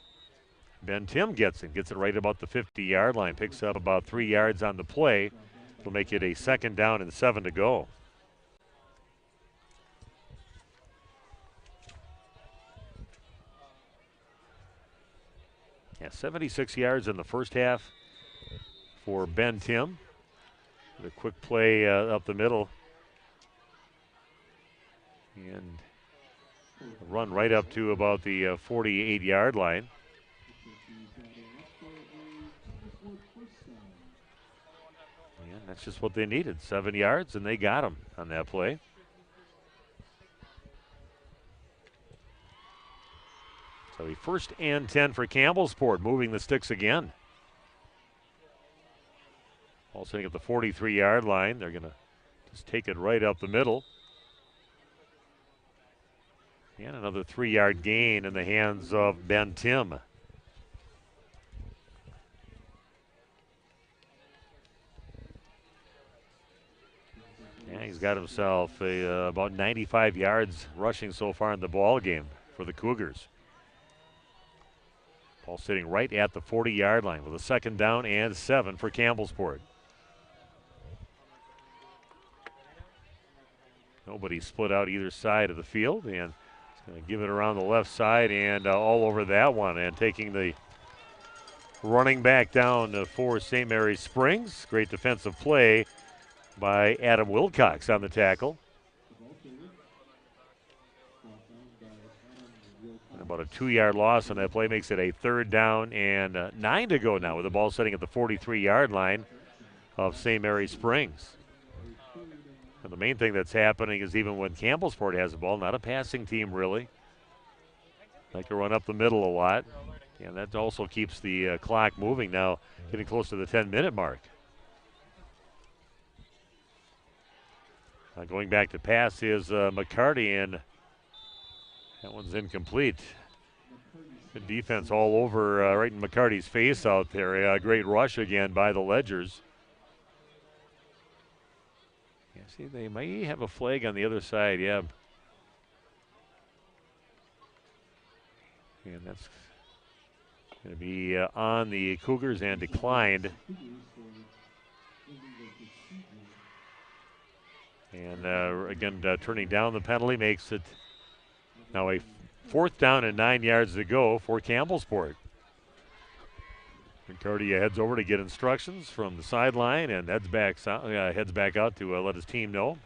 Ben Tim gets it right about the 50-yard line. Picks up about 3 yards on the play. It'll make it a second down and 7 to go. Yeah, 76 yards in the first half for Ben Tim. The quick play up the middle. And a run right up to about the 48-yard line. And that's just what they needed, 7 yards, and they got them on that play. So a 1st and 10 for Campbellsport, moving the sticks again. Ball sitting at the 43-yard line. They're going to just take it right up the middle. And another 3-yard gain in the hands of Ben Tim. Yeah, he's got himself about 95 yards rushing so far in the ball game for the Cougars. Ball sitting right at the 40-yard line with a 2nd down and 7 for Campbellsport. Nobody split out either side of the field, and he's going to give it around the left side and all over that one, and taking the running back down for St. Mary's Springs. Great defensive play by Adam Wilcox on the tackle. And about a 2-yard loss on that play makes it a 3rd down and 9 to go now, with the ball sitting at the 43-yard line of St. Mary's Springs. And the main thing that's happening is even when Campbellsport has the ball, not a passing team really. Like to run up the middle a lot. And that also keeps the clock moving now, getting close to the 10-minute mark. Going back to pass is McCarty, and that one's incomplete. Good defense all over right in McCarty's face out there. A great rush again by the Ledgers. Yeah, see, they may have a flag on the other side, yeah. And that's going to be on the Cougars and declined. And again, turning down the penalty makes it now a 4th down and 9 yards to go for Campbellsport. McCarty heads over to get instructions from the sideline and heads back out to let his team know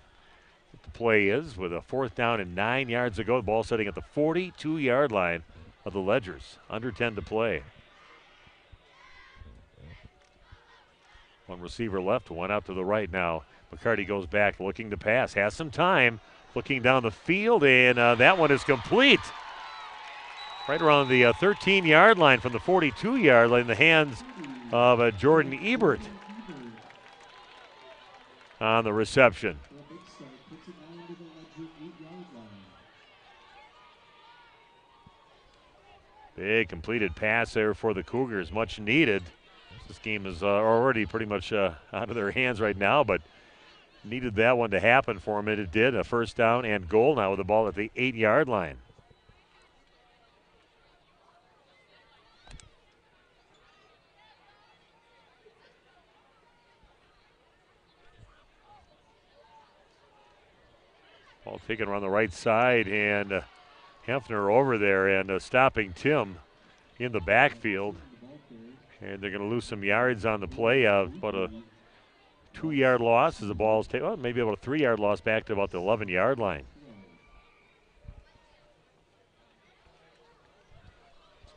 what the play is, with a 4th down and 9 yards to go. The ball sitting at the 42-yard line of the Ledgers. Under 10 to play. One receiver left, one out to the right now. McCarty goes back looking to pass. Has some time, looking down the field, and that one is complete. Right around the 13-yard line from the 42-yard line in the hands of Jordan Ebert on the reception. Big completed pass there for the Cougars, much needed. This game is already pretty much out of their hands right now, but needed that one to happen for them, and it did. A 1st down and goal now with the ball at the 8-yard line. Ball taken around the right side, and Hefner over there and stopping Tim in the backfield. And they're going to lose some yards on the play. About a 2-yard loss as the ball's taken. Well, maybe about a 3-yard loss back to about the 11-yard line.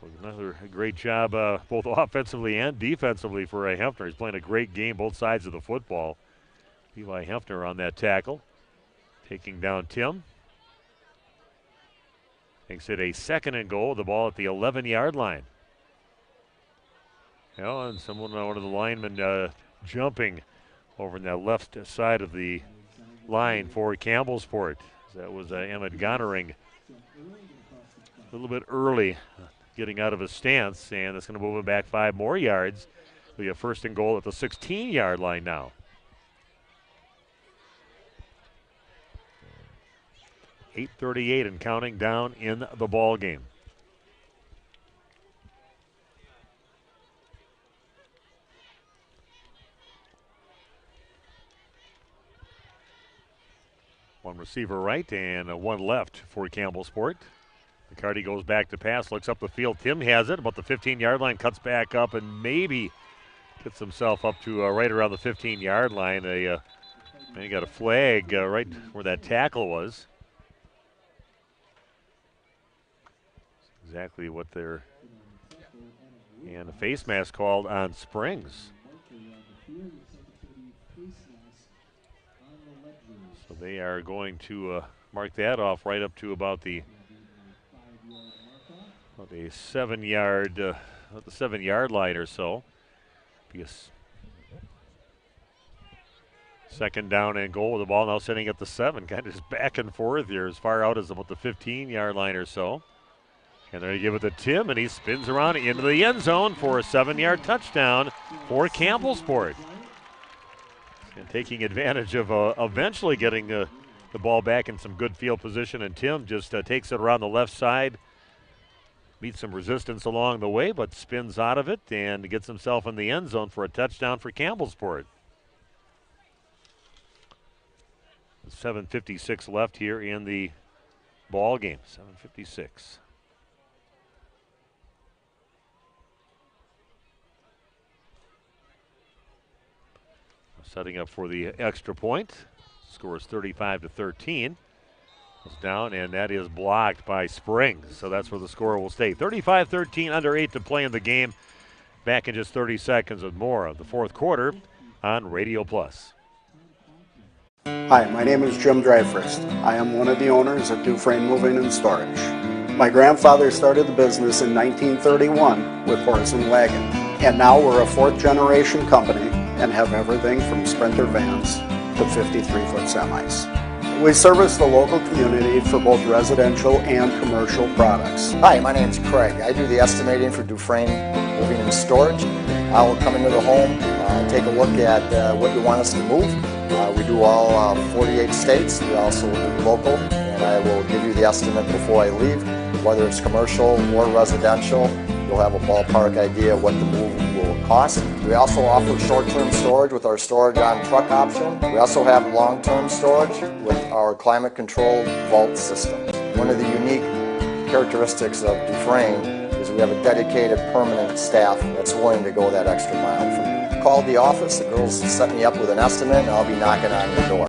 So another great job both offensively and defensively for Hefner. He's playing a great game both sides of the football. Eli Hefner on that tackle, taking down Tim. Makes it a 2nd and goal. The ball at the 11-yard line. Well, and one of the linemen jumping over on that left side of the line for Campbellsport. That was Emmett Gonnering a little bit early, getting out of his stance, and that's going to move him back 5 more yards. It'll be a 1st and goal at the 16-yard line now. .38 and counting down in the ball game. One receiver right and one left for Campbellsport. McCarty goes back to pass, looks up the field. Tim has it about the 15-yard line, cuts back up, and maybe gets himself up to right around the 15-yard line. He got a flag right where that tackle was. Exactly what they're... And a face mask called on Springs. So they are going to mark that off right up to about the 7-yard line or so. Be a second down and goal with the ball now sitting at the 7. Kind of just back and forth here as far out as about the 15-yard line or so. And they're going to give it to Tim, and he spins around into the end zone for a 7-yard touchdown for Campbellsport. And taking advantage of eventually getting the ball back in some good field position, and Tim just takes it around the left side, meets some resistance along the way, but spins out of it and gets himself in the end zone for a touchdown for Campbellsport. 7:56 left here in the ball game. 7:56. Setting up for the extra point. Score is 35-13. It's down, and that is blocked by Springs. So that's where the score will stay. 35-13, under 8 to play in the game. Back in just 30 seconds with more of the fourth quarter on Radio Plus. Hi, my name is Jim Dreyfus. I am one of the owners of Dufresne Moving and Storage. My grandfather started the business in 1931 with horse and wagon, and now we're a fourth-generation company and have everything from Sprinter vans to 53-foot semis. We service the local community for both residential and commercial products. Hi, my name is Craig. I do the estimating for Dufresne Moving and Storage. I will come into the home, take a look at what you want us to move. We do all 48 states. We also do local, and I will give you the estimate before I leave. Whether it's commercial or residential, you'll have a ballpark idea of what the move will cost. We also offer short-term storage with our storage on truck option. We also have long-term storage with our climate-controlled vault system. One of the unique characteristics of Dufresne is we have a dedicated permanent staff that's willing to go that extra mile for you. Call the office, the girls set me up with an estimate, and I'll be knocking on your door.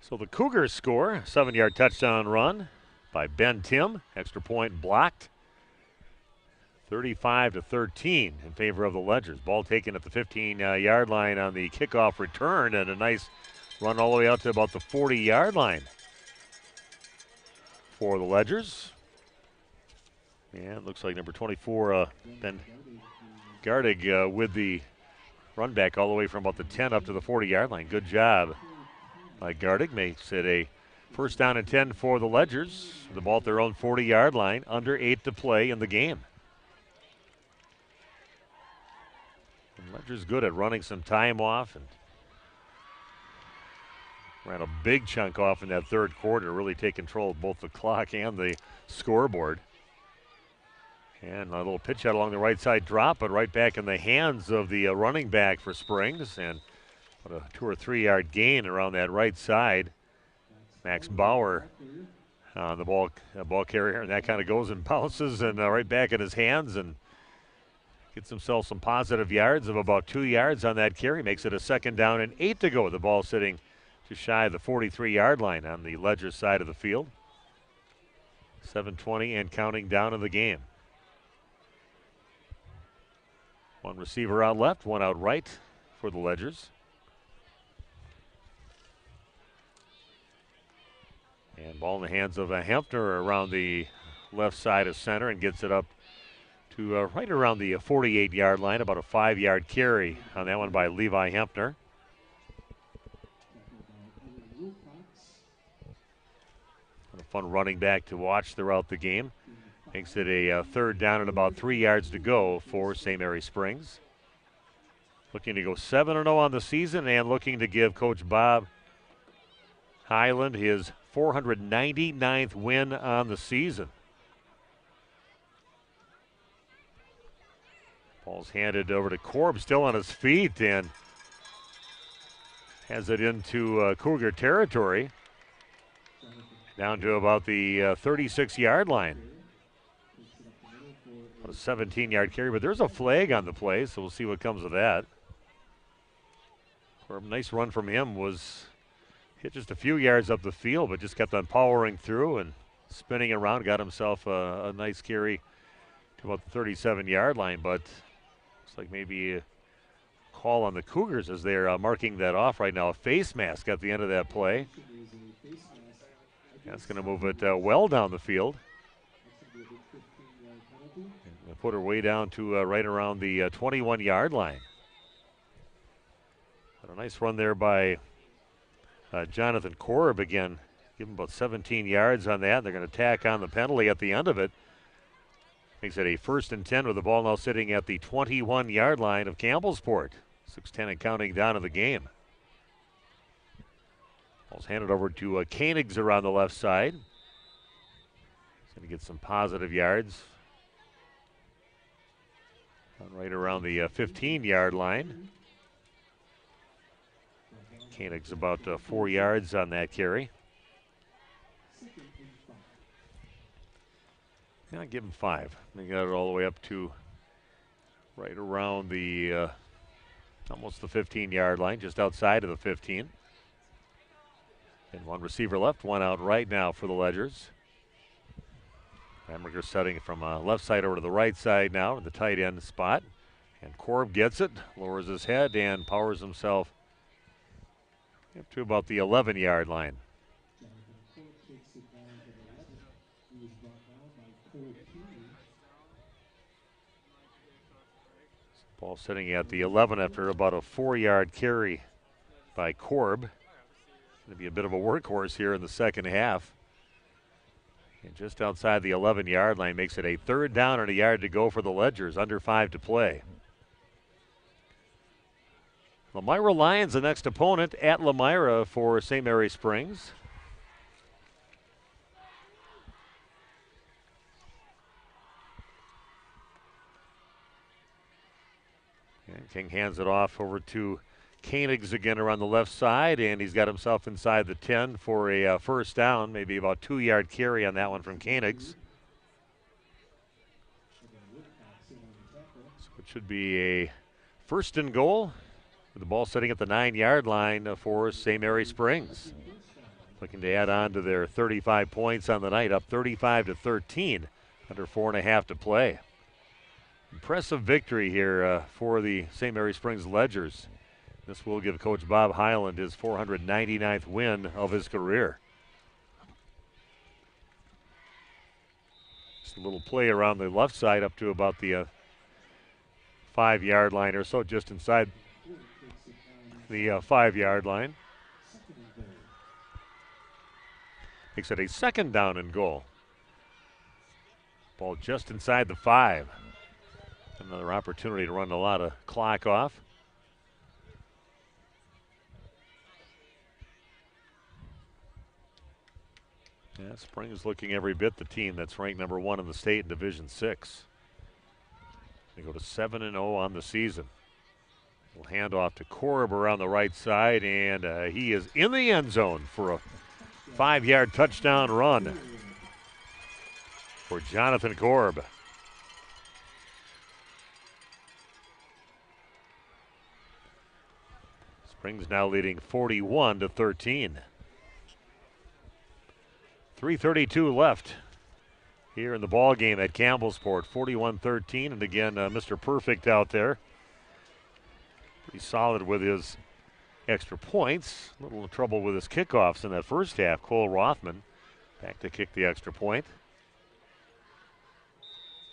So the Cougars score, a 7-yard touchdown run by Ben Tim. Extra point blocked. 35-13 in favor of the Ledgers. Ball taken at the 15-yard line on the kickoff return, and a nice run all the way out to about the 40-yard line for the Ledgers. And it looks like number 24, Ben Gardig, with the run back all the way from about the 10 up to the 40-yard line. Good job by Gardig. Makes it a first down and 10 for the Ledgers. The ball at their own 40-yard line. Under 8 to play in the game. And Ledger's good at running some time off, and ran a big chunk off in that third quarter. Really take control of both the clock and the scoreboard. And a little pitch out along the right side drop, but right back in the hands of the running back for Springs. And what a 2 or 3 yard gain around that right side. Max Bauer on the ball carrier, and that kind of goes and bounces and right back in his hands and gets himself some positive yards of about 2 yards on that carry. Makes it a second down and 8 to go. The ball sitting just shy of the 43-yard line on the Ledger side of the field. 7:20 and counting down in the game. One receiver out left, one out right for the Ledgers. And ball in the hands of Hempner around the left side of center, and gets it up to right around the 48-yard line, about a 5-yard carry on that one by Levi Hempner. A fun running back to watch throughout the game. Makes it a third down and about 3 yards to go for St. Mary Springs. Looking to go 7-0 on the season, and looking to give Coach Bob Highland his 499th win on the season. Ball's handed over to Korb, still on his feet, and has it into Cougar territory. Down to about the 36-yard line. A 17-yard carry, but there's a flag on the play, so we'll see what comes of that. A nice run from him, was hit just a few yards up the field, but just kept on powering through and spinning around, got himself a nice carry to about the 37-yard line, but looks like maybe a call on the Cougars as they're marking that off right now. A face mask at the end of that play. That's going to move it well down the field. And put her way down to right around the 21-yard line. But a nice run there by Jonathan Korb again. Give him about 17 yards on that. They're going to tack on the penalty at the end of it. Makes it a 1st and 10 with the ball now sitting at the 21-yard line of Campbellsport. 6:10 and counting down in the game. Ball's handed over to Koenigs around the left side. He's going to get some positive yards. Right around the 15-yard line. Koenigs about 4 yards on that carry. Yeah, I'll give him 5. They got it all the way up to right around the almost the 15-yard line, just outside of the 15. And one receiver left, one out right now for the Ledgers. Hamburger setting from left side over to the right side now in the tight end spot. And Korb gets it, lowers his head, and powers himself up to about the 11-yard line. Ball sitting at the 11 after about a 4-yard carry by Korb. Going to be a bit of a workhorse here in the second half. And just outside the 11-yard line makes it a 3rd down and a yard to go for the Ledgers, under 5 to play. Lamira Lions, the next opponent at Lamira for St. Mary Springs. And King hands it off over to Koenigs again around the left side, and he's got himself inside the 10 for a 1st down, maybe about 2-yard carry on that one from Koenigs. So it should be a 1st and goal with the ball sitting at the 9-yard line for St. Mary Springs. Looking to add on to their 35 points on the night, up 35-13, under 4.5 to play. Impressive victory here for the St. Mary Springs Ledgers. This will give Coach Bob Hyland his 499th win of his career. Just a little play around the left side up to about the 5-yard line or so, just inside the 5-yard line. Makes it a 2nd down and goal. Ball just inside the 5. Another opportunity to run a lot of clock off. Yeah, Springs looking every bit the team that's ranked number 1 in the state in Division 6. They go to 7-0 on the season. We'll hand off to Korb around the right side, and he is in the end zone for a 5-yard touchdown run for Jonathan Korb. Springs now leading 41-13. 3:32 left here in the ball game at Campbellsport. 41-13, and again, Mr. Perfect out there. Pretty solid with his extra points. A little trouble with his kickoffs in that first half. Cole Rothman back to kick the extra point.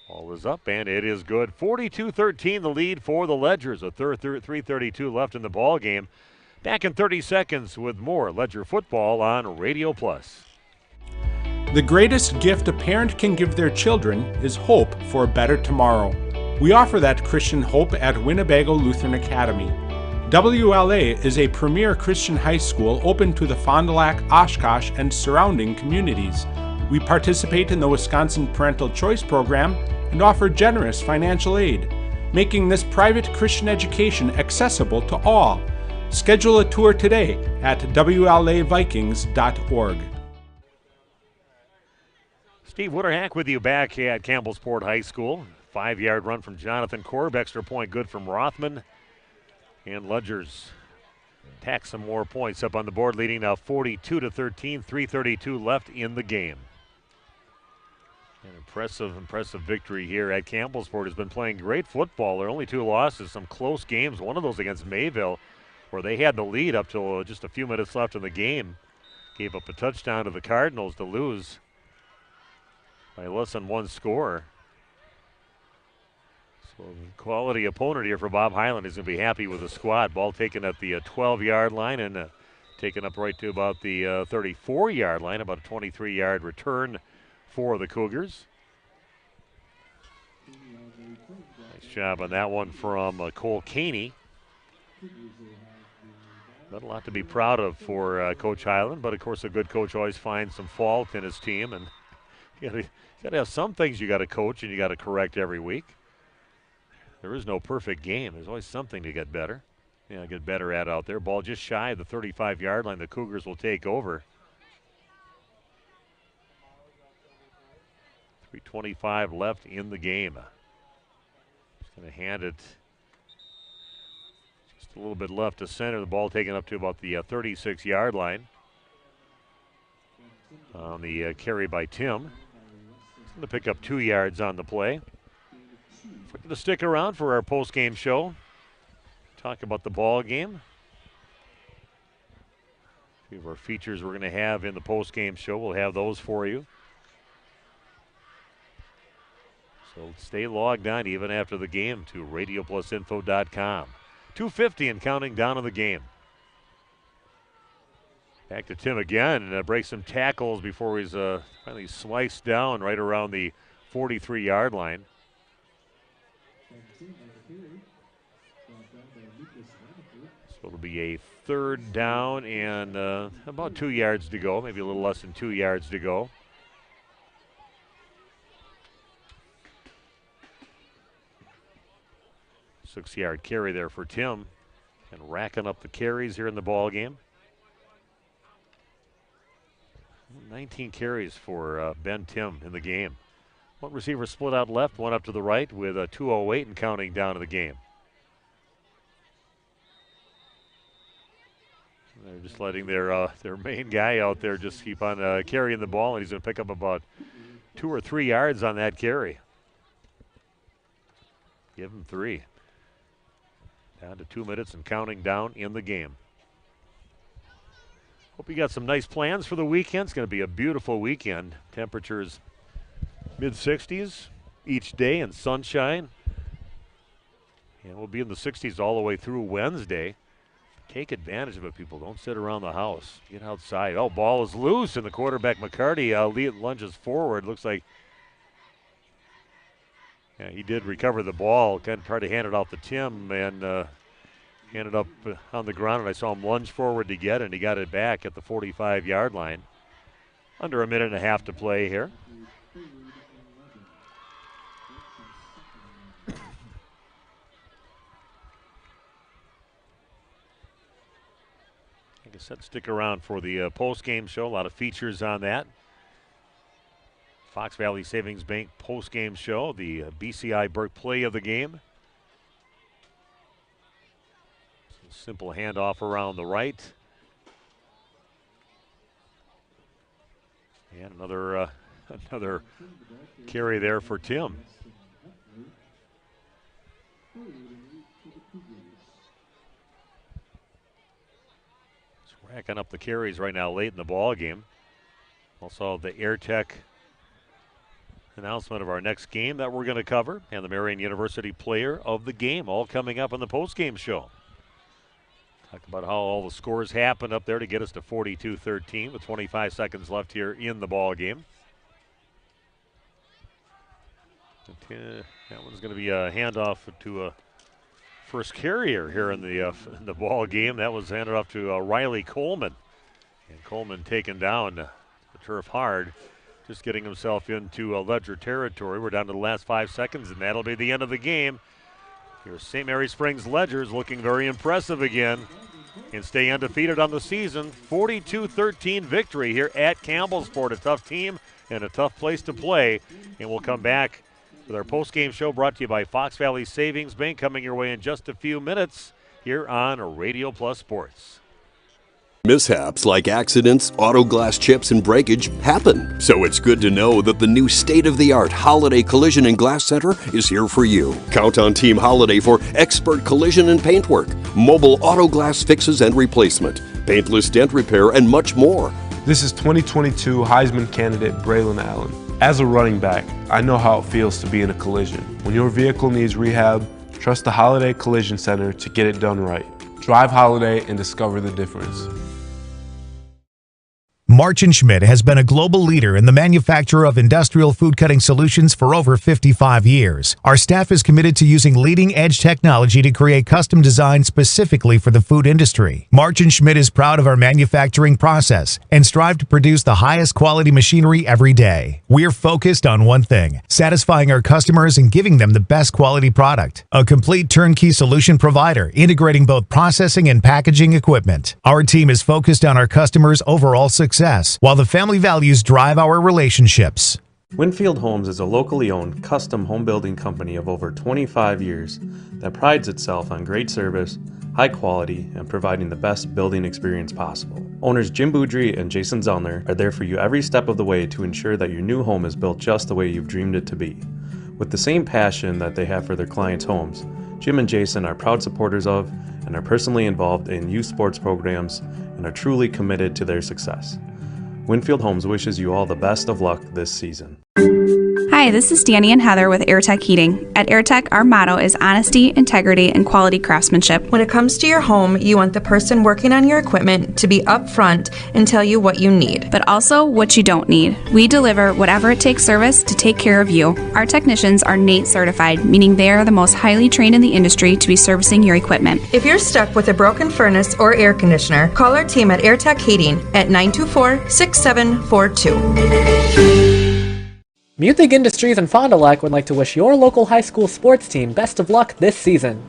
Ball is up, and it is good. 42-13 the lead for the Ledgers. A 3:32 left in the ball game. Back in 30 seconds with more Ledger football on Radio Plus. The greatest gift a parent can give their children is hope for a better tomorrow. We offer that Christian hope at Winnebago Lutheran Academy. WLA is a premier Christian high school open to the Fond du Lac, Oshkosh, and surrounding communities. We participate in the Wisconsin Parental Choice Program and offer generous financial aid, making this private Christian education accessible to all. Schedule a tour today at WLAVikings.org. Steve Witterhack with you back at Campbellsport High School. 5-yard run from Jonathan Korb. Extra point good from Rothman. And Ledgers tack some more points up on the board, leading now 42-13. 3:32 left in the game. An impressive victory here at Campbellsport. Has been playing great football. There are only 2 losses, some close games. One of those against Mayville, where they had the lead up till just a few minutes left in the game. Gave up a touchdown to the Cardinals to lose by less than 1 score. So quality opponent here for Bob Highland. He's going to be happy with the squad. Ball taken at the 12-yard line and taken up right to about the 34-yard line, about a 23-yard return for the Cougars. Nice job on that one from Cole Caney. Not a lot to be proud of for Coach Highland, but of course a good coach always finds some fault in his team, and you got to have some things you got to coach and you got to correct every week. There is no perfect game. There's always something to get better. Get better at out there. Ball just shy of the 35-yard line. The Cougars will take over. 3:25 left in the game. Just going to hand it just a little bit left to center. The ball taken up to about the 36-yard line. On the carry by Tim. He's going to pick up 2 yards on the play. We're going to stick around for our post-game show. Talk about the ball game. A few of our features we're going to have in the post-game show. We'll have those for you. So stay logged on even after the game to radioplusinfo.com. 2:50 and counting down on the game. Back to Tim again, and breaks some tackles before he's finally sliced down right around the 43-yard line. So it'll be a 3rd down and about 2 yards to go, maybe a little less than 2 yards to go. Six-yard carry there for Tim, and racking up the carries here in the ball game. 19 carries for Ben Tim in the game. One receiver split out left, one up to the right with a 2:08 and counting down to the game. They're just letting their main guy out there just keep on carrying the ball, and he's going to pick up about 2 or 3 yards on that carry. Give him 3. Down to 2 minutes and counting down in the game. Hope you got some nice plans for the weekend. It's going to be a beautiful weekend. Temperatures mid-60s each day and sunshine. And we'll be in the 60s all the way through Wednesday. Take advantage of it, people. Don't sit around the house. Get outside. Oh, ball is loose, and the quarterback, McCarty, lunges forward. Looks like he did recover the ball. Kind of tried to hand it off to Tim and handed up on the ground, and I saw him lunge forward to get it, and he got it back at the 45-yard line. Under a minute and a half to play here. Like I said, stick around for the post-game show. A lot of features on that. Fox Valley Savings Bank post-game show, the BCI Burke play of the game. Simple handoff around the right. And another carry there for Tim. It's racking up the carries right now late in the ball game. Also the AirTech announcement of our next game that we're going to cover, and the Marian University player of the game, all coming up on the post-game show. Talk about how all the scores happened up there to get us to 42-13 with 25 seconds left here in the ball game. That one's going to be a handoff to a first carrier here in the ball game. That was handed off to Riley Coleman, and Coleman taken down the turf hard, just getting himself into Ledger territory. We're down to the last 5 seconds, and that'll be the end of the game. Here, St. Mary Springs Ledgers looking very impressive again and stay undefeated on the season. 42-13 victory here at Campbellsport. A tough team and a tough place to play. And we'll come back with our post-game show brought to you by Fox Valley Savings Bank, coming your way in just a few minutes here on Radio Plus Sports. Mishaps like accidents, auto glass chips, and breakage happen. So it's good to know that the new state-of-the-art Holiday Collision and Glass Center is here for you. Count on Team Holiday for expert collision and paintwork, mobile auto glass fixes and replacement, paintless dent repair, and much more. This is 2022 Heisman candidate Braylon Allen. As a running back, I know how it feels to be in a collision. When your vehicle needs rehab, trust the Holiday Collision Center to get it done right. Drive Holiday and discover the difference. March & Schmidt has been a global leader in the manufacture of industrial food cutting solutions for over 55 years. Our staff is committed to using leading-edge technology to create custom designs specifically for the food industry. March & Schmidt is proud of our manufacturing process and strive to produce the highest quality machinery every day. We're focused on one thing: satisfying our customers and giving them the best quality product. A complete turnkey solution provider integrating both processing and packaging equipment. Our team is focused on our customers' overall success, while the family values drive our relationships. Winfield Homes is a locally owned custom home building company of over 25 years that prides itself on great service, high quality, and providing the best building experience possible. Owners Jim Boudry and Jason Zellner are there for you every step of the way to ensure that your new home is built just the way you've dreamed it to be. With the same passion that they have for their clients' homes, Jim and Jason are proud supporters of and are personally involved in youth sports programs and are truly committed to their success. Winfield Homes wishes you all the best of luck this season. Hi, this is Danny and Heather with AirTech Heating. At AirTech, our motto is honesty, integrity, and quality craftsmanship. When it comes to your home, you want the person working on your equipment to be upfront and tell you what you need. But also what you don't need. We deliver whatever it takes service to take care of you. Our technicians are NATE certified, meaning they are the most highly trained in the industry to be servicing your equipment. If you're stuck with a broken furnace or air conditioner, call our team at AirTech Heating at 924-6742. Muthig Industries in Fond du Lac would like to wish your local high school sports team best of luck this season.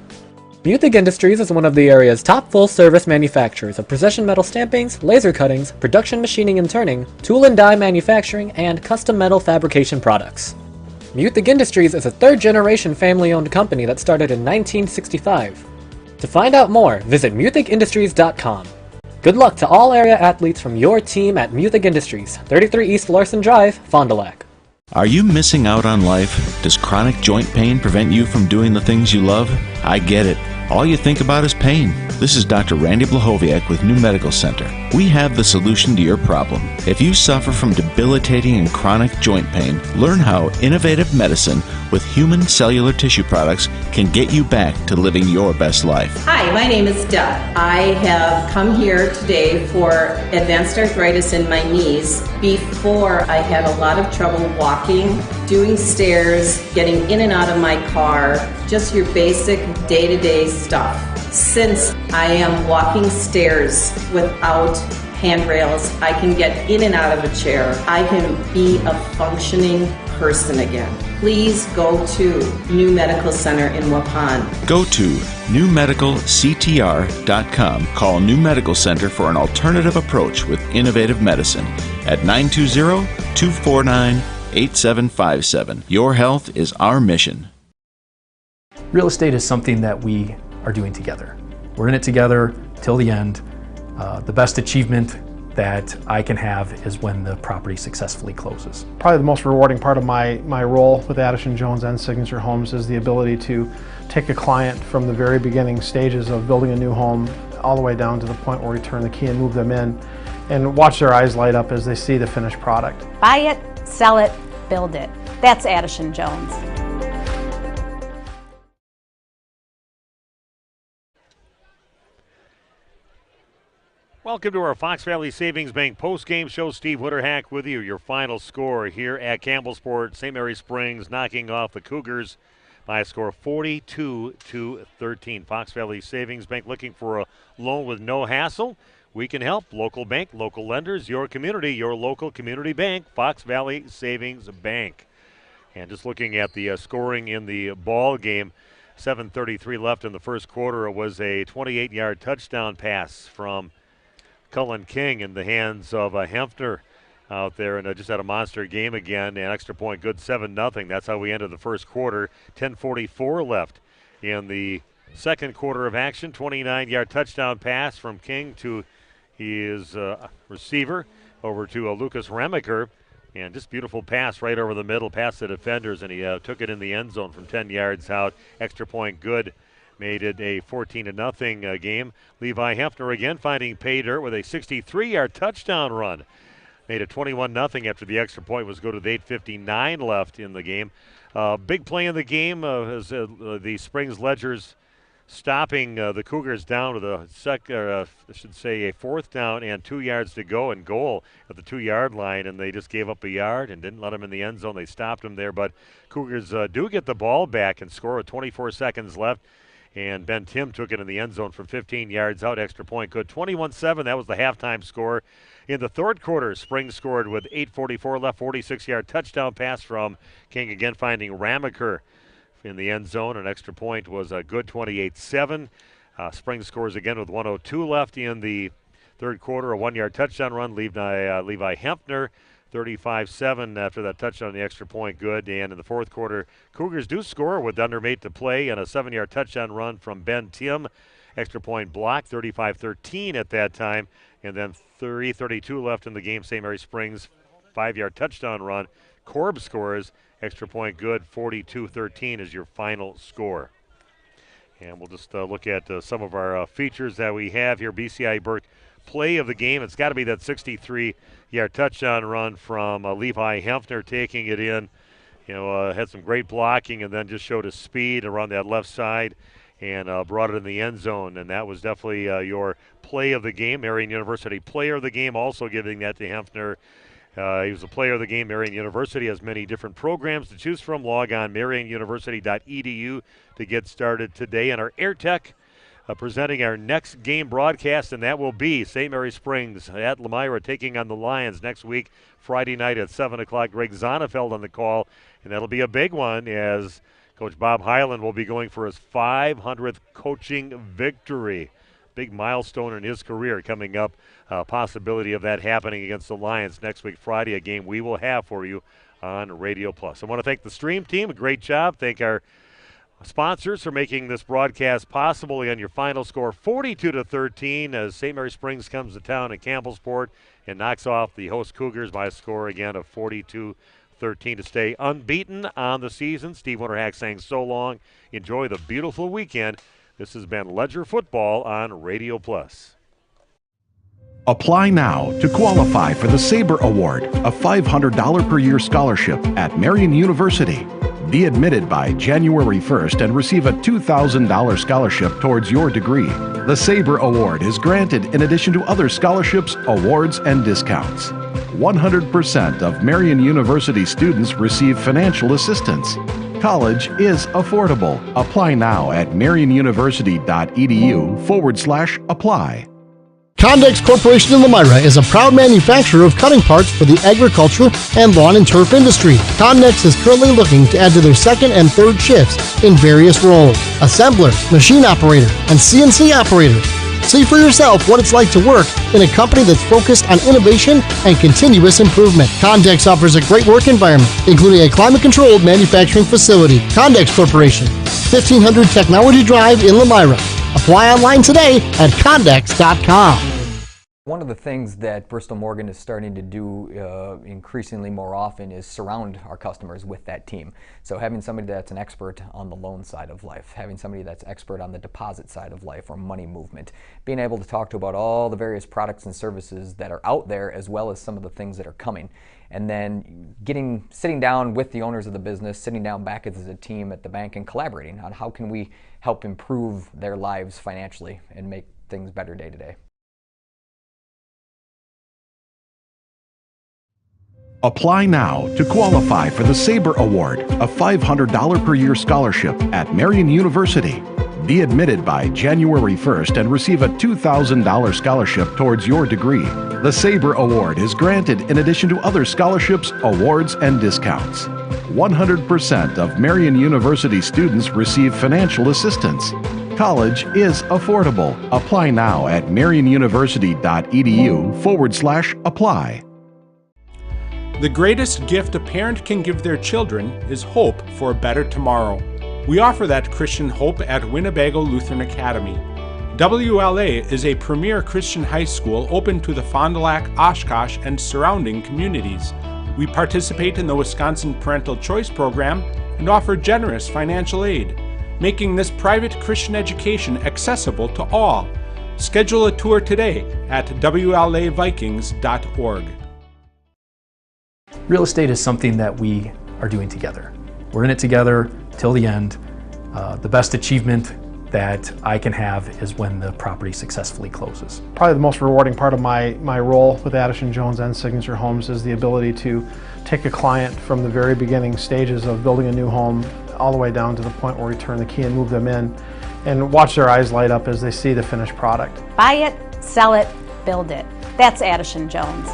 Muthig Industries is one of the area's top full-service manufacturers of precision metal stampings, laser cuttings, production machining and turning, tool and die manufacturing, and custom metal fabrication products. Muthig Industries is a third-generation family-owned company that started in 1965. To find out more, visit muthigindustries.com. Good luck to all area athletes from your team at Muthig Industries, 33 East Larson Drive, Fond du Lac. Are you missing out on life? Does chronic joint pain prevent you from doing the things you love? I get it. All you think about is pain. This is Dr. Randy Blahoviak with New Medical Center. We have the solution to your problem. If you suffer from debilitating and chronic joint pain, learn how innovative medicine with human cellular tissue products can get you back to living your best life. Hi, my name is Deb. I have come here today for advanced arthritis in my knees. Before, I had a lot of trouble walking, doing stairs, getting in and out of my car, just your basic day-to-day stuff. Since I am walking stairs without handrails, I can get in and out of a chair. I can be a functioning person again. Please go to New Medical Center in Waupun. Go to newmedicalctr.com. Call New Medical Center for an alternative approach with innovative medicine at 920-249-8757. Your health is our mission. Real estate is something that we are doing together. We're in it together till the end. The best achievement that I can have is when the property successfully closes. Probably the most rewarding part of my role with Addison Jones and Signature Homes is the ability to take a client from the very beginning stages of building a new home all the way down to the point where we turn the key and move them in and watch their eyes light up as they see the finished product. Buy it, sell it, build it. That's Addison Jones. Welcome to our Fox Valley Savings Bank post-game show. Steve Witterhack with you. Your final score here at Campbellsport. St. Mary Springs knocking off the Cougars by a score of 42-13. Fox Valley Savings Bank looking for a loan with no hassle. We can help. Local bank, local lenders, your community, your local community bank, Fox Valley Savings Bank. And just looking at the scoring in the ball game, 7:33 left in the first quarter. It was a 28-yard touchdown pass from Cullen King in the hands of Hempner. out there, and just had a monster game again. And extra point good, 7-0. That's how we ended the first quarter. 10:44 left in the second quarter of action. 29-yard touchdown pass from King to his receiver over to Lucas Remaker. And just beautiful pass right over the middle, past the defenders, and he took it in the end zone from 10 yards out. Extra point good. Made it a 14-0 game. Levi Hefner again finding pay dirt with a 63-yard touchdown run. Made it 21-0 after the extra point was good with 8:59 left in the game. Big play in the game as the Springs Ledgers stopping the Cougars down with a fourth down and 2 yards to go and goal at the 2-yard line, and they just gave up a yard and didn't let them in the end zone. They stopped them there, but Cougars do get the ball back and score with 24 seconds left, and Ben Tim took it in the end zone from 15 yards out. Extra point good. 21-7, that was the halftime score. In the third quarter, Springs scored with 8:44 left, 46-yard touchdown pass from King, again finding Ramaker in the end zone. An extra point was a good 28-7. Springs scores again with 1:02 left in the third quarter. A 1-yard touchdown run, Levi Hempner, 35-7 after that touchdown on the extra point good. And in the fourth quarter, Cougars do score with under 8 to play and a 7-yard touchdown run from Ben Tim. Extra point block, 35-13 at that time. And then 3:32 left in the game. St. Mary Springs 5-yard touchdown run. Korb scores. Extra point good, 42-13 is your final score. And we'll just look at some of our features that we have here. BCI Burke play of the game. It's got to be that 63-yard touchdown run from Levi Hempner taking it in. Had some great blocking and then just showed his speed around that left side and brought it in the end zone. And that was definitely your play of the game. Marian University player of the game, also giving that to Hempner. He was a player of the game. Marian University has many different programs to choose from. Log on marianuniversity.edu to get started today. And our AirTech presenting our next game broadcast, and that will be St. Mary Springs at Lemira taking on the Lions next week, Friday night at 7 o'clock. Greg Zonefeld on the call, and that'll be a big one as Coach Bob Hyland will be going for his 500th coaching victory. Big milestone in his career coming up. Possibility of that happening against the Lions next week, Friday, a game we will have for you on Radio Plus. I want to thank the Stream team. A great job. Thank our sponsors for making this broadcast possible. Again, your final score 42-13 as St. Mary Springs comes to town at Campbellsport and knocks off the host Cougars by a score again of 42-13 to stay unbeaten on the season. Steve Winterhack saying so long. Enjoy the beautiful weekend. This has been Ledger Football on Radio Plus. Apply now to qualify for the Sabre Award, a $500 per year scholarship at Marian University. Be admitted by January 1st and receive a $2,000 scholarship towards your degree. The Sabre Award is granted in addition to other scholarships, awards, and discounts. 100% of Marian University students receive financial assistance. College is affordable. Apply now at marianuniversity.edu/apply. Condex Corporation in Lemira is a proud manufacturer of cutting parts for the agriculture and lawn and turf industry. Condex is currently looking to add to their second and third shifts in various roles: assembler, machine operator, and CNC operator. See for yourself what it's like to work in a company that's focused on innovation and continuous improvement. Condex offers a great work environment, including a climate-controlled manufacturing facility. Condex Corporation, 1500 Technology Drive in Lemira. Apply online today at Condex.com. One of the things that Bristol Morgan is starting to do increasingly more often is surround our customers with that team. So having somebody that's an expert on the loan side of life, having somebody that's expert on the deposit side of life or money movement, being able to talk to about all the various products and services that are out there as well as some of the things that are coming. And then sitting down with the owners of the business, sitting down back as a team at the bank and collaborating on how can we help improve their lives financially and make things better day to day. Apply now to qualify for the Sabre Award, a $500 per year scholarship at Marian University. Be admitted by January 1st and receive a $2,000 scholarship towards your degree. The Sabre Award is granted in addition to other scholarships, awards, and discounts. 100% of Marian University students receive financial assistance. College is affordable. Apply now at marianuniversity.edu/apply. The greatest gift a parent can give their children is hope for a better tomorrow. We offer that Christian hope at Winnebago Lutheran Academy. WLA is a premier Christian high school open to the Fond du Lac, Oshkosh, and surrounding communities. We participate in the Wisconsin Parental Choice Program and offer generous financial aid, making this private Christian education accessible to all. Schedule a tour today at WLAVikings.org. Real estate is something that we are doing together. We're in it together till the end. The best achievement that I can have is when the property successfully closes. Probably the most rewarding part of my role with Addison Jones and Signature Homes is the ability to take a client from the very beginning stages of building a new home all the way down to the point where we turn the key and move them in and watch their eyes light up as they see the finished product. Buy it, sell it, build it. That's Addison Jones.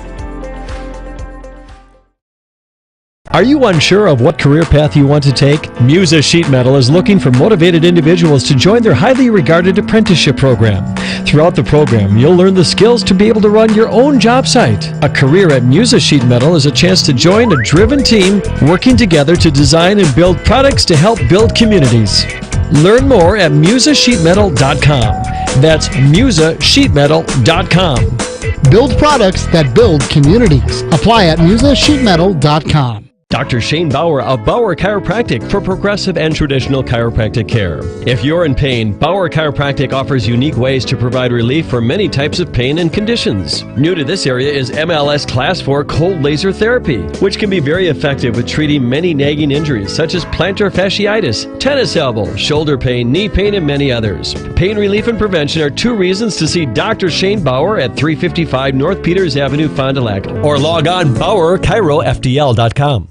Are you unsure of what career path you want to take? Musa Sheet Metal is looking for motivated individuals to join their highly regarded apprenticeship program. Throughout the program, you'll learn the skills to be able to run your own job site. A career at Musa Sheet Metal is a chance to join a driven team working together to design and build products to help build communities. Learn more at musasheetmetal.com. That's musasheetmetal.com. Build products that build communities. Apply at musasheetmetal.com. Dr. Shane Bauer of Bauer Chiropractic for progressive and traditional chiropractic care. If you're in pain, Bauer Chiropractic offers unique ways to provide relief for many types of pain and conditions. New to this area is MLS Class 4 cold laser therapy, which can be very effective with treating many nagging injuries such as plantar fasciitis, tennis elbow, shoulder pain, knee pain, and many others. Pain relief and prevention are two reasons to see Dr. Shane Bauer at 355 North Peters Avenue, Fond du Lac, or log on BauerChiroFDL.com.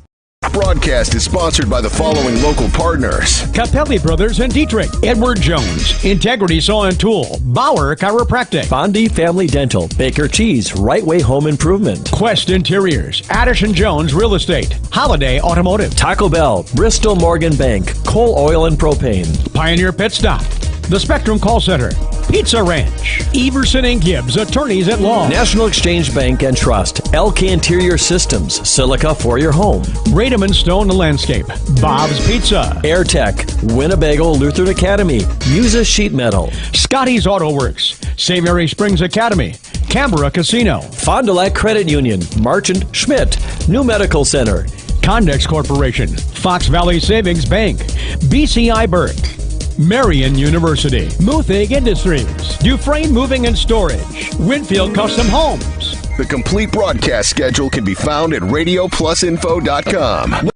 Broadcast is sponsored by the following local partners: Capelli Brothers in Dietrich, Edward Jones, Integrity Saw and Tool, Bauer Chiropractic, Fondi Family Dental, Baker Cheese, Right Way Home Improvement, Quest Interiors, Addison Jones Real Estate, Holiday Automotive, Taco Bell, Bristol Morgan Bank, Coal Oil and Propane, Pioneer Pit Stop, The Spectrum Call Center, Pizza Ranch, Everson and Gibbs, Attorneys at Law, National Exchange Bank and Trust, LK Interior Systems, Silica for your home, Radom and Stone Landscape, Bob's Pizza, AirTech, Winnebago Lutheran Academy, Musa Sheet Metal, Scotty's Auto Works, St. Mary Springs Academy, Canberra Casino, Fond du Lac Credit Union, Marchant Schmidt, New Medical Center, Condex Corporation, Fox Valley Savings Bank, BCI Burke, Marion University, Muthig Industries, Dufresne Moving and Storage, Winfield Custom Homes. The complete broadcast schedule can be found at RadioPlusInfo.com.